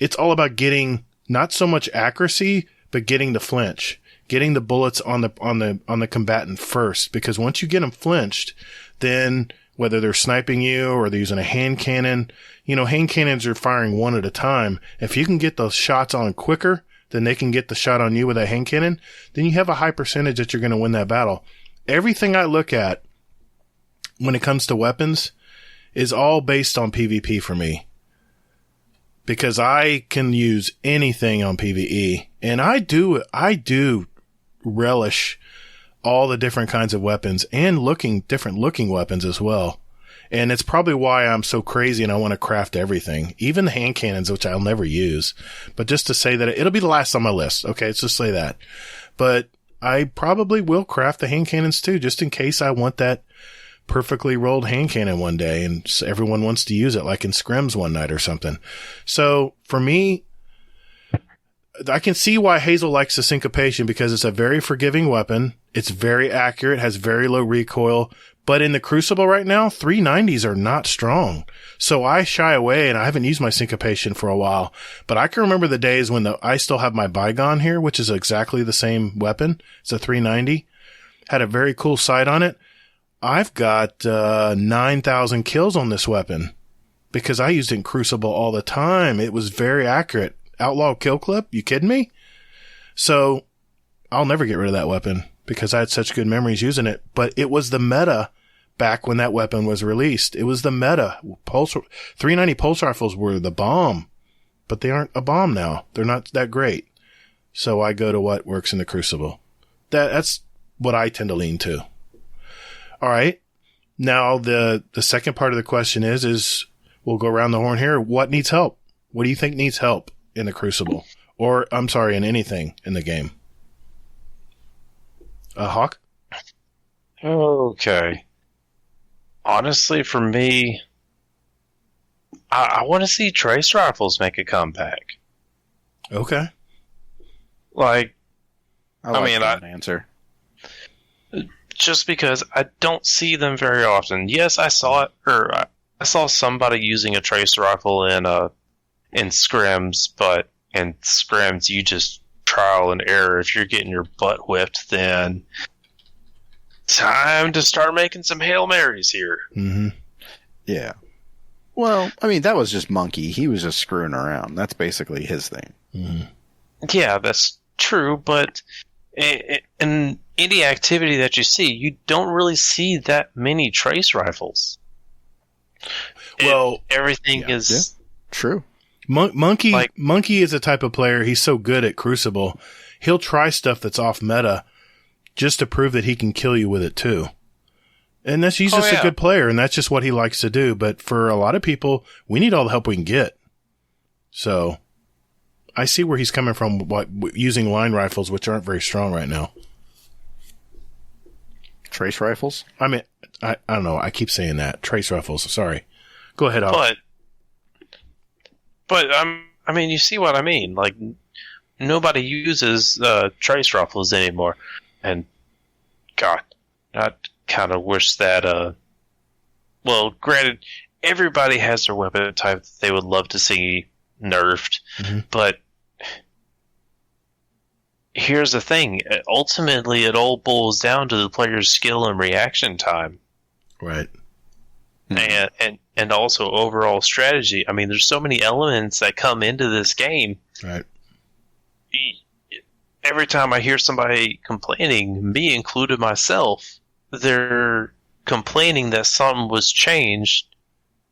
E: it's all about getting not so much accuracy, but getting the flinch, getting the bullets on the combatant first. Because once you get them flinched, then whether they're sniping you or they're using a hand cannon, hand cannons are firing one at a time. If you can get those shots on quicker than they can get the shot on you with a hand cannon, then you have a high percentage that you're going to win that battle. Everything I look at when it comes to weapons is all based on PvP for me. Because I can use anything on PvE. And I do relish all the different kinds of weapons and different looking weapons as well. And it's probably why I'm so crazy and I want to craft everything, even the hand cannons, which I'll never use. But just to say that it'll be the last on my list. Okay, let's just say that. But I probably will craft the hand cannons too, just in case I want that perfectly rolled hand cannon one day and everyone wants to use it, like in scrims one night or something. So for me, I can see why Hazel likes the syncopation because it's a very forgiving weapon. It's very accurate, has very low recoil. But in the Crucible right now, 390s are not strong. So I shy away, and I haven't used my syncopation for a while. But I can remember the days when I still have my Bygone here, which is exactly the same weapon. It's a 390. Had a very cool sight on it. I've got 9,000 kills on this weapon because I used it in Crucible all the time. It was very accurate. Outlaw kill clip? You kidding me? So I'll never get rid of that weapon because I had such good memories using it. But it was the meta back when that weapon was released. It was the meta. 390 pulse rifles were the bomb, but they aren't a bomb now. They're not that great. So I go to what works in the Crucible. That's what I tend to lean to. All right. Now the second part of the question is we'll go around the horn here. What needs help? What do you think needs help in the Crucible? Or, I'm sorry, in anything in the game? Hawk?
B: Okay. Honestly, for me, I want to see trace rifles make a comeback.
E: Okay.
C: I
B: I mean,
C: that answer.
B: Just because I don't see them very often. Yes, I saw it, or I saw somebody using a trace rifle in scrims, but in scrims you just trial and error. If you're getting your butt whipped, then time to start making some Hail Marys here.
E: Mm-hmm.
C: Yeah. Well, I mean, that was just Monkey. He was just screwing around. That's basically his thing.
E: Mm-hmm.
B: Yeah, that's true, but in any activity that you see, you don't really see that many trace rifles.
E: Well,
B: everything is
C: true.
E: Monkey is a type of player. He's so good at Crucible. He'll try stuff that's off meta just to prove that he can kill you with it too. And he's just a good player, and that's just what he likes to do. But for a lot of people, we need all the help we can get. So I see where he's coming from, using line rifles, which aren't very strong right now.
C: Trace rifles?
E: I mean, I don't know. I keep saying that. Trace rifles. Sorry. Go ahead, Hawk.
B: But I mean, you see what I mean. Like, nobody uses trace rifles anymore. And, God, I kind of wish that, well, granted, everybody has their weapon type that they would love to see nerfed. Mm-hmm. But here's the thing. Ultimately, it all boils down to the player's skill and reaction time.
E: Right.
B: And also overall strategy. I mean, there's so many elements that come into this game.
E: Right.
B: Every time I hear somebody complaining, me included myself, they're complaining that something was changed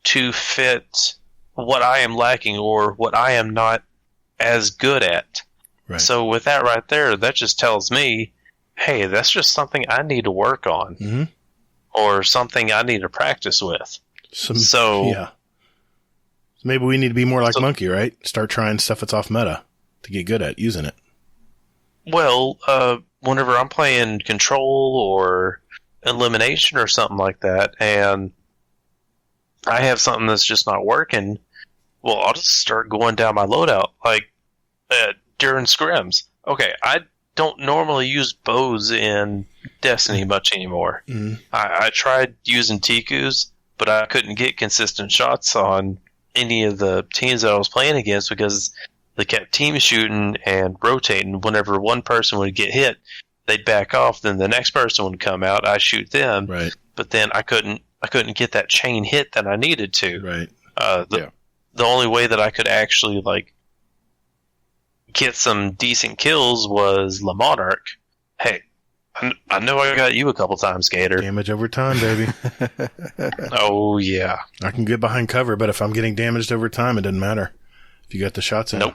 B: to fit what I am lacking or what I am not as good at.
E: Right.
B: So with that right there, that just tells me, hey, that's just something I need to work on.
E: Mm-hmm.
B: Or something I need to practice with.
E: So maybe we need to be more like Monkey, right? Start trying stuff that's off meta to get good at using it.
B: Well, whenever I'm playing Control or Elimination or something like that, and I have something that's just not working, well, I'll just start going down my loadout, like during scrims. Okay, I don't normally use bows in Destiny much anymore.
E: Mm-hmm.
B: I tried using Tikus, but I couldn't get consistent shots on any of the teams that I was playing against because they kept team shooting and rotating. Whenever one person would get hit, they'd back off, then the next person would come out, I shoot them.
E: Right.
B: But then I couldn't get that chain hit that I needed to.
E: Right.
B: The only way that I could actually get some decent kills was Le Monarch. Hey, I know I got you a couple times, Gator.
E: Damage over time, baby.
B: Oh, yeah.
E: I can get behind cover, but if I'm getting damaged over time, it doesn't matter. If you got the shots in.
B: Nope.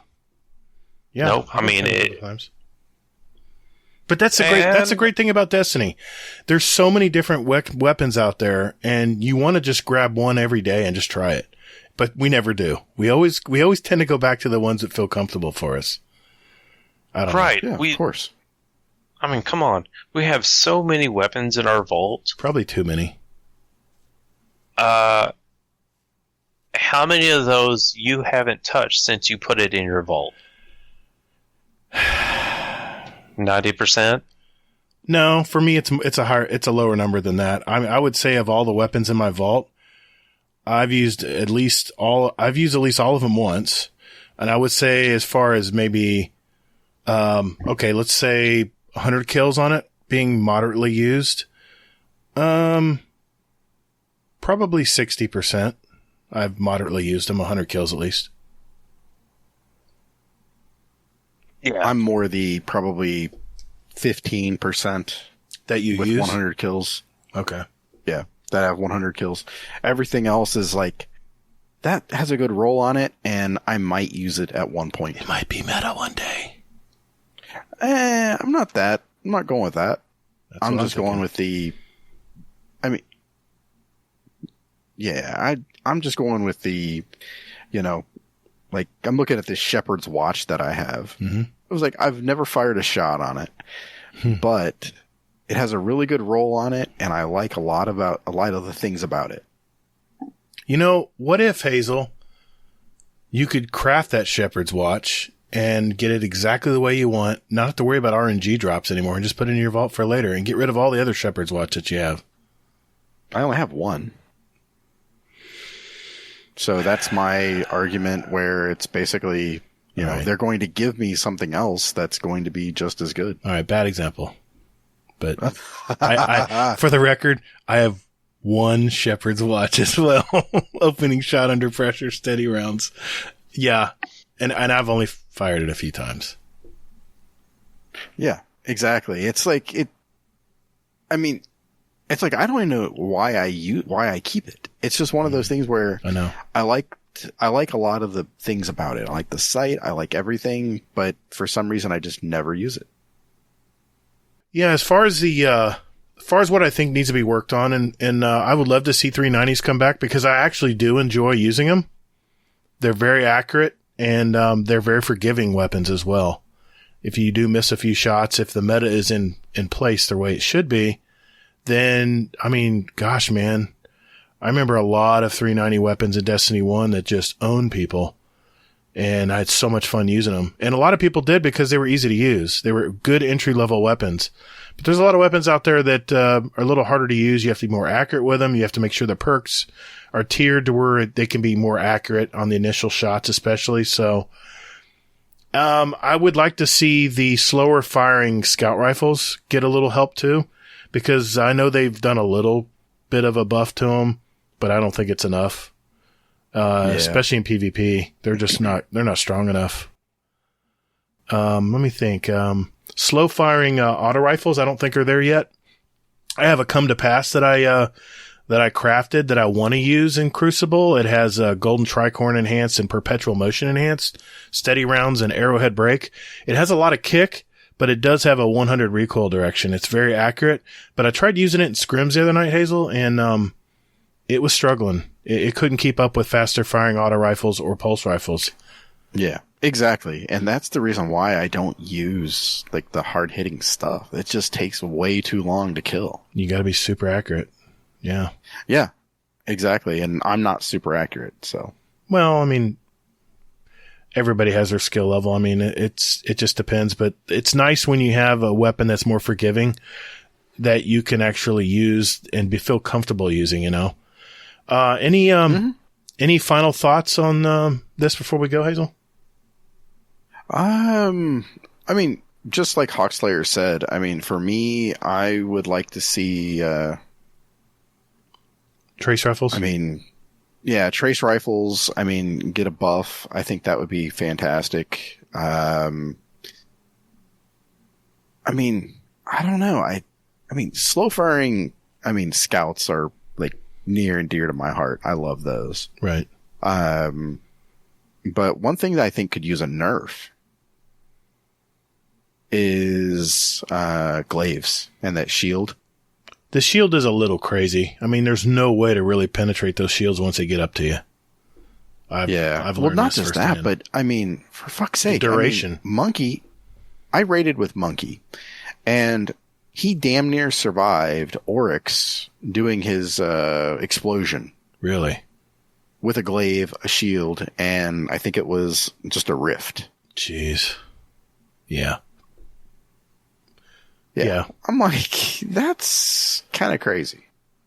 E: Yeah.
B: Nope. I mean,
E: but that's a great thing about Destiny. There's so many different weapons out there, and you want to just grab one every day and just try it. But we never do. We always tend to go back to the ones that feel comfortable for us. I don't
B: right.
C: know. Yeah, of course.
B: I mean, come on. We have so many weapons in our vault.
E: Probably too many.
B: How many of those you haven't touched since you put it in your vault? 90%?
E: No, for me it's a lower number than that. I would say of all the weapons in my vault, I've used at least all of them once. And I would say as far as maybe let's say 100 kills on it being moderately used. Probably 60%. I've moderately used them, 100 kills at least.
C: Yeah. I'm more the probably 15%
E: that you
C: with
E: use
C: 100 kills.
E: Okay.
C: Yeah, that have 100 kills. Everything else is like that has a good roll on it, and I might use it at one point.
E: It might be meta one day.
C: I'm not going with that. I'm just going with the. I mean, yeah, I'm just going with the, like I'm looking at this shepherd's watch that I have.
E: Mm-hmm.
C: It was like I've never fired a shot on it, but it has a really good roll on it, and I like a lot of the things about it.
E: What if, Hazel, you could craft that shepherd's watch and get it exactly the way you want, not have to worry about RNG drops anymore, and just put it in your vault for later and get rid of all the other shepherd's watch that you have?
C: I only have one. So that's my argument where it's basically, they're going to give me something else that's going to be just as good.
E: All right, bad example. But I for the record, I have one shepherd's watch as well. Opening shot under pressure, steady rounds. Yeah. And I've only fired it a few times.
C: Yeah, exactly. It's like I don't even know why I keep it. It's just one of those things where
E: I know.
C: I like a lot of the things about it. I like the site. I like everything, but for some reason I just never use it.
E: Yeah. As far as what I think needs to be worked on, and I would love to see 390s come back because I actually do enjoy using them. They're very accurate and they're very forgiving weapons as well. If you do miss a few shots, if the meta is in place the way it should be, then, gosh, man, I remember a lot of 390 weapons in Destiny 1 that just owned people, and I had so much fun using them. And a lot of people did because they were easy to use. They were good entry-level weapons. But there's a lot of weapons out there that are a little harder to use. You have to be more accurate with them. You have to make sure the perks are tiered to where they can be more accurate on the initial shots especially. So I would like to see the slower firing scout rifles get a little help too, because I know they've done a little bit of a buff to them, but I don't think it's enough. Especially in PvP. They're not strong enough. Let me think. Slow firing auto rifles I don't think are there yet. I have a come to pass that I crafted that I want to use in Crucible. It has golden tricorn enhanced and perpetual motion enhanced, steady rounds and arrowhead break. It has a lot of kick, but it does have a 100 recoil direction. It's very accurate, but I tried using it in scrims the other night, Hazel, and it was struggling. It couldn't keep up with faster firing auto rifles or pulse rifles.
C: Yeah, exactly. And that's the reason why I don't use like the hard hitting stuff. It just takes way too long to kill.
E: You got to be super accurate. Yeah.
C: Yeah, exactly. And I'm not super accurate, so.
E: Well, everybody has their skill level. It just depends, but it's nice when you have a weapon that's more forgiving that you can actually use and feel comfortable using, Any final thoughts on this before we go, Hazel?
C: Just like Hawkslay3r said, for me, I would like to see
E: trace rifles.
C: Trace rifles. Get a buff. I think that would be fantastic. I don't know. Slow firing. Scouts are like near and dear to my heart. I love those.
E: Right.
C: But one thing that I think could use a nerf is glaives and that shield.
E: The shield is a little crazy. There's no way to really penetrate those shields once they get up to you. I've learned
C: not
E: this
C: just
E: firsthand.
C: that, but for fuck's sake,
E: the duration.
C: Monkey. I raided with Monkey, and he damn near survived Oryx doing his explosion.
E: Really?
C: With a glaive, a shield, and I think it was just a rift.
E: Jeez. Yeah.
C: I'm like, that's kind of crazy.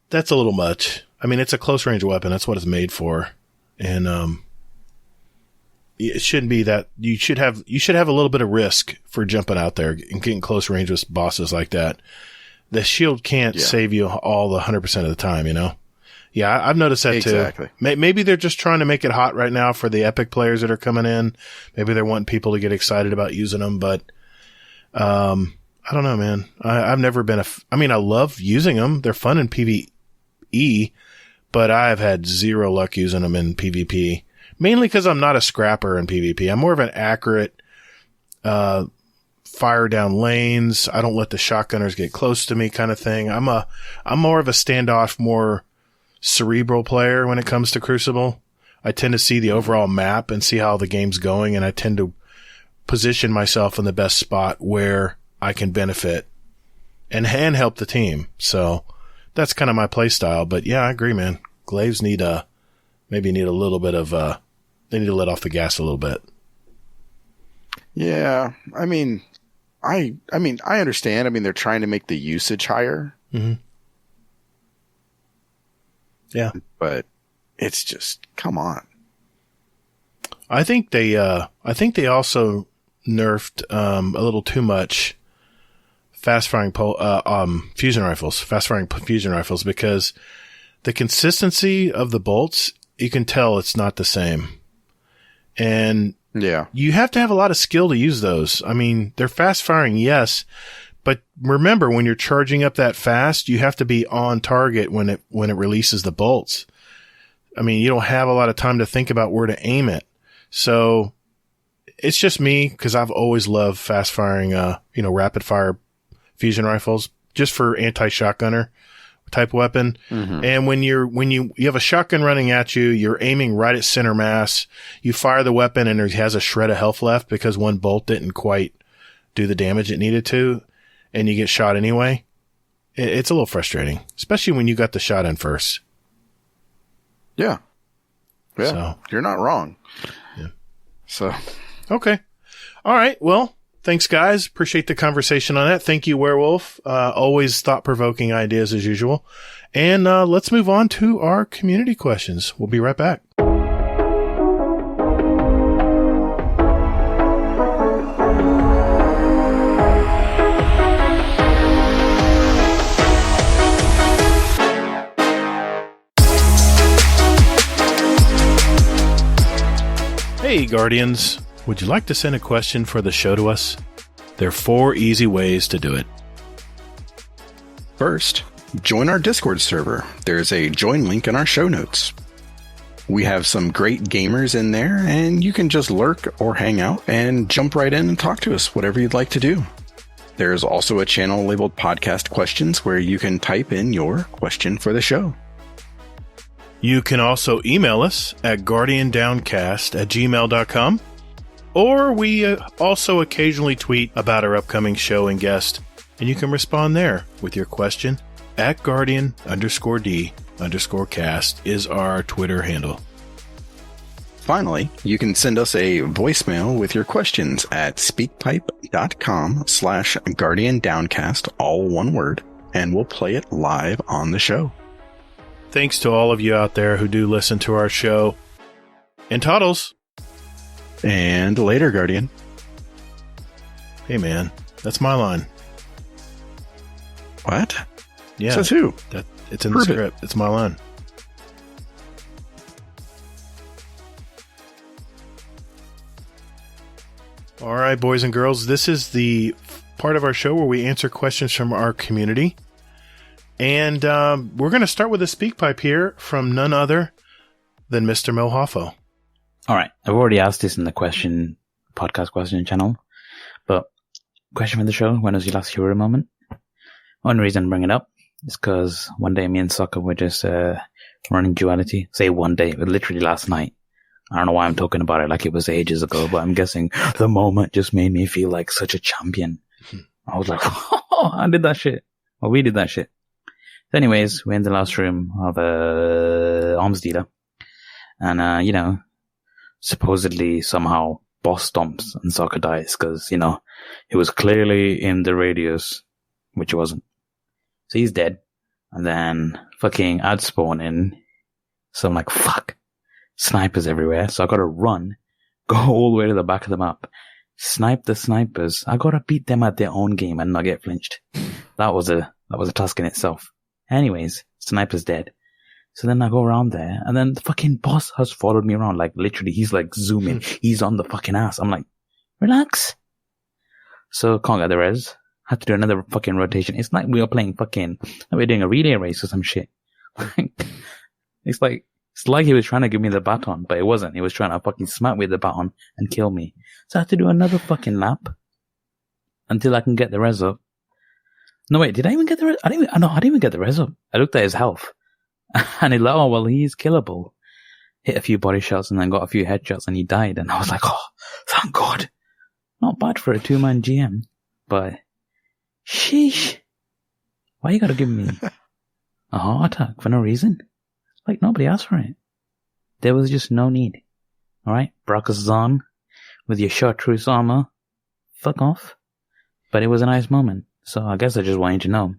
E: That's a little much. I mean, it's a close range weapon. That's what it's made for. And, it shouldn't be that you should have a little bit of risk for jumping out there and getting close range with bosses like that. The shield can't save you all the 100% of the time, you know? Yeah, I've noticed that
C: exactly.
E: too. Maybe they're just trying to make it hot right now for the Epic players that are coming in. Maybe they're wanting people to get excited about using them, but, I don't know, man. I've never been I love using them. They're fun in PvE, but I've had zero luck using them in PvP. Mainly because I'm not a scrapper in PvP. I'm more of an accurate, fire down lanes. I don't let the shotgunners get close to me kind of thing. I'm more of a standoff, more cerebral player when it comes to Crucible. I tend to see the overall map and see how the game's going, and I tend to position myself in the best spot where I can benefit and help the team. So that's kind of my play style. But yeah, I agree, man. Glaives need a little bit of, they need to let off the gas a little bit.
C: Yeah. I mean, I understand. I mean, they're trying to make the usage higher.
E: Mm-hmm. Yeah.
C: But it's just, come on.
E: I think they also nerfed, a little too much fast-firing fusion rifles, because the consistency of the bolts, you can tell it's not the same. And
C: yeah,
E: you have to have a lot of skill to use those. I mean, they're fast-firing, yes, but remember, when you're charging up that fast, you have to be on target when it releases the bolts. I mean, you don't have a lot of time to think about where to aim it. So it's just me, because I've always loved fast-firing, rapid-fire fusion rifles, just for anti-shotgunner type weapon. Mm-hmm. And when you have a shotgun running at you, you're aiming right at center mass. You fire the weapon and it has a shred of health left because one bolt didn't quite do the damage it needed to, and you get shot anyway. It's a little frustrating, especially when you got the shot in first.
C: Yeah. So, you're not wrong.
E: Yeah.
C: So,
E: okay. All right. Well, thanks, guys. Appreciate the conversation on that. Thank you, Werewolf. Always thought-provoking ideas as usual. And let's move on to our community questions. We'll be right back. Hey, Guardians. Would you like to send a question for the show to us? There are 4 easy ways to do it.
C: First, join our Discord server. There's a join link in our show notes. We have some great gamers in there, and you can just lurk or hang out and jump right in and talk to us, whatever you'd like to do. There's also a channel labeled Podcast Questions where you can type in your question for the show.
E: You can also email us at guardiandowncast@gmail.com. Or we also occasionally tweet about our upcoming show and guest, and you can respond there with your question at Guardian_D_cast is our Twitter handle.
C: Finally, you can send us a voicemail with your questions at speakpipe.com/GuardianDowncast, all one word, and we'll play it live on the show.
E: Thanks to all of you out there who do listen to our show. And Toddles.
C: And later, Guardian.
E: Hey, man. That's my line.
C: What?
E: Yeah.
C: Says who?
E: It's in the script. It's my line. All right, boys and girls. This is the part of our show where we answer questions from our community. And we're going to start with a speak pipe here from none other than Mr. Mohoffo.
H: All right. I've already asked this in the podcast question channel, but question for the show, when was your last hero moment? One reason I bring it up is because one day me and Sokka were just running duality. Say one day, but literally last night. I don't know why I'm talking about it like it was ages ago, but I'm guessing the moment just made me feel like such a champion. I was like, oh, I did that shit. Well, we did that shit. So anyways, we're in the last room of a arms dealer. And, supposedly somehow boss stomps and Sokka dies because, he was clearly in the radius, which he wasn't. So he's dead. And then fucking ads spawn in. So I'm like, fuck. Snipers everywhere. So I gotta run, go all the way to the back of the map, snipe the snipers. I gotta beat them at their own game and not get flinched. That was a task in itself. Anyways, sniper's dead. So then I go around there, and then the fucking boss has followed me around. Like, literally, he's like zooming. He's on the fucking ass. I'm like, relax. So can't get the res. Had to do another fucking rotation. It's like we were playing fucking, we're doing a relay race or some shit. It's like he was trying to give me the baton, but it wasn't. He was trying to fucking smack me with the baton and kill me. So I had to do another fucking lap until I can get the res up. No, wait, did I even get the res? I didn't even get the res up. I looked at his health. And he's like, oh, well, he's killable. Hit a few body shots and then got a few headshots and he died. And I was like, oh, thank God. Not bad for a 2-man GM. But, sheesh. Why you gotta give me a heart attack for no reason? Like, nobody asked for it. There was just no need. Alright? Brackus is on with your chartreuse armor. Fuck off. But it was a nice moment. So I guess I just wanted to know.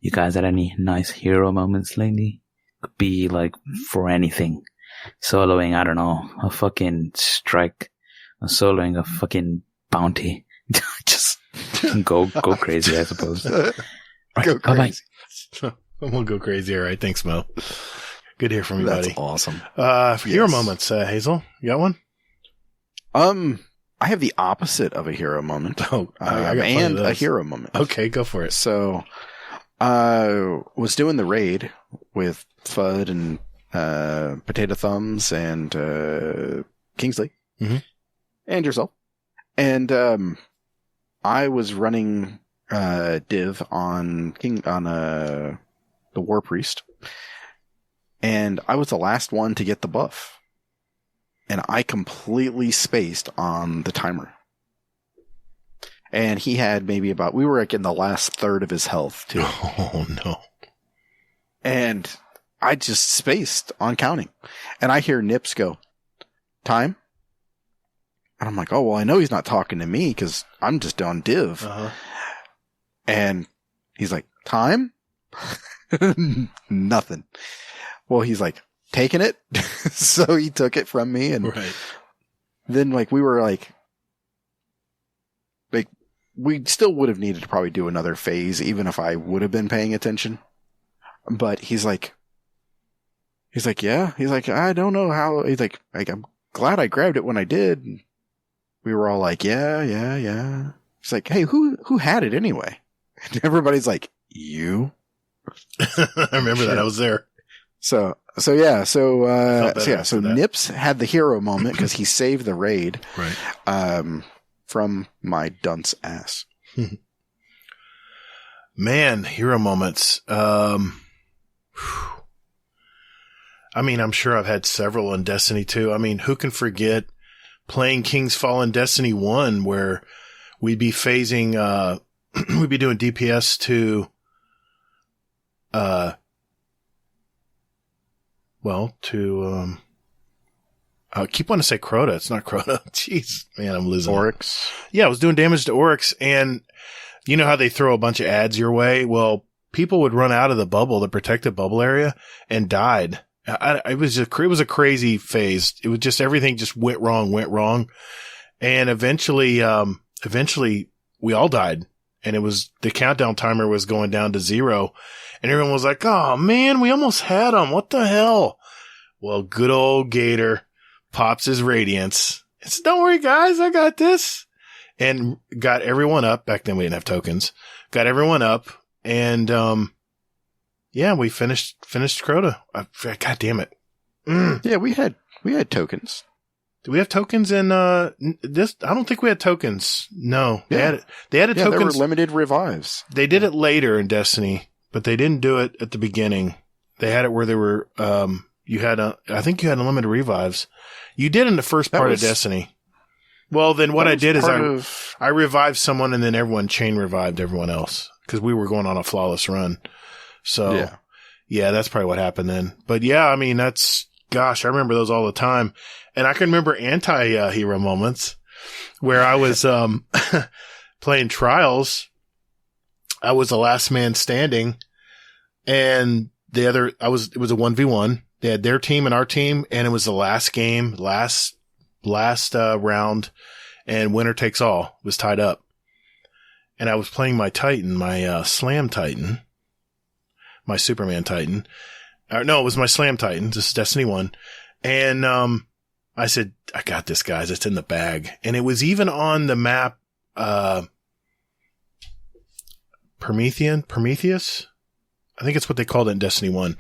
H: You guys had any nice hero moments lately? Could be like for anything. Soloing, I don't know, a fucking strike. Or soloing a fucking bounty. Just go crazy, I suppose.
C: Go
H: Right,
C: crazy.
E: We'll go crazy. All right. Thanks, Mo. Good to hear from you,
C: That's
E: buddy.
C: awesome.
E: Hero moments, Hazel. You got one?
C: I have the opposite of a hero moment.
E: Oh, I got plenty
C: and
E: of
C: a
E: those.
C: hero moment.
E: Okay, go for it.
C: So, was doing the raid with Fudd and Potato Thumbs and Kingsley
E: Mhm.
C: and yourself, and I was running div on the War Priest, and I was the last one to get the buff, and I completely spaced on the timer. And he had maybe we were like in the last third of his health too.
E: Oh, no.
C: And I just spaced on counting. And I hear Nips go, time? And I'm like, oh, well, I know he's not talking to me because I'm just on div.
E: Uh-huh.
C: And he's like, time? Nothing. Well, he's like, taking it? So he took it from me. And
E: Right.
C: then we were like, we still would have needed to probably do another phase, even if I would have been paying attention. But he's like, yeah. He's like, I don't know how. He's like, I'm glad I grabbed it when I did. And we were all like, yeah. He's like, hey, who had it anyway? And everybody's like, you.
E: I remember that. I was there.
C: So Nips had the hero moment because he saved the raid.
E: Right.
C: From my dunce ass.
E: Man, hero moments. I mean, I'm sure I've had several in Destiny 2. I mean, who can forget playing King's Fall in Destiny 1 where we'd be phasing, we'd be doing DPS to, I keep wanting to say Crota. It's not Crota. Jeez, man, I'm losing.
C: Oryx.
E: Yeah, I was doing damage to Oryx, and you know how they throw a bunch of ads your way? Well, people would run out of the bubble, the protected bubble area, and died. It was a crazy phase. It was just everything just went wrong, and eventually we all died, and it was the countdown timer was going down to 0, and everyone was like, "Oh man, we almost had him! What the hell?" Well, good old Gator pops his radiance. He said, "Don't worry, guys, I got this," and got everyone up. Back then, we didn't have tokens. Got everyone up, and yeah, we finished Crota. God damn it!
C: Yeah, we had tokens.
E: Do we have tokens in this? I don't think we had tokens. No,
C: Yeah.
E: they added
C: Yeah, there were
E: tokens.
C: limited revives.
E: They did it later in Destiny, but they didn't do it at the beginning. They had it where they were. I think you had unlimited revives. You did in the first part of Destiny. Well, then what I did is I revived someone and then everyone chain revived everyone else because we were going on a flawless run. So yeah, that's probably what happened then. But yeah, I mean, I remember those all the time. And I can remember anti-hero moments. where I was playing Trials. I was the last man standing, and it was a 1v1. They had their team and our team, and it was the last game, last round, and winner takes all. It was tied up. And I was playing my Titan, my Slam Titan, my Superman Titan. No, it was my Slam Titan. This is Destiny 1. And I said, I got this, guys. It's in the bag. And it was even on the map Prometheus? I think it's what they called it in Destiny 1.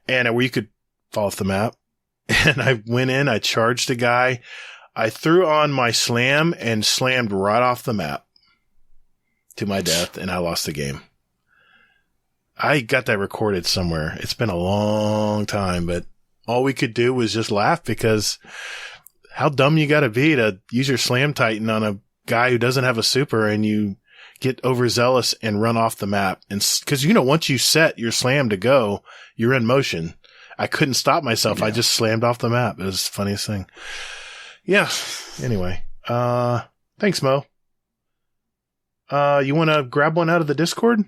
E: And where you could fall off the map. And I went in, I charged a guy. I threw on my slam and slammed right off the map to my death, and I lost the game. I got that recorded somewhere. It's been a long time, but all we could do was just laugh because how dumb you got to be to use your Slam Titan on a guy who doesn't have a super and you get overzealous and run off the map. And because, once you set your slam to go, you're in motion. I couldn't stop myself. Yeah. I just slammed off the map. It was the funniest thing. Yeah. Anyway, thanks, Mo. You want to grab one out of the Discord?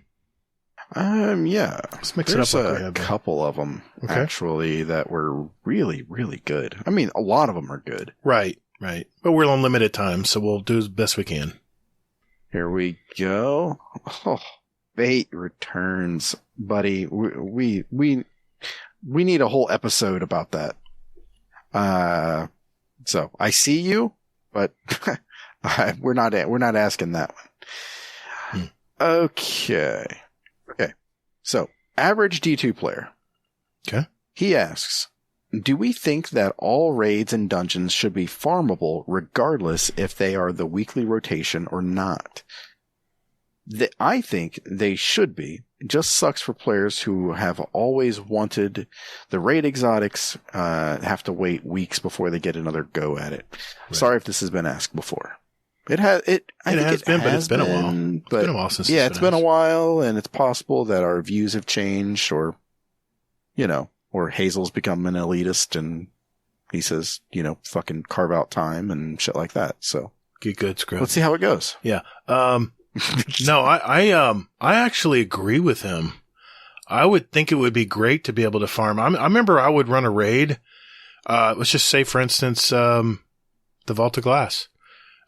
C: Yeah.
E: Let's mix
C: There's
E: it up.
C: A couple of them, actually, that were really, really good. I mean, a lot of them are good.
E: Right. But we're on limited time, so we'll do as best we can.
C: Here we go. Oh, Fate Returns, buddy. We need a whole episode about that. So I see you, but we're not asking that one. Okay. So average D2 player.
E: Okay.
C: He asks, do we think that all raids and dungeons should be farmable regardless if they are the weekly rotation or not? I think they should be. It just sucks for players who have always wanted the raid exotics, have to wait weeks before they get another go at it. Right. Sorry if this has been asked before. It has been, but it's been a while. It's been a while since it's been a while, and it's possible that our views have changed, or Hazel's become an elitist and he says, fucking carve out time and shit like that. So
E: get good, Scrub.
C: Let's see how it goes.
E: Yeah. No, I actually agree with him. I would think it would be great to be able to farm. I remember I would run a raid. Let's just say, for instance, the Vault of Glass.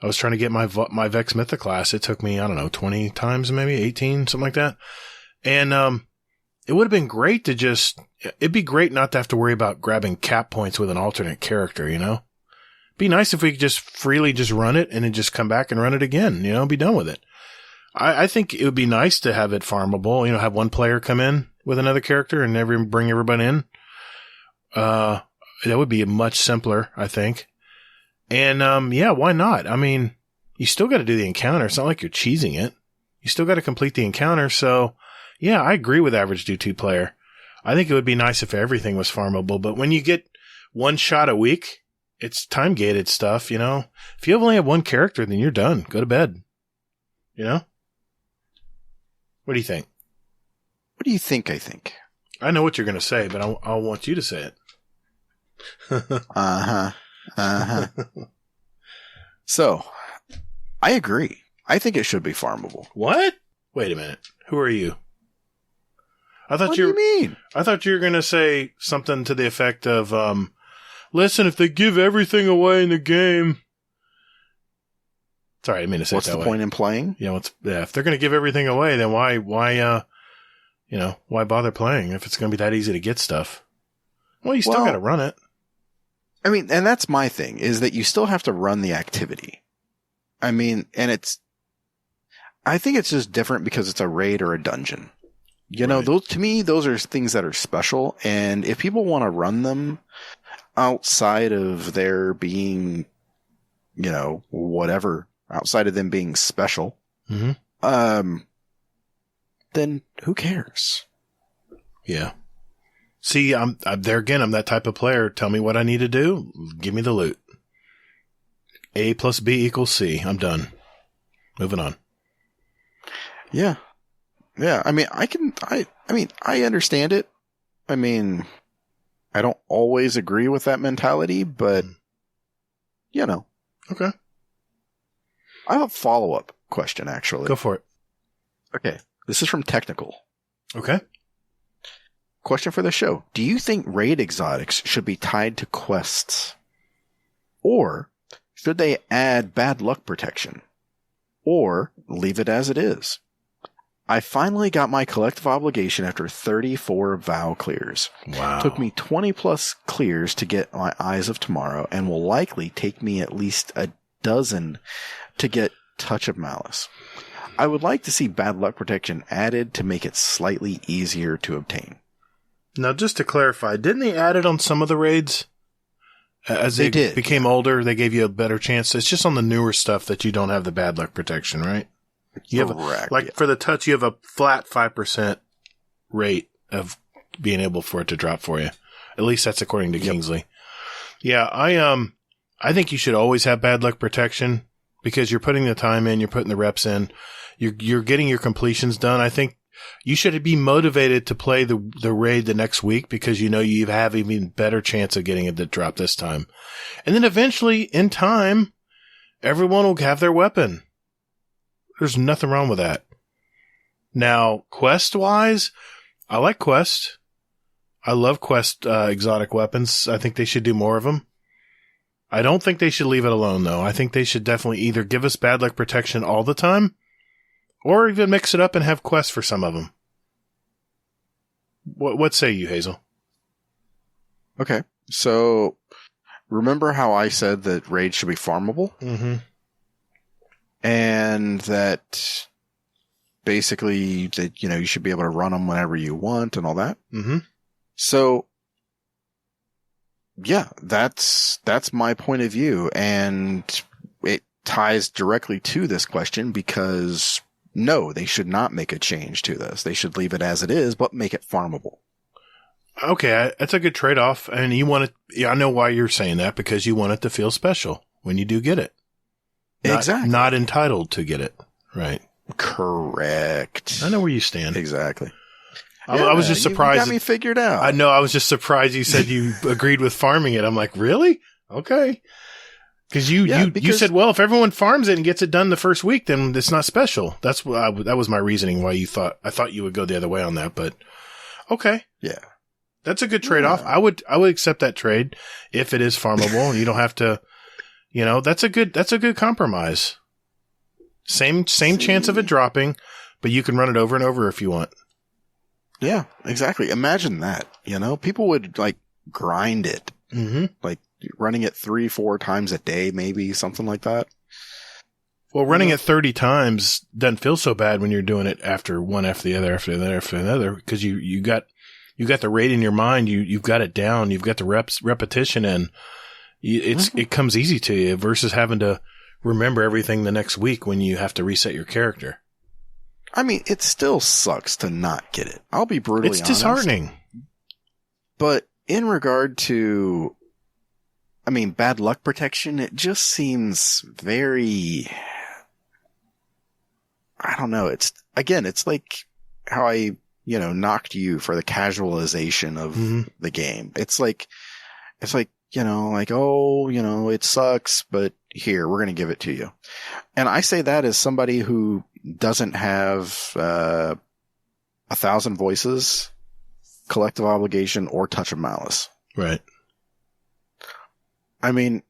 E: I was trying to get my Vex Mythic class. It took me, 20 times, maybe 18, something like that. And, it would have been great it'd be great not to have to worry about grabbing cap points with an alternate character, Be nice if we could just freely just run it and then just come back and run it again, be done with it. I think it would be nice to have it farmable, have one player come in with another character and bring everybody in. That would be much simpler, I think. And, why not? I mean, you still got to do the encounter. It's not like you're cheesing it. You still got to complete the encounter. So, yeah, I agree with average D2 player. I think it would be nice if everything was farmable, but when you get one shot a week, it's time gated stuff, If you only have one character, then you're done. Go to bed. What do you think?
C: What do you think I think?
E: I know what you're going to say, but I want you to say it.
C: So, I agree. I think it should be farmable.
E: What? Wait a minute. Who are you? What do you
C: mean?
E: I thought you were going to say something to the effect of, listen, if they give everything away in the game. Sorry, I didn't mean to say it that way.
C: What's the point in playing?
E: Yeah, if they're going to give everything away, then why bother playing if it's going to be that easy to get stuff? Well, you still got to run it.
C: I mean, and that's my thing, is that you still have to run the activity. I mean, I think it's just different because it's a raid or a dungeon. To me, those are things that are special. And if people want to run them outside of their being, whatever, outside of them being special, then who cares?
E: Yeah. See, I'm there again. I'm that type of player. Tell me what I need to do. Give me the loot. A plus B equals C. I'm done. Moving on.
C: Yeah. Yeah. I mean, I understand it. I mean, I don't always agree with that mentality, but,
E: Okay.
C: I have a follow-up question, actually.
E: Go for it.
C: Okay. This is from Technical.
E: Okay.
C: Question for the show. Do you think raid exotics should be tied to quests? Or should they add bad luck protection? Or leave it as it is? I finally got my collective obligation after 34 vow clears.
E: Wow.
C: Took me 20 plus clears to get my Eyes of Tomorrow, and will likely take me at least a dozen to get Touch of Malice. I would like to see bad luck protection added to make it slightly easier to obtain.
E: Now, just to clarify, didn't they add it on some of the raids? As they
C: did,
E: became older, they gave you a better chance. It's just on the newer stuff that you don't have the bad luck protection, right? You have
C: Correct.
E: for the touch, you have a flat 5% rate of being able for it to drop for you. At least that's according to Kingsley. Yeah, I think you should always have bad luck protection because you're putting the time in, you're putting the reps in, you're getting your completions done. I think you should be motivated to play the raid the next week because you know you have even better chance of getting it to drop this time. And then eventually, in time, everyone will have their weapon. There's nothing wrong with that. Now, quest-wise, I like Quest. I love Quest exotic weapons. I think they should do more of them. I don't think they should leave it alone, though. I think they should definitely either give us bad luck protection all the time or even mix it up and have quests for some of them. What say you, Hazel?
C: Okay. So, remember how I said that raids should be farmable?
E: Mm-hmm.
C: And that basically that, you should be able to run them whenever you want and all that.
E: Mm-hmm.
C: So, yeah, that's my point of view. And it ties directly to this question because no, they should not make a change to this. They should leave it as it is, but make it farmable.
E: Okay, that's a good trade-off. And you want it, I know why you're saying that, because you want it to feel special when you do get it.
C: Exactly.
E: Not entitled to get it. Right.
C: Correct.
E: I know where you stand.
C: Exactly.
E: I was just surprised.
C: You got me figured out.
E: I know. I was just surprised you said you agreed with farming it. I'm like, really? Okay. Because you said, well, if everyone farms it and gets it done the first week, then it's not special. That's what that was my reasoning why I thought you would go the other way on that, but okay.
C: Yeah.
E: That's a good trade-off. I would accept that trade if it is farmable. You don't have to, that's a good compromise. Same chance of it dropping, but you can run it over and over if you want.
C: Yeah, exactly. Imagine that, people would grind it.
E: Mm-hmm.
C: Running it 3-4 times a day, maybe something like that.
E: Well, running it 30 times doesn't feel so bad when you're doing it after one, after the other, after the other, after another, because you got the rate in your mind. You've got it down. You've got the repetition in. It comes easy to you versus having to remember everything the next week when you have to reset your character.
C: I mean, it still sucks to not get it. I'll be brutally honest.
E: It's disheartening.
C: But in regard to, bad luck protection, it just seems very, I don't know. It's like how I, knocked you for the casualization of the game. It's like, it sucks, but here, we're going to give it to you. And I say that as somebody who doesn't have 1,000 voices, collective obligation, or touch of malice.
E: Right.
C: And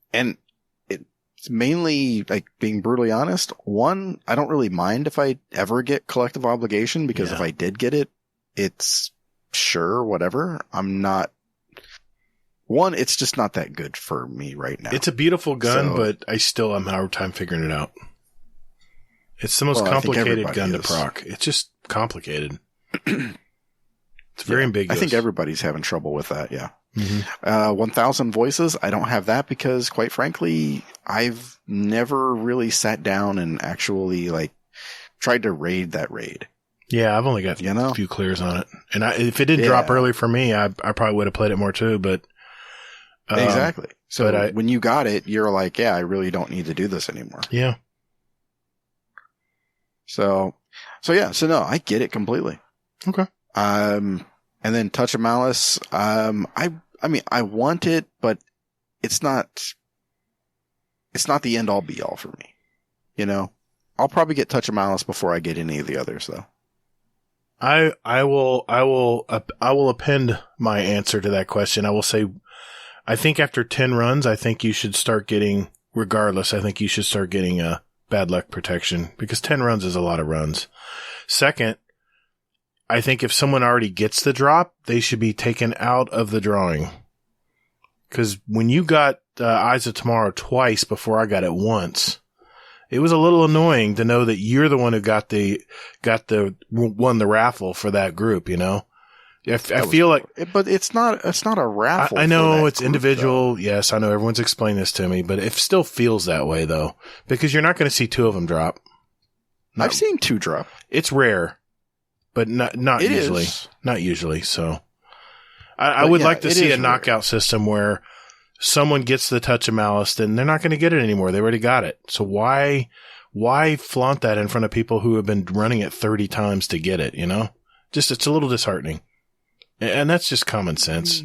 C: it's mainly, being brutally honest, one, I don't really mind if I ever get collective obligation, because if I did get it, it's sure, whatever. One, it's just not that good for me right now.
E: It's a beautiful gun, but I still am having a hard time figuring it out. It's the most complicated gun to proc. It's just complicated. It's very ambiguous.
C: I think everybody's having trouble with that, yeah.
E: Mm-hmm.
C: 1,000 voices, I don't have that because, quite frankly, I've never really sat down and actually, tried to raid that raid.
E: Yeah, I've only got a few clears on it. And if it didn't drop early for me, I probably would have played it more too, but...
C: exactly. So when you got it, you're like, yeah, I really don't need to do this anymore.
E: Yeah.
C: So no, I get it completely.
E: Okay.
C: And then Touch of Malice, I want it, but it's not the end all be all for me. You know, I'll probably get Touch of Malice before I get any of the others, though.
E: I will append my answer to that question. I will say, I think after 10 runs, I think you should start getting, regardless, I think you should start getting a bad luck protection, because 10 runs is a lot of runs. Second, I think if someone already gets the drop, they should be taken out of the drawing. Because when you got Eyes of Tomorrow twice before I got it once, it was a little annoying to know that you're the one who won the raffle for that group, you know? I feel like,
C: but it's not a raffle.
E: I know it's
C: group,
E: individual.
C: though.
E: Yes, I know everyone's explained this to me, but it still feels that way though, because you're not going to see 2 of them drop. No.
C: I've seen 2 drop.
E: It's rare, but not
C: it
E: usually.
C: Is.
E: Not usually. So I would like to see a knockout system where someone gets the Touch of Malice, then they're not going to get it anymore. They already got it. So why flaunt that in front of people who have been running it 30 times to get it, you know? Just, it's a little disheartening. And that's just common sense.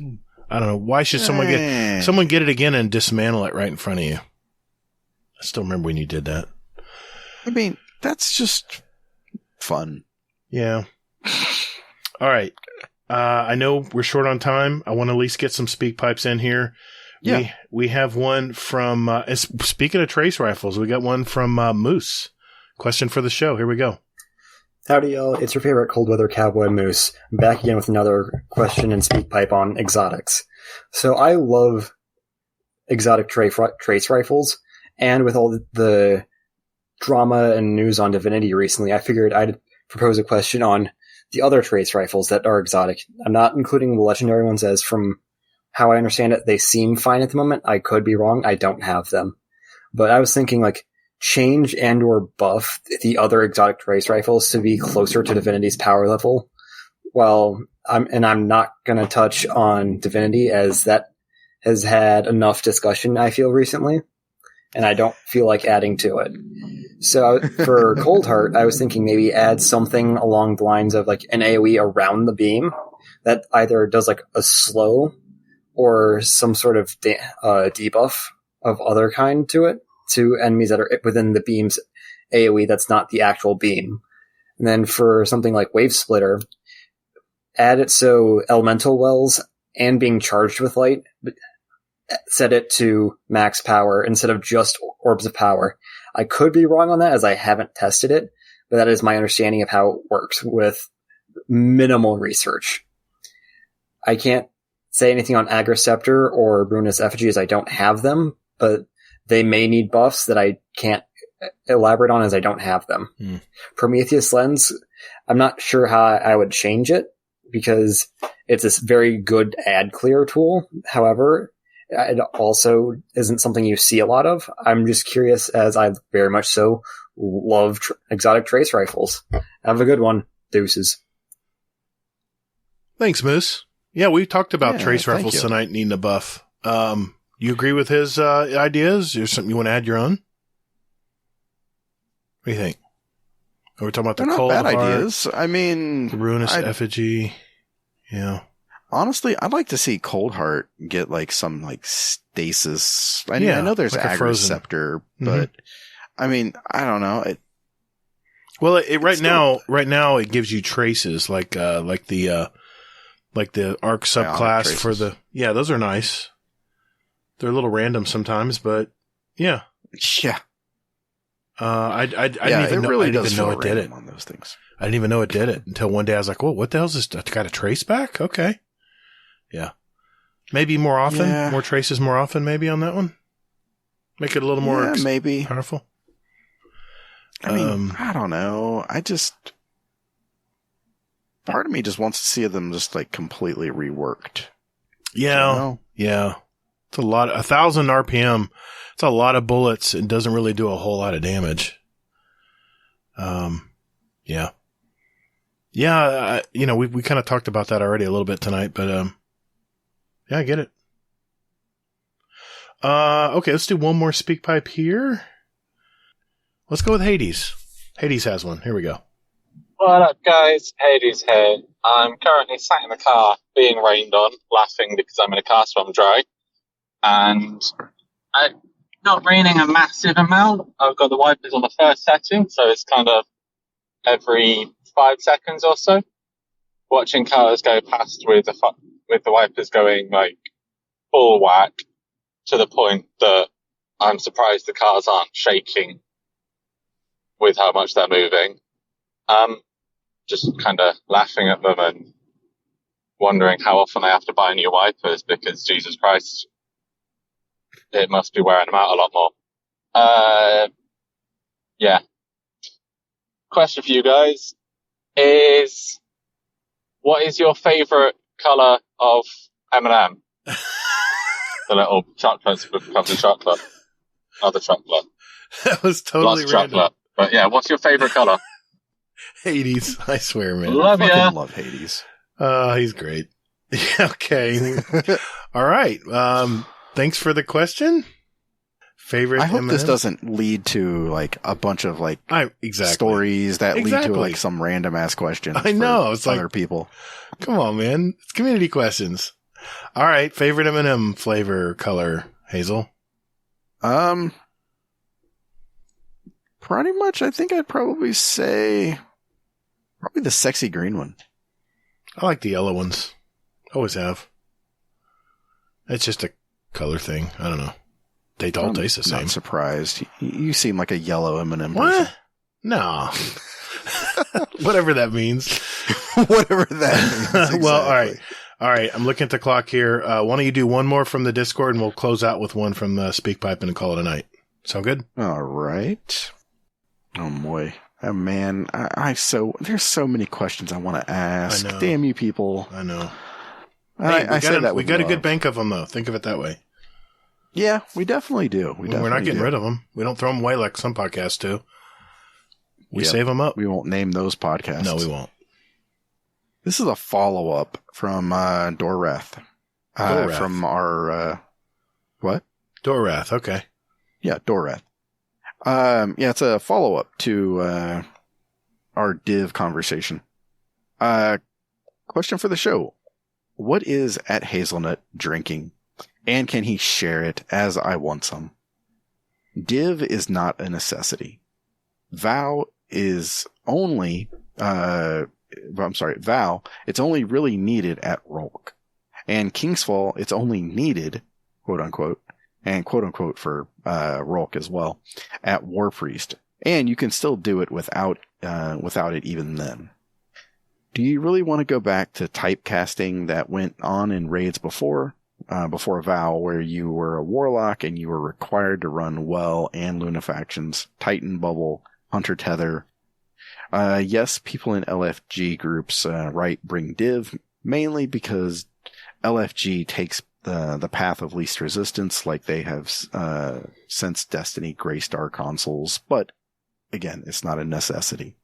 E: I don't know. Why should someone get it again and dismantle it right in front of you? I still remember when you did that.
C: I mean, that's just fun.
E: Yeah. All right. I know we're short on time. I want to at least get some speak pipes in here.
C: Yeah.
E: We have one from, speaking of trace rifles, we got one from Moose. Question for the show. Here we go.
I: Howdy, y'all. It's your favorite cold weather cowboy Moose. I'm back again with another question and speak pipe on exotics. So I love exotic trace rifles, and with all the drama and news on Divinity recently, I figured I'd propose a question on the other trace rifles that are exotic. I'm not including the legendary ones, as from how I understand it, they seem fine at the moment. I could be wrong. I don't have them. But I was thinking, like, change and or buff the other exotic trace rifles to be closer to Divinity's power level. Well, I'm not going to touch on Divinity, as that has had enough discussion, I feel, recently. And I don't feel like adding to it. So for Cold Heart, I was thinking maybe add something along the lines of like an AoE around the beam that either does like a slow or some sort of debuff of other kind to it, to enemies that are within the beam's AoE that's not the actual beam. And then for something like Wave Splitter, add it so elemental wells and being charged with light, set it to max power instead of just orbs of power. I could be wrong on that, as I haven't tested it, but that is my understanding of how it works with minimal research. I can't say anything on Agroceptor or Ruinous Effigy, as I don't have them, but they may need buffs that I can't elaborate on, as I don't have them. Prometheus Lens, I'm not sure how I would change it, because it's this very good ad clear tool. However, it also isn't something you see a lot of. I'm just curious, as I very much so love exotic trace rifles. Have a good one. Deuces.
E: Thanks, Moose. Yeah, we talked about trace rifles tonight needing a buff. You agree with his ideas? Or something you want to add your own? What do you think? Are we talking about the Cold Heart?
C: Not bad ideas. I mean,
E: the Ruinous Effigy. Yeah.
C: Honestly, I'd like to see Cold Heart get like some like stasis. I know there's
E: like
C: Agroceptor, but I mean, I don't know.
E: Right now it gives you traces like the Arc subclass for the, those are nice. They're a little random sometimes, but yeah.
C: Yeah.
E: I didn't even know it did it
C: on those things.
E: I didn't even know it did it until one day I was like, "Whoa, what the hell is this? I got a trace back?" Okay. Yeah. Maybe more often, more traces more often maybe on that one. Make it a little more
C: maybe
E: powerful.
C: I mean, I don't know. Part of me just wants to see them just like completely reworked.
E: Yeah.
C: You know?
E: Yeah. It's a lot. 1,000 RPM. It's a lot of bullets. It doesn't really do a whole lot of damage. Yeah. Yeah. We kind of talked about that already a little bit tonight, but, yeah, I get it. Okay. Let's do one more speak pipe here. Let's go with Hades. Hades has one. Here we go.
J: What up, guys? Hades here. I'm currently sat in the car being rained on, laughing because I'm in a car so I'm dry. And not raining a massive amount. I've got the wipers on the first setting, so it's kind of every 5 seconds or so. Watching cars go past with the wipers going like full whack to the point that I'm surprised the cars aren't shaking with how much they're moving. Just kind of laughing at them and wondering how often I have to buy new wipers because Jesus Christ, it must be wearing them out a lot more. Yeah. Question for you guys is, what is your favourite colour of M&M? The little chocolates covered in chocolate. Other chocolate.
E: That was totally
J: Lots of
E: random.
J: chocolate. But yeah, what's your favourite colour?
E: Hades, I swear, man.
J: Love
C: I
J: ya.
C: fucking love Hades.
E: He's great. Okay. All right. Thanks for the question. Favorite
C: I hope
E: M&M?
C: this doesn't lead to like a bunch of like
E: exactly.
C: stories that lead to
E: Exactly.
C: like some random ass questions.
E: I know,
C: for
E: it's like-
C: other people.
E: Come on, man. It's community questions. All right. Favorite M&M flavor color, Hazel?
C: Pretty much. I think I'd probably say probably the sexy green one.
E: I like the yellow ones. Always have. It's just a color thing. I don't know. They all taste the same.
C: Not surprised. You seem like a yellow M&M person.
E: What? No. Whatever that means.
C: Whatever that means.
E: Well, all right.
C: Exactly.
E: All right. I'm looking at the clock here. Why don't you do one more from the Discord and we'll close out with one from the SpeakPipe and call it a night. Sound good?
C: All right. Oh boy. Oh man. There's so many questions I want to ask.
E: I know.
C: Damn you people.
E: I know.
C: I say that
E: we
C: with
E: got a
C: love.
E: good bank of them, though. Think of it that way.
C: Yeah, we definitely do.
E: We're not getting rid of them. We don't throw them away like some podcasts do. We
C: Yep.
E: save them up.
C: We won't name those podcasts.
E: No, we won't.
C: This is a follow-up from Dorrath.
E: Dorrath.
C: From our what?
E: Dorrath. Okay.
C: Yeah, Dorrath. Yeah, it's a follow-up to our div conversation. Question for the show. What is at Hazelnut drinking? And can he share it as I want some? Div is not a necessity. Vow is only, Vow, it's only really needed at Rolk. And Kingsfall, it's only needed, quote unquote, and quote unquote for, Rolk as well, at War Priest. And you can still do it without it even then. Do you really want to go back to typecasting that went on in raids before Vow, where you were a warlock and you were required to run Well and Lunafactions, Titan Bubble, Hunter Tether? Yes, people in LFG groups, bring div, mainly because LFG takes the path of least resistance like they have since Destiny Greystar consoles, but again, it's not a necessity.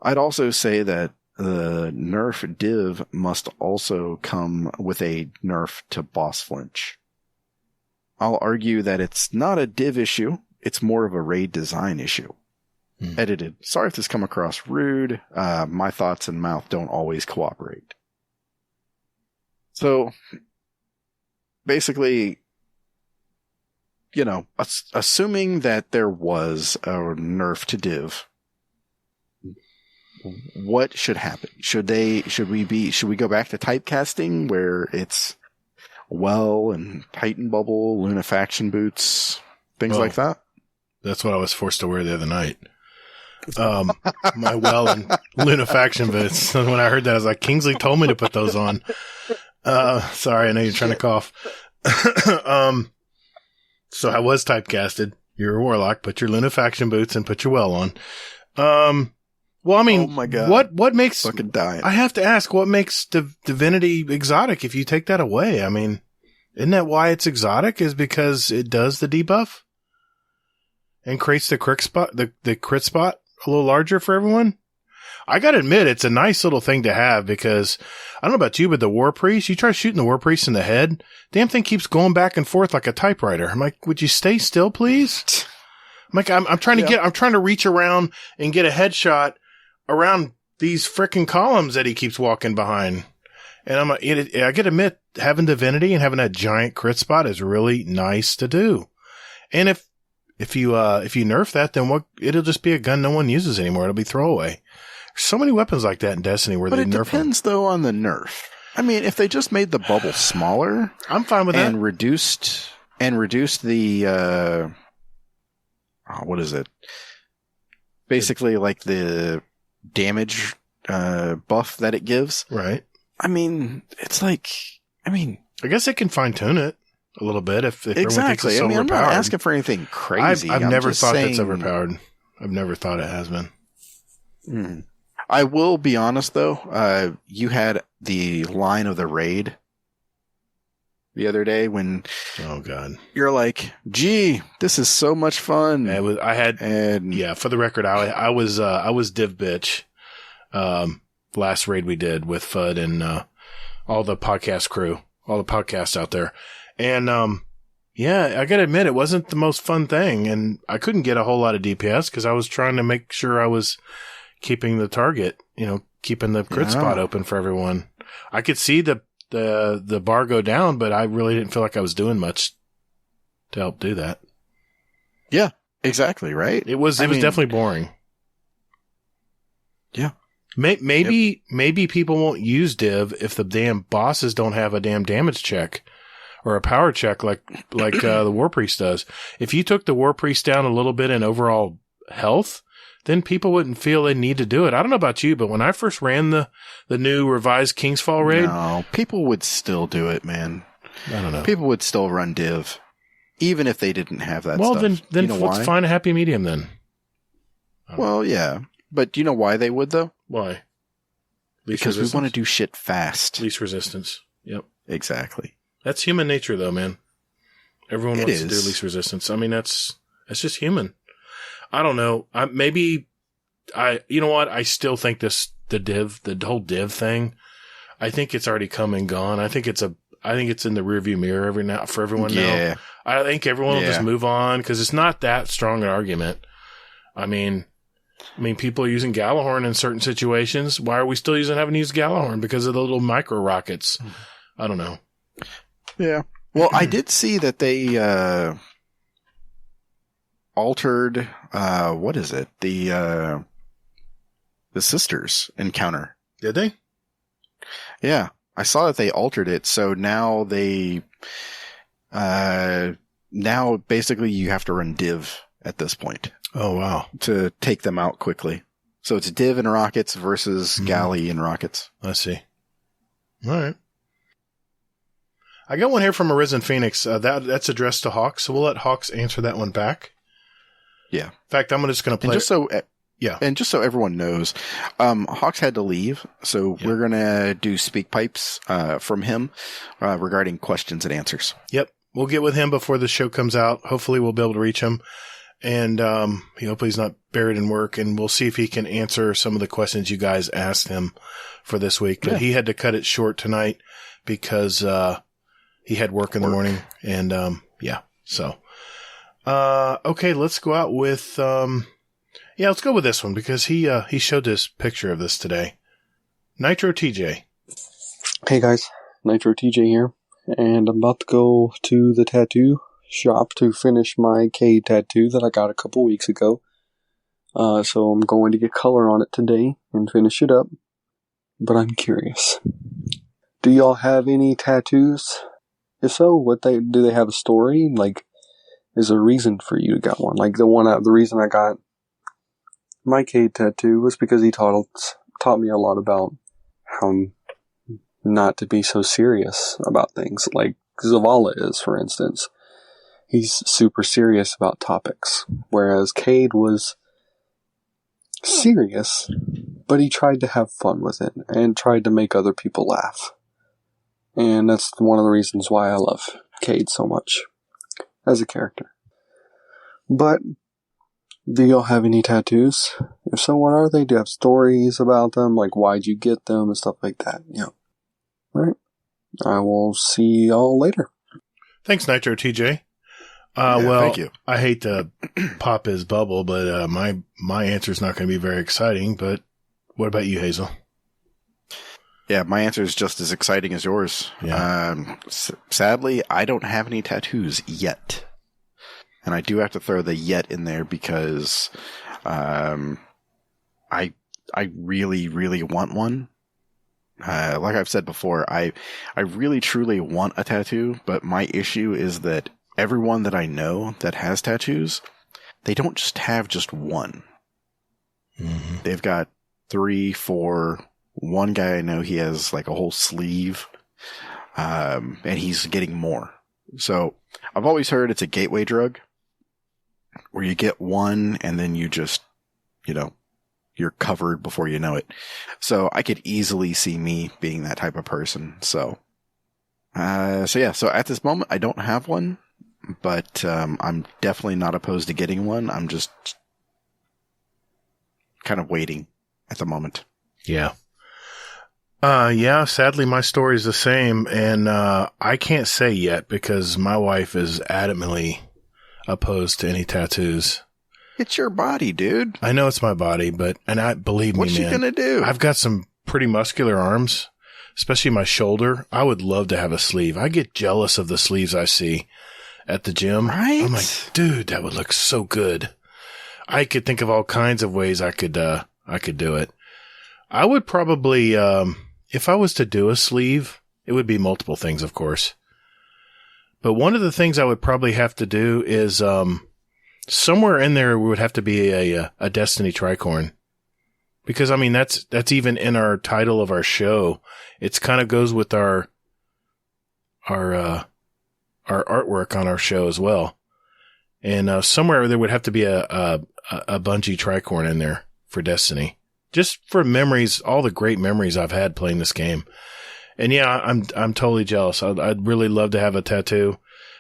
C: I'd also say that the nerf div must also come with a nerf to boss flinch. I'll argue that it's not a div issue, it's more of a raid design issue. Edited. Sorry if this come across rude, my thoughts and mouth don't always cooperate. So, basically, assuming that there was a nerf to div, what should happen? Should we go back to typecasting where it's Well and Titan Bubble, Lunafaction boots, things like that?
E: That's what I was forced to wear the other night. My Well and Lunafaction boots. When I heard that, I was like, Kingsley told me to put those on. Sorry, I know you're trying to cough. So I was typecasted. You're a warlock, put your Lunafaction boots and put your Well on. Well, I mean,
C: oh my God.
E: what makes
C: fucking dying?
E: I have to ask, what makes Divinity exotic if you take that away? I mean, isn't that why it's exotic? Is because it does the debuff and creates the crit spot, the crit spot a little larger for everyone? I gotta admit, it's a nice little thing to have because I don't know about you, but the War Priest, you try shooting the War Priest in the head, damn thing keeps going back and forth like a typewriter. I'm like, would you stay still, please? I'm like, I'm trying to reach around and get a headshot around these frickin' columns that he keeps walking behind. And I gotta admit, having Divinity and having that giant crit spot is really nice to do. And if you nerf that, then it'll just be a gun no one uses anymore. It'll be throwaway. There's so many weapons like that in Destiny where they nerf them.
C: But it depends, though, on the nerf. I mean, if they just made the bubble smaller,
E: I'm fine with that.
C: And reduced the what is it? Basically, like the damage buff that it gives.
E: Right.
C: I mean, it's like, I
E: guess they can fine tune it a little bit if
C: exactly.
E: Everyone thinks it's
C: I'm not asking for anything crazy.
E: I've never thought that's overpowered. I've never thought it has been.
C: I will be honest though. You had the line of the raid the other day when,
E: oh god,
C: you're like, gee, this is so much fun.
E: For the record, I was div bitch. Last raid we did with Fudd and all the podcast crew, all the podcasts out there, and I gotta admit it wasn't the most fun thing, and I couldn't get a whole lot of DPS because I was trying to make sure I was keeping the target, keeping the crit spot open for everyone. I could see the bar go down, but I really didn't feel like I was doing much to help do that.
C: Yeah, exactly. Right.
E: It was definitely boring.
C: Yeah.
E: Maybe people won't use div if the damn bosses don't have a damn damage check or a power check like the War Priest does. If you took the War Priest down a little bit in overall health, then people wouldn't feel they need to do it. I don't know about you, but when I first ran the new revised Kingsfall raid,
C: no, people would still do it, man.
E: I don't know.
C: People would still run div, even if they didn't have that.
E: Well,
C: stuff.
E: then let's find a happy medium then.
C: Well, yeah, but do you know why they would though?
E: Why?
C: Because we want to do shit fast.
E: Least resistance. Yep.
C: Exactly.
E: That's human nature, though, man. Everyone wants to do least resistance. I mean, that's just human. I don't know. You know what? I still think the whole div thing, I think it's already come and gone. I think it's in the rearview mirror for everyone now. I think everyone will just move on because it's not that strong an argument. I mean, people are using Gallahorn in certain situations. Why are we still having to use Gallahorn? Because of the little micro rockets. I don't know.
C: Yeah. Well, I did see that they altered what is it? The sisters encounter.
E: Did they?
C: Yeah. I saw that they altered it, so now now basically you have to run div at this point.
E: Oh, wow.
C: To take them out quickly. So it's div and rockets versus galley and rockets.
E: I see. All right. I got one here from Arisen Phoenix. That's addressed to Hawks, so we'll let Hawks answer that one back.
C: Yeah.
E: In fact, I'm just going to play
C: and just so everyone knows, Hawks had to leave, so we're going to do speak pipes from him regarding questions and answers.
E: Yep. We'll get with him before the show comes out. Hopefully we'll be able to reach him. And hopefully he's not buried in work, and we'll see if he can answer some of the questions you guys asked him for this week. But he had to cut it short tonight because he had work in the morning. And so okay, let's go out with let's go with this one because he showed this picture of this today. Nitro TJ.
K: Hey guys, Nitro TJ here, and I'm about to go to the tattoo shop to finish my Cade tattoo that I got a couple weeks ago. So I'm going to get color on it today and finish it up. But I'm curious. Do y'all have any tattoos? If so, do they have a story? Like, is there a reason for you to get one? Like the reason I got my Cade tattoo was because he taught me a lot about how not to be so serious about things. Like Zavala is, for instance. He's super serious about topics, whereas Cade was serious, but he tried to have fun with it and tried to make other people laugh. And that's one of the reasons why I love Cade so much as a character. But do y'all have any tattoos? If so, what are they? Do you have stories about them? Like, why'd you get them and stuff like that? Alright. I will see y'all later.
E: Thanks, Nitro TJ.
C: Thank you.
E: I hate to pop his bubble, but my answer is not going to be very exciting. But what about you, Hazel?
C: Yeah, my answer is just as exciting as yours.
E: Yeah.
C: Sadly, I don't have any tattoos yet. And I do have to throw the yet in there because I really, really want one. Like I've said before, I really, truly want a tattoo, but my issue is that everyone that I know that has tattoos, they don't just have just one.
E: Mm-hmm.
C: They've got 3, 4. One guy I know, he has like a whole sleeve, and he's getting more. So I've always heard it's a gateway drug where you get one and then you just, you're covered before you know it. So I could easily see me being that type of person. So at this moment, I don't have one, but I'm definitely not opposed to getting one. I'm just kind of waiting at the moment.
E: Yeah. Sadly, my story is the same, and I can't say yet because my wife is adamantly opposed to any tattoos.
C: It's your body, dude.
E: I know it's my body, believe me,
C: what's she gonna do?
E: I've got some pretty muscular arms, especially my shoulder. I would love to have a sleeve. I get jealous of the sleeves I see at the gym.
C: Right?
E: I'm like, dude, that would look so good. I could think of all kinds of ways I could do it. I would probably, if I was to do a sleeve, it would be multiple things, of course. But one of the things I would probably have to do is, somewhere in there would have to be a Destiny tricorn. Because, I mean, that's even in our title of our show. It's kind of goes with our artwork on our show as well. And, somewhere there would have to be a Bungie tricorn in there for Destiny. Just for memories, all the great memories I've had playing this game. And yeah, I'm totally jealous. I'd really love to have a tattoo.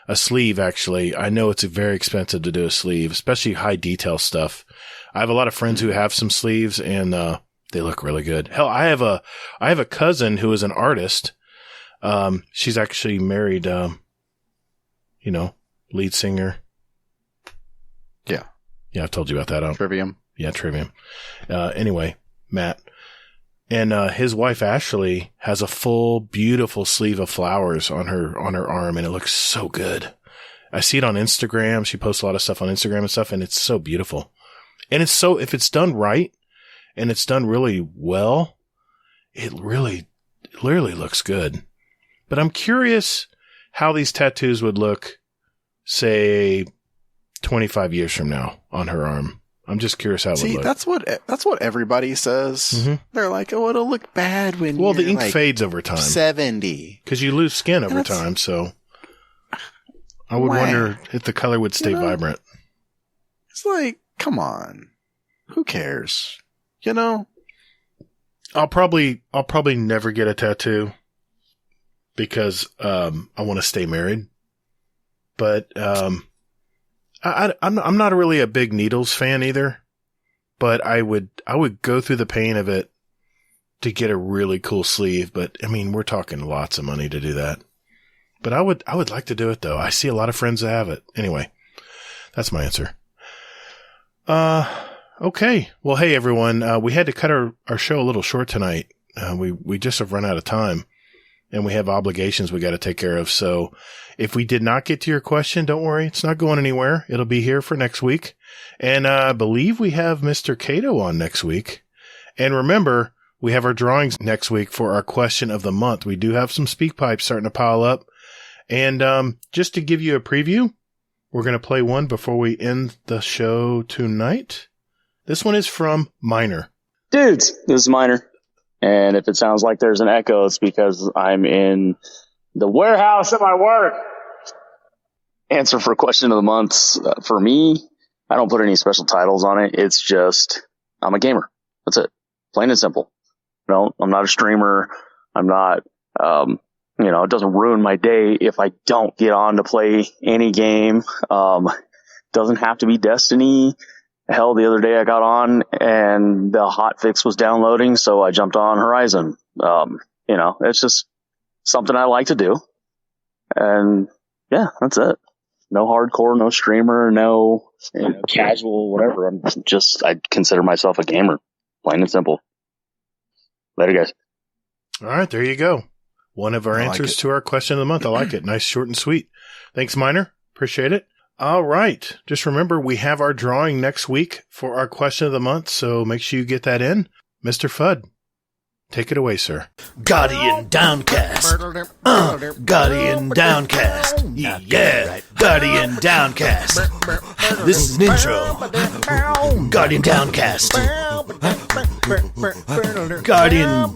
E: A sleeve, actually. I know it's very expensive to do a sleeve, especially high detail stuff. I have a lot of friends who have some sleeves, and they look really good. Hell, I have a cousin who is an artist. She's actually married, lead singer.
C: Yeah.
E: Yeah, I've told you about that.
C: Trivium.
E: Yeah, Trivium. Anyway, Matt. And his wife Ashley has a full, beautiful sleeve of flowers on her arm, and it looks so good. I see it on Instagram. She posts a lot of stuff on Instagram and stuff, and it's so beautiful. And if it's done right, and it's done really well, it really looks good. But I'm curious how these tattoos would look, say, 25 years from now on her arm. I'm just curious how it would look.
C: That's what everybody says.
E: Mm-hmm.
C: They're like, oh, it'll look bad when
E: the ink
C: like
E: fades over time.
C: 70.
E: Because you lose skin over time, so I would wonder if the color would stay vibrant.
C: It's like, come on. Who cares?
E: I'll probably never get a tattoo because I want to stay married. But I'm not really a big needles fan either, but I would go through the pain of it to get a really cool sleeve. But I mean, we're talking lots of money to do that. But I would like to do it though. I see a lot of friends that have it. Anyway, that's my answer. Okay. Well, hey everyone. We had to cut our show a little short tonight. We just have run out of time. And we have obligations we got to take care of. So if we did not get to your question, don't worry. It's not going anywhere. It'll be here for next week. And I believe we have Mr. Cato on next week. And remember, we have our drawings next week for our question of the month. We do have some speak pipes starting to pile up. And just to give you a preview, we're going to play one before we end the show tonight. This one is from Miner.
L: Dudes, this is Miner. And if it sounds like there's an echo, it's because I'm in the warehouse at my work. Answer for question of the month. For me, I don't put any special titles on it. It's just, I'm a gamer. That's it. Plain and simple. No, I'm not a streamer. I'm not, it doesn't ruin my day if I don't get on to play any game. Doesn't have to be Destiny. Hell, the other day I got on and the hotfix was downloading, so I jumped on Horizon. It's just something I like to do. And yeah, that's it. No hardcore, no streamer, no casual, whatever. I consider myself a gamer. Plain and simple. Later, guys.
E: All right, there you go. One of our answers to our question of the month. I like it. Nice, short, and sweet. Thanks, Miner. Appreciate it. All right. Just remember, we have our drawing next week for our question of the month, so make sure you get that in. Mr. Fudd, take it away, sir.
M: Guardian Downcast. Guardian Downcast. Yeah. Guardian Downcast. This is an intro. Guardian Downcast. Guardian.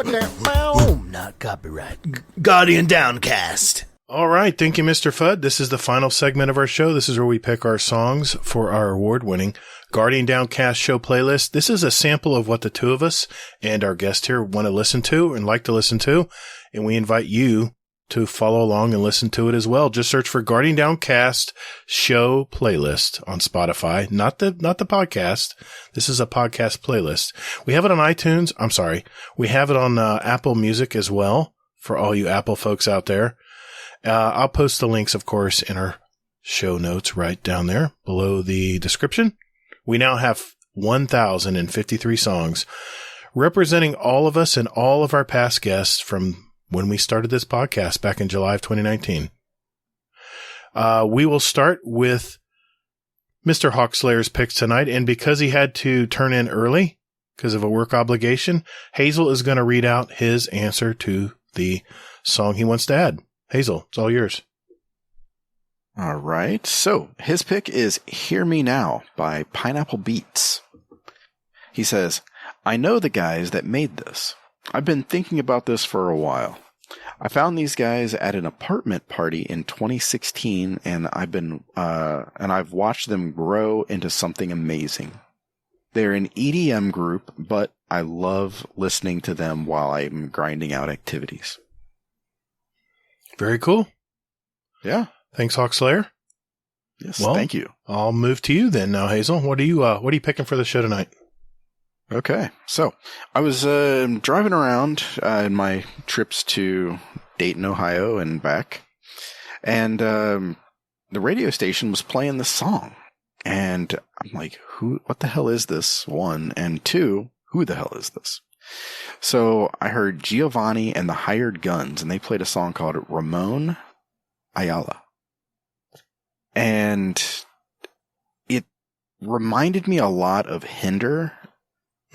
M: Not copyright. Guardian Downcast.
E: All right. Thank you, Mr. Fudd. This is the final segment of our show. This is where we pick our songs for our award-winning Guardian Downcast show playlist. This is a sample of what the two of us and our guest here want to listen to and like to listen to, and we invite you to follow along and listen to it as well. Just search for Guardian Downcast show playlist on Spotify, not the podcast. This is a podcast playlist. We have it on iTunes. I'm sorry. We have it on Apple Music as well for all you Apple folks out there. I'll post the links, of course, in our show notes right down there below the description. We now have 1,053 songs representing all of us and all of our past guests from when we started this podcast back in July of 2019. We will start with Mr. Hawkslay3r's picks tonight, and because he had to turn in early because of a work obligation, Hazel is going to read out his answer to the song he wants to add. Hazel, it's all yours.
C: All right. So his pick is Hear Me Now by Pineapple Beats. He says, I know the guys that made this. I've been thinking about this for a while. I found these guys at an apartment party in 2016, and I've watched them grow into something amazing. They're an EDM group, but I love listening to them while I'm grinding out activities.
E: Very cool.
C: Yeah.
E: Thanks, Hawkslay3r.
C: Yes,
E: well,
C: thank you.
E: I'll move to you then now, Hazel. What are you picking for the show tonight?
C: Okay. So I was driving around in my trips to Dayton, Ohio and back, and the radio station was playing this song. And I'm like, what the hell is this? One, and two, who the hell is this? So I heard Giovanni and the Hired Guns, and they played a song called Ramon Ayala. And it reminded me a lot of Hinder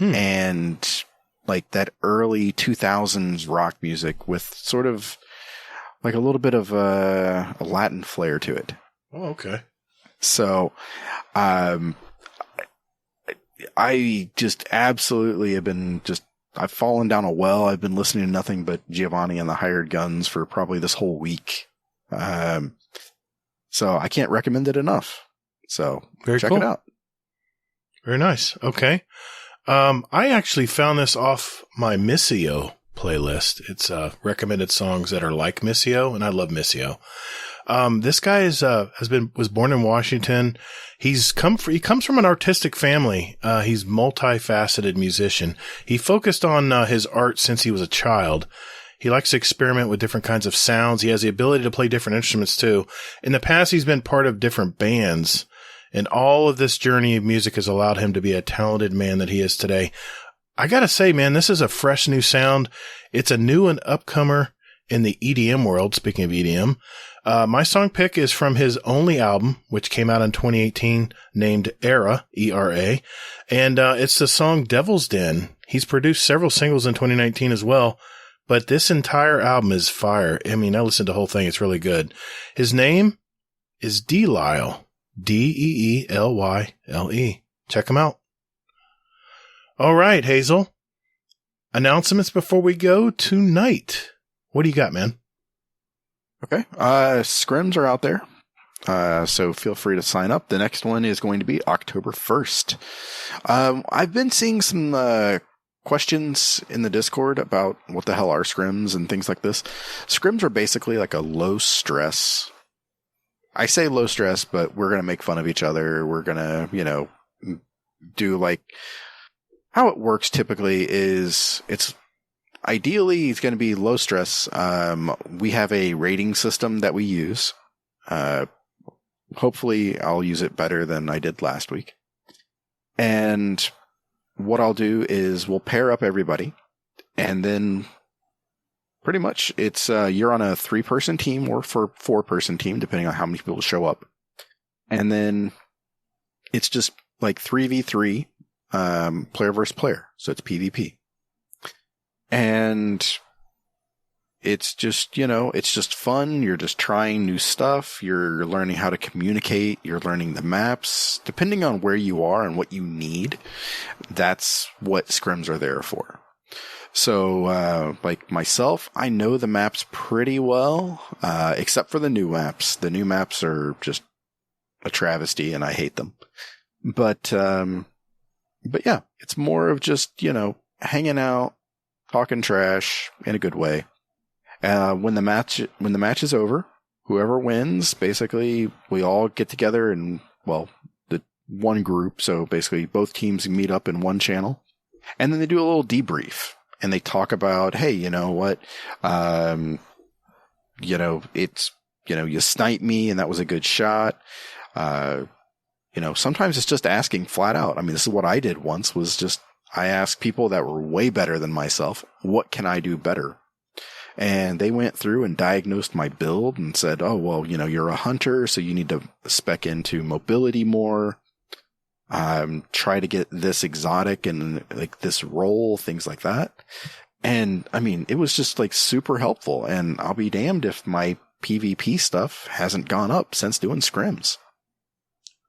C: and like that early 2000s rock music with sort of like a little bit of a Latin flair to it.
E: Oh, okay.
C: So, I just absolutely have been I've fallen down a well. I've been listening to nothing but Giovanni and the Hired Guns for probably this whole week. So I can't recommend it enough. So check it out.
E: Very nice. Okay. I actually found this off my Missio playlist. It's recommended songs that are like Missio, and I love Missio. This guy was born in Washington. He comes from an artistic family. He's multifaceted musician. He focused on his art since he was a child. He likes to experiment with different kinds of sounds. He has the ability to play different instruments too. In the past, he's been part of different bands, and all of this journey of music has allowed him to be a talented man that he is today. I gotta say, man, this is a fresh new sound. It's a new and upcomer in the EDM world. Speaking of EDM, my song pick is from his only album, which came out in 2018, named Era, E-R-A, and it's the song Devil's Den. He's produced several singles in 2019 as well, but this entire album is fire. I mean, I listened to the whole thing. It's really good. His name is D-Lyle, D-E-E-L-Y-L-E. Check him out. All right, Hazel. Announcements before we go tonight. What do you got, man?
C: Okay. Scrims are out there. So feel free to sign up. The next one is going to be October 1st. I've been seeing some questions in the Discord about what the hell are scrims and things like this. Scrims are basically like a low stress. I say low stress, but we're going to make fun of each other. We're going to, do like how it works typically is ideally it's going to be low stress. We have a rating system that we use. Hopefully I'll use it better than I did last week. And what I'll do is we'll pair up everybody, and then pretty much it's you're on a 3-person team or 4-person team, depending on how many people show up. And then it's just like 3v3, player versus player. So it's PvP. And it's just, it's just fun. You're just trying new stuff. You're learning how to communicate. You're learning the maps. Depending on where you are and what you need, that's what scrims are there for. So, like myself, I know the maps pretty well, except for the new maps. The new maps are just a travesty and I hate them. But yeah, it's more of just, hanging out, talking trash in a good way. When the match is over, whoever wins, basically we all get together and, the one group. So basically both teams meet up in one channel and then they do a little debrief and they talk about, hey, you know what? It's, you sniped me and that was a good shot. Sometimes it's just asking flat out. I mean, this is what I did once was just, I asked people that were way better than myself, what can I do better? And they went through and diagnosed my build and said, oh, well, you're a hunter, so you need to spec into mobility more. Try to get this exotic and like this role, things like that. And I mean, it was just like super helpful. And I'll be damned if my PvP stuff hasn't gone up since doing scrims.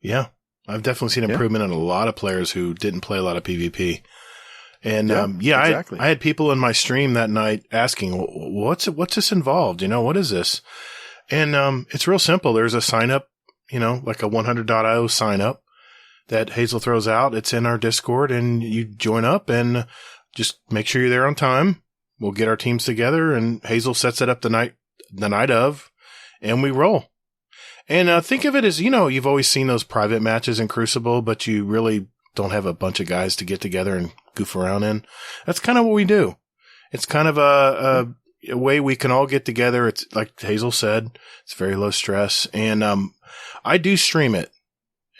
E: Yeah. I've definitely seen improvement in a lot of players who didn't play a lot of PvP. And, exactly. I had people in my stream that night asking, what's this involved? What is this? And, it's real simple. There's a sign up, like a 100.io sign up that Hazel throws out. It's in our Discord and you join up and just make sure you're there on time. We'll get our teams together and Hazel sets it up the night of and we roll. And, think of it as, you've always seen those private matches in Crucible, but you really don't have a bunch of guys to get together and goof around in. That's kind of what we do. It's kind of a way we can all get together. It's like Hazel said, it's very low stress. And, I do stream it.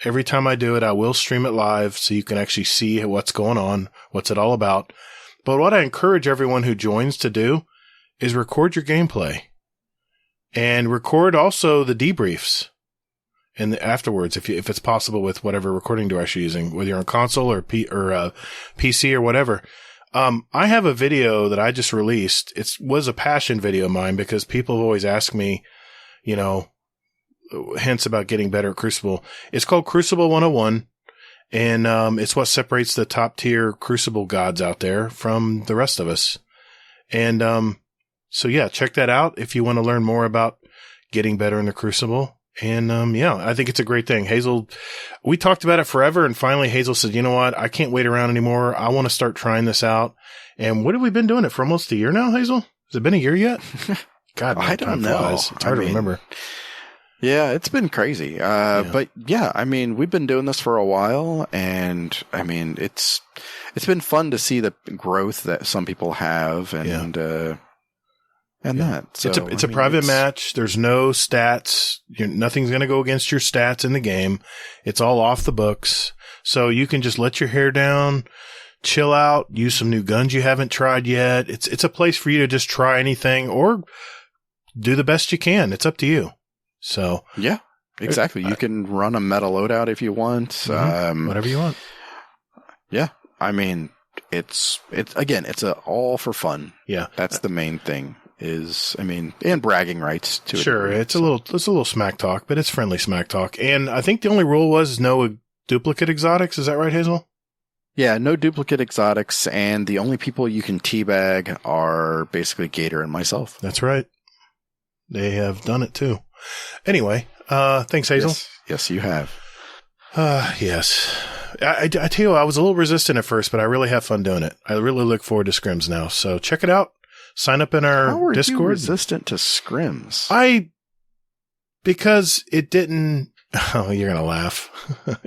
E: Every time I do it, I will stream it live so you can actually see what's going on, what's it all about. But what I encourage everyone who joins to do is record your gameplay and record also the debriefs. And afterwards, if it's possible with whatever recording device you're using, whether you're on console or PC or whatever. I have a video that I just released. It was a passion video of mine because people have always asked me, hints about getting better at Crucible. It's called Crucible 101. And, it's what separates the top tier Crucible gods out there from the rest of us. And, so yeah, check that out if you want to learn more about getting better in the Crucible. And, I think it's a great thing. Hazel, we talked about it forever. And finally Hazel said, you know what? I can't wait around anymore. I want to start trying this out. And what have we been doing it for almost a year now, Hazel? Has it been a year yet? God,
C: I don't know.
E: It's hard to remember.
C: Yeah, it's been crazy. But yeah, I mean, we've been doing this for a while and I mean, it's been fun to see the growth that some people have and that. So,
E: it's a private match. There's no stats. Nothing's going to go against your stats in the game. It's all off the books. So you can just let your hair down, chill out, use some new guns you haven't tried yet. It's a place for you to just try anything or do the best you can. It's up to you. So
C: yeah, exactly. You can run a meta loadout if you want.
E: Whatever you want.
C: Yeah. I mean, it's all for fun.
E: Yeah.
C: That's the main thing. And bragging rights to it.
E: Sure, it's a little smack talk, but it's friendly smack talk. And I think the only rule was no duplicate exotics. Is that right, Hazel?
C: Yeah, no duplicate exotics, and the only people you can teabag are basically Gator and myself.
E: That's right. They have done it too. Anyway, thanks, Hazel.
C: Yes, you have.
E: Yes. I tell you, I was a little resistant at first, but I really have fun doing it. I really look forward to scrims now. So check it out. Sign up in our Discord.
C: How are you resistant to scrims?
E: Because it didn't. Oh, you're going to laugh.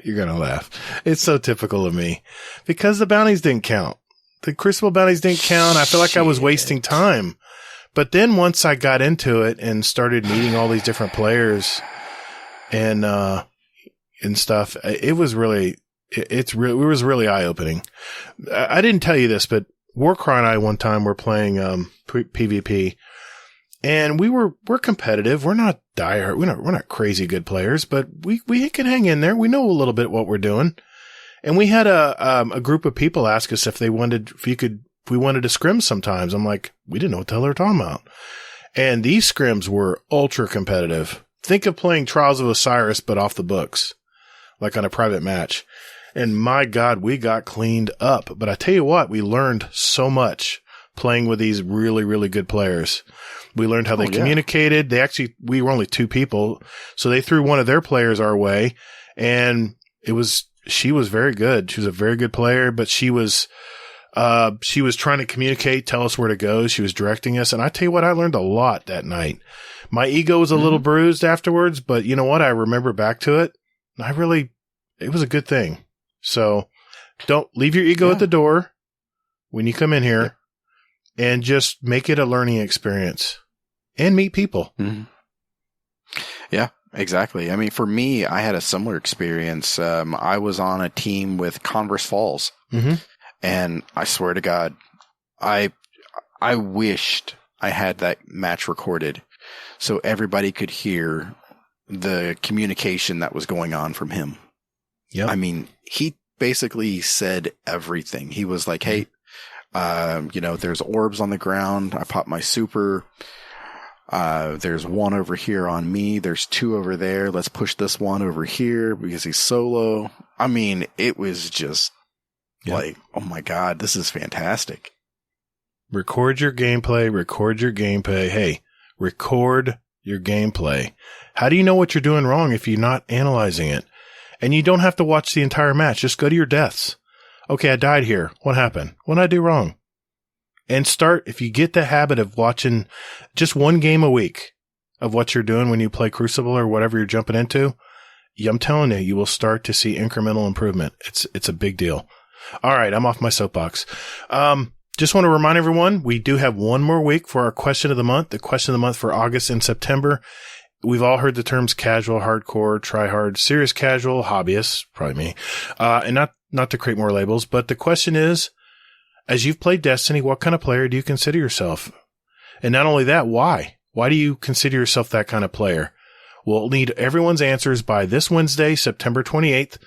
E: You're going to laugh. It's so typical of me. Because the bounties didn't count. The Crucible bounties didn't count. I feel like I was wasting time. But then once I got into it and started meeting all these different players and stuff, it was really eye-opening. I didn't tell you this, but Warcry and I one time were playing PvP, And we're competitive. We're not diehard. We're not crazy good players, but we can hang in there. We know a little bit what we're doing. And we had a group of people ask us if we wanted to scrim sometimes. I'm like, we didn't know what the hell they were talking about. And these scrims were ultra competitive. Think of playing Trials of Osiris, but off the books, like on a private match. And my God, we got cleaned up. But I tell you what, we learned so much playing with these really, really good players. We learned how they communicated. We were only 2 people. So they threw one of their players our way, and she was very good. She was a very good player, but she was trying to communicate, tell us where to go. She was directing us. And I tell you what, I learned a lot that night. My ego was a little bruised afterwards, but you know what? I remember back to it. It was a good thing. So don't leave your ego at the door when you come in here, and just make it a learning experience and meet people.
C: Mm-hmm. Yeah, exactly. I mean, for me, I had a similar experience. I was on a team with Converse Falls, and I swear to God, I wished I had that match recorded so everybody could hear the communication that was going on from him.
E: Yep.
C: I mean, he basically said everything. He was like, hey, there's orbs on the ground. I popped my super. There's one over here on me. There's 2 over there. Let's push this one over here because he's solo. I mean, it was just like, oh my God, this is fantastic.
E: Record your gameplay. Hey, record your gameplay. How do you know what you're doing wrong if you're not analyzing it? And you don't have to watch the entire match. Just go to your deaths. Okay, I died here. What happened? What did I do wrong? And if you get the habit of watching just 1 game a week of what you're doing when you play Crucible or whatever you're jumping into, I'm telling you, you will start to see incremental improvement. It's a big deal. All right, I'm off my soapbox. Just want to remind everyone, we do have 1 more week for our question of the month. The question of the month for August and September. We've all heard the terms casual, hardcore, try-hard, serious casual, hobbyist, probably me, and not to create more labels, but the question is, as you've played Destiny, what kind of player do you consider yourself? And not only that, why? Why do you consider yourself that kind of player? We'll need everyone's answers by this Wednesday, September 28th,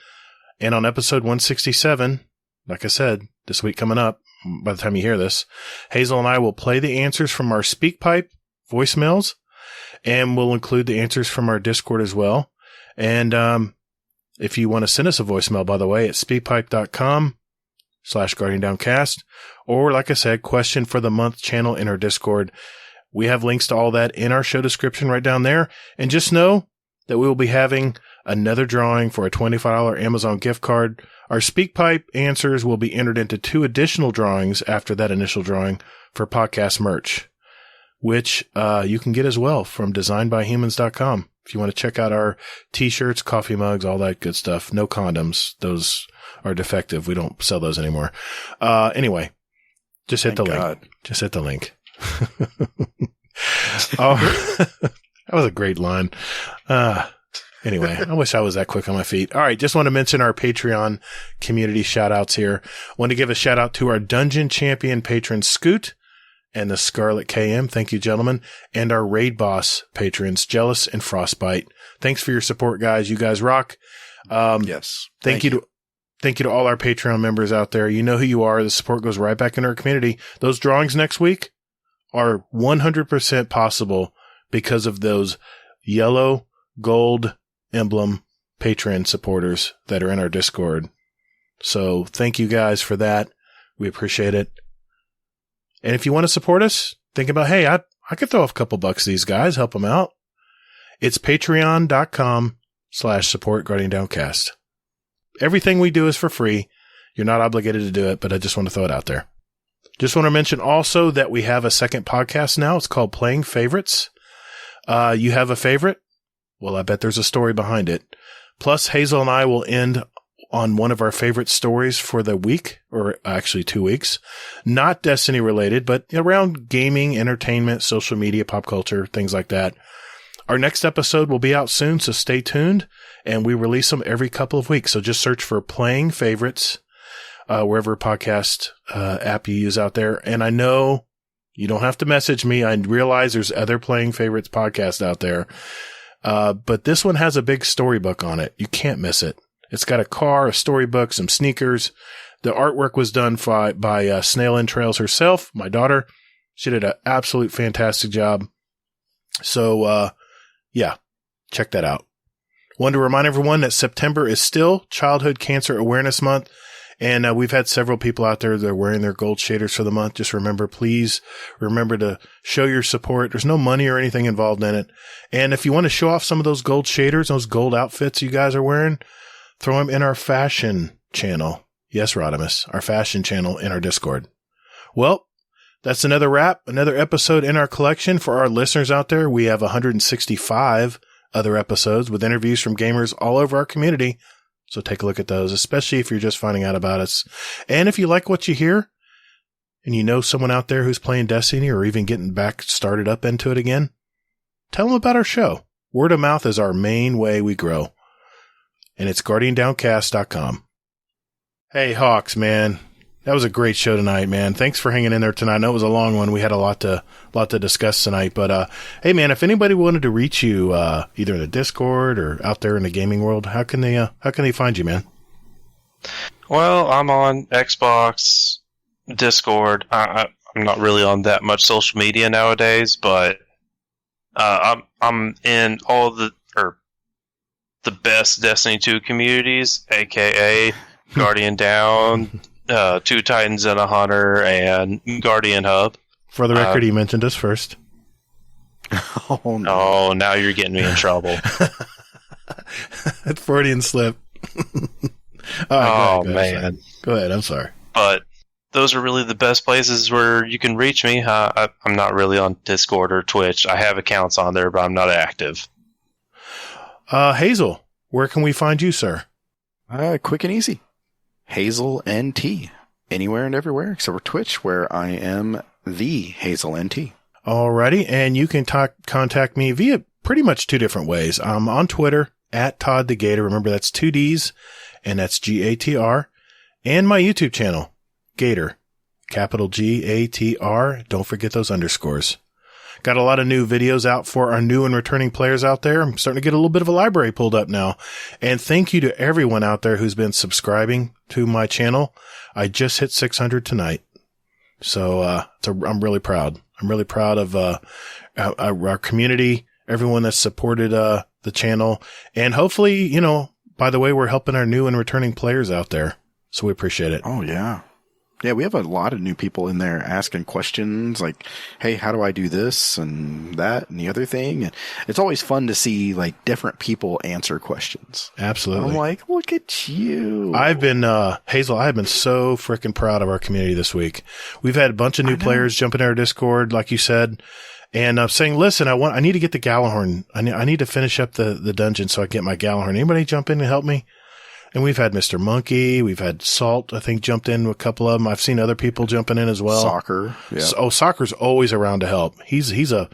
E: and on episode 167, like I said, this week coming up, by the time you hear this, Hazel and I will play the answers from our SpeakPipe voicemails, and we'll include the answers from our Discord as well. And if you want to send us a voicemail, by the way, it's speakpipe.com/GuardianDownCast, or like I said, question for the month channel in our Discord. We have links to all that in our show description right down there. And just know that we will be having another drawing for a $25 Amazon gift card. Our SpeakPipe answers will be entered into 2 additional drawings after that initial drawing for podcast merch, which you can get as well from designedbyhumans.com. If you want to check out our t-shirts, coffee mugs, all that good stuff. No condoms. Those are defective. We don't sell those anymore. Anyway, just hit the link. Just hit the link. Oh, that was a great line. Anyway, I wish I was that quick on my feet. All right. Just want to mention our Patreon community shout outs here. Want to give a shout out to our Dungeon Champion patron Scoot and the Scarlet KM. Thank you, gentlemen. And our Raid Boss patrons, Jealous and Frostbite. Thanks for your support, guys. You guys rock.
C: Yes.
E: Thank you to all our Patreon members out there. You know who you are. The support goes right back into our community. Those drawings next week are 100% possible because of those yellow gold emblem Patreon supporters that are in our Discord. So thank you guys for that. We appreciate it. And if you want to support us, think about, hey, I could throw a couple bucks to these guys, help them out. It's patreon.com/support Guardian Downcast. Everything we do is for free. You're not obligated to do it, but I just want to throw it out there. Just want to mention also that we have a second podcast now. It's called Playing Favorites. You have a favorite? Well, I bet there's a story behind it. Plus, Hazel and I will end on one of our favorite stories for the week, or actually 2 weeks. Not Destiny related, but around gaming, entertainment, social media, pop culture, things like that. Our next episode will be out soon, so stay tuned. And we release them every couple of weeks. So just search for Playing Favorites, wherever podcast app you use out there. And I know You don't have to message me. I realize there's other Playing Favorites podcasts out there. But this one has a big storybook on it. You can't miss it. It's got a car, a storybook, some sneakers. The artwork was done by Snail Entrails herself, my daughter. She did an absolute fantastic job. So, yeah, check that out. Wanted to remind everyone that September is still Childhood Cancer Awareness Month. And we've had several people out there that are wearing their gold shaders for the month. Just please remember to show your support. There's no money or anything involved in it. And if you want to show off some of those gold shaders, those gold outfits you guys are wearing, throw them in our fashion channel. Yes, Rodimus, our fashion channel in our Discord. Well, that's another wrap, another episode in our collection. For our listeners out there, we have 165 other episodes with interviews from gamers all over our community. So take a look at those, especially if you're just finding out about us. And if you like what you hear and you know someone out there who's playing Destiny or even getting back started up into it again, tell them about our show. Word of mouth is our main way we grow. And it's guardiandowncast.com. Hey, Hawks, man. That was a great show tonight, man. Thanks for hanging in there tonight. I know it was a long one. We had a lot to discuss tonight. But, hey, man, if anybody wanted to reach you, either in the Discord or out there in the gaming world, how can they find you, man?
B: Well, I'm on Xbox, Discord. I'm not really on that much social media nowadays, but I'm in all the best Destiny 2 communities, aka Guardian Down, Two Titans and a Hunter, and Guardian Hub.
E: For the record, he mentioned us first.
B: Oh, no. Oh, now you're getting me in trouble.
E: That Freudian slip.
B: Oh, man.
E: Go ahead. I'm sorry.
B: But those are really the best places where you can reach me. I'm not really on Discord or Twitch. I have accounts on there, but I'm not active.
E: Hazel, where can we find you, sir?
C: Quick and easy. Hazel NT. Anywhere and everywhere except for Twitch, where I am the Hazel NT.
E: Alrighty, and you can contact me via pretty much two different ways. I'm on Twitter at Todd the Gator. Remember, that's 2 D's, and that's GATR. And my YouTube channel, Gator, capital GATR. Don't forget those underscores. Got a lot of new videos out for our new and returning players out there. I'm starting to get a little bit of a library pulled up now. And thank you to everyone out there who's been subscribing to my channel. I just hit 600 tonight. So, I'm really proud. I'm really proud of, our community, everyone that's supported, the channel. And hopefully, by the way, we're helping our new and returning players out there. So we appreciate it.
C: Oh, yeah. Yeah, we have a lot of new people in there asking questions like, hey, how do I do this and that and the other thing? And it's always fun to see like different people answer questions.
E: Absolutely.
C: I'm like, look at you.
E: I've been, Hazel, I've been so freaking proud of our community this week. We've had a bunch of new players jump in our Discord, like you said, and saying, listen, I need to get the Gallahorn. I need to finish up the dungeon so I can get my Gallahorn. Anybody jump in and help me? And we've had Mr. Monkey. We've had Salt, I think, jumped in with a couple of them. I've seen other people jumping in as well.
C: Soccer. Yeah.
E: Soccer's always around to help. He's a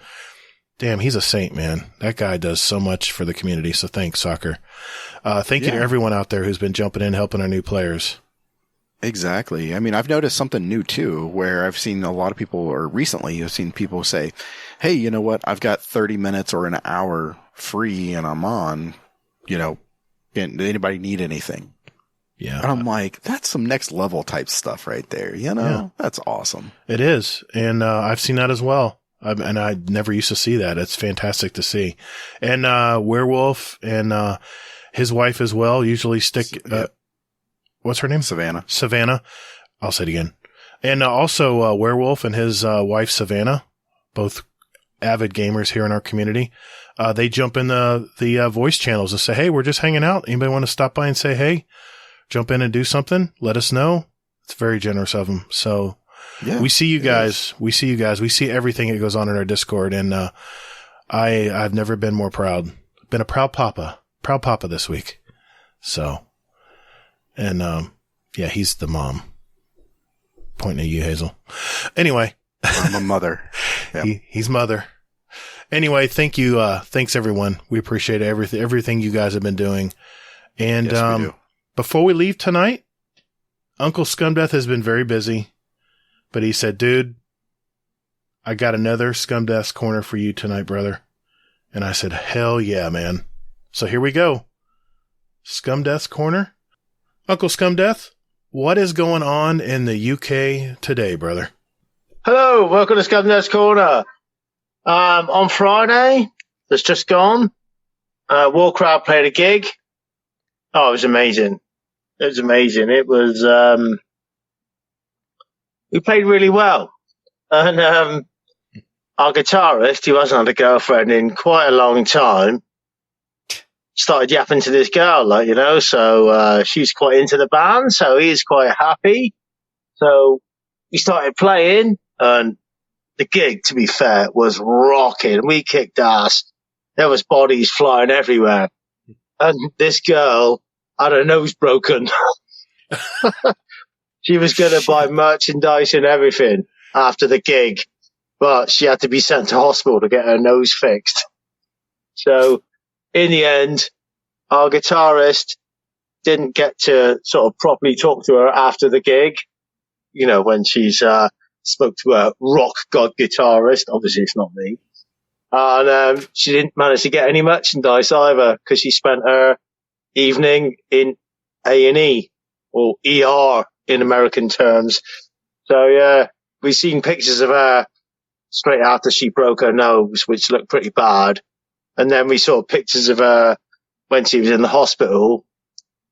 E: saint, man. That guy does so much for the community. So thanks, Soccer. Thank you to everyone out there who's been jumping in, helping our new players.
C: Exactly. I mean, I've noticed something new too, where I've seen a lot of people, or recently I've seen people say, hey, you know what? I've got 30 minutes or an hour free and I'm on, did anybody need anything?
E: Yeah.
C: And I'm like, that's some next level type stuff right there.
E: Yeah.
C: That's awesome.
E: It is. And, I've seen that as well. And I never used to see that. It's fantastic to see. And, Werewolf and, his wife as well usually stick, what's her name? Savannah. I'll say it again. And, also, Werewolf and his, wife Savannah, both avid gamers here in our community. They jump in the voice channels and say, hey, we're just hanging out. Anybody want to stop by and say, hey, jump in and do something? Let us know. It's very generous of them. So we see you guys. We see you guys. We see everything that goes on in our Discord. And, I've never been more proud. Been a proud papa this week. So, and, he's the mom. Pointing at you, Hazel. Anyway.
C: I'm a mother. Yep.
E: He's mother. Anyway, thank you. Thanks everyone. We appreciate everything you guys have been doing. And,
C: yes, we do.
E: Before we leave tonight, Uncle Scumdeath has been very busy, but he said, dude, I got another Scum Death's Corner for you tonight, brother. And I said, hell yeah, man. So here we go. Scum Death's Corner. Uncle Scum Death, what is going on in the UK today, brother?
N: Hello, welcome to Scum Death's Corner. On Friday, that's just gone, Warcraft played a gig. Oh, it was amazing. It was amazing. It was, we played really well. And, our guitarist, who hasn't had a girlfriend in quite a long time, started yapping to this girl, like, you know, so, she's quite into the band, so he's quite happy. So we started playing, and the gig, to be fair, was rocking. We kicked ass. There was bodies flying everywhere. And this girl had her nose broken. She was going to buy merchandise and everything after the gig, but she had to be sent to hospital to get her nose fixed. So in the end, our guitarist didn't get to sort of properly talk to her after the gig. You know, when she's spoke to her rock god guitarist. Obviously, it's not me. And she didn't manage to get any merchandise either because she spent her evening in A&E, or ER in American terms. So, yeah, we've seen pictures of her straight after she broke her nose, which looked pretty bad. And then we saw pictures of her when she was in the hospital,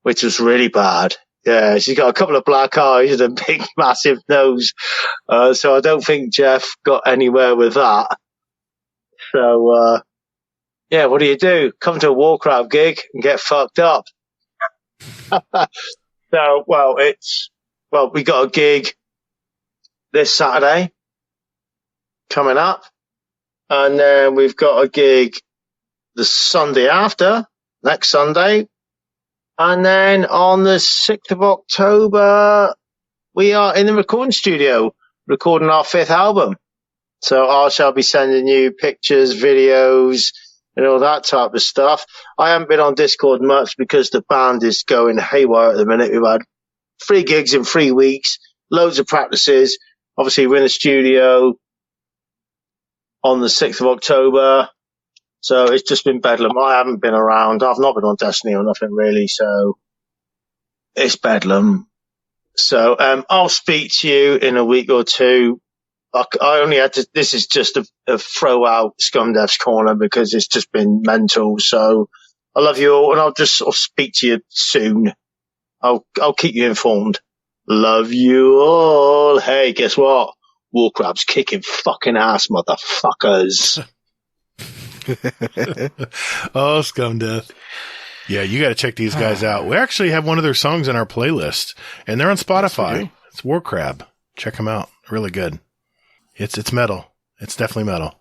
N: which was really bad. Yeah, she's got a couple of black eyes and a big, massive nose. So I don't think Jeff got anywhere with that. So, yeah, what do? Come to a Warcraft gig and get fucked up. So, we got a gig this Saturday coming up. And then we've got a gig the Sunday after, next Sunday. And then on the 6th of October, we are in the recording studio recording our 5th album. So I shall be sending you pictures, videos, and all that type of stuff. I haven't been on Discord much because the band is going haywire at the minute. We've had 3 gigs in 3 weeks, loads of practices. Obviously, we're in the studio on the 6th of October. So it's just been bedlam. I haven't been around. I've not been on Destiny or nothing really. So it's bedlam. So I'll speak to you in a week or two. I only had to, this is just a throw out Scum Death's Corner because it's just been mental. So I love you all, and I'll just sort of speak to you soon. I'll keep you informed. Love you all. Hey, guess what? Warcraft's kicking fucking ass, motherfuckers.
E: Oh, Scum Death. Yeah, you got to check these guys out. We actually have one of their songs in our playlist, and they're on Spotify. It's Warcrab. Check them out. Really good. It's metal. It's definitely metal.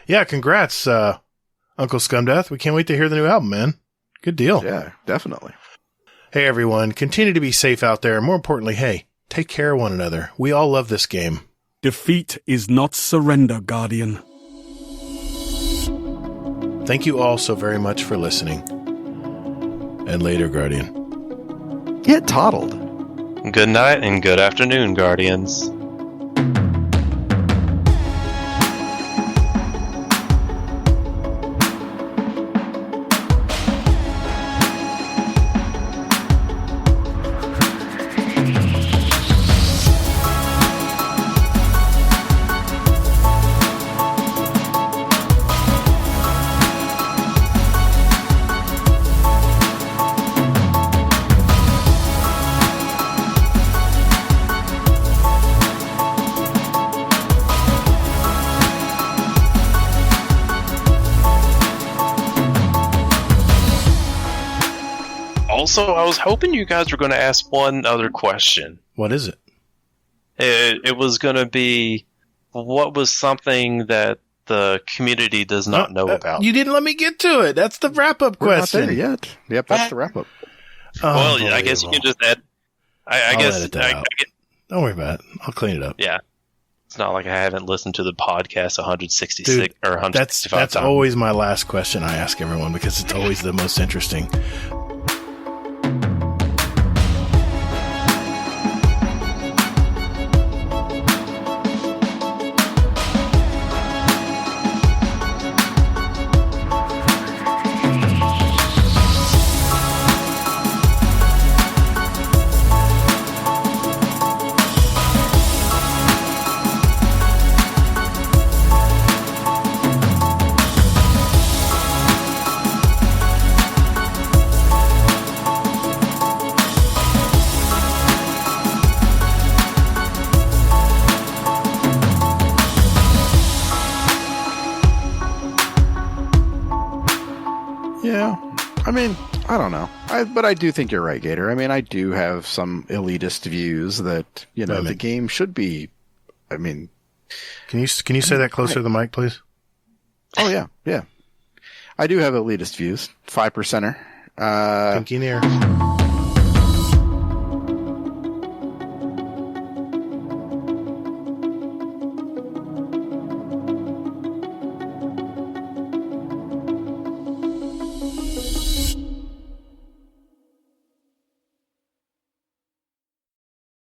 E: Yeah, congrats, Uncle Scum Death. We can't wait to hear the new album, man. Good deal.
C: Yeah, definitely.
E: Hey, everyone. Continue to be safe out there. More importantly, hey, take care of one another. We all love this game.
D: Defeat is not surrender, Guardian.
E: Thank you all so very much for listening. And later, Guardian.
C: Get toddled.
B: Good night and good afternoon, Guardians. Also, I was hoping you guys were going to ask one other question.
E: What is it?
B: It was going to be, what was something that the community does not know about?
E: You didn't let me get to it. That's the wrap-up question.
C: We're not there yet. Yep, that's the wrap-up.
B: Well, yeah, I guess you can just add... I guess...
E: edit that out. Don't worry about it. I'll clean it up.
B: Yeah. It's not like I haven't listened to the podcast 166 or 165
E: that's
B: times.
E: always my last question I ask everyone because it's always the most interesting.
C: Yeah. I mean, I don't know. But I do think you're right, Gator. I mean, I do have some elitist views that, the game should be, I mean...
E: Can you say that closer to the mic, please?
C: Oh, yeah. Yeah. I do have elitist views. 5%er.
E: Pinky in the air.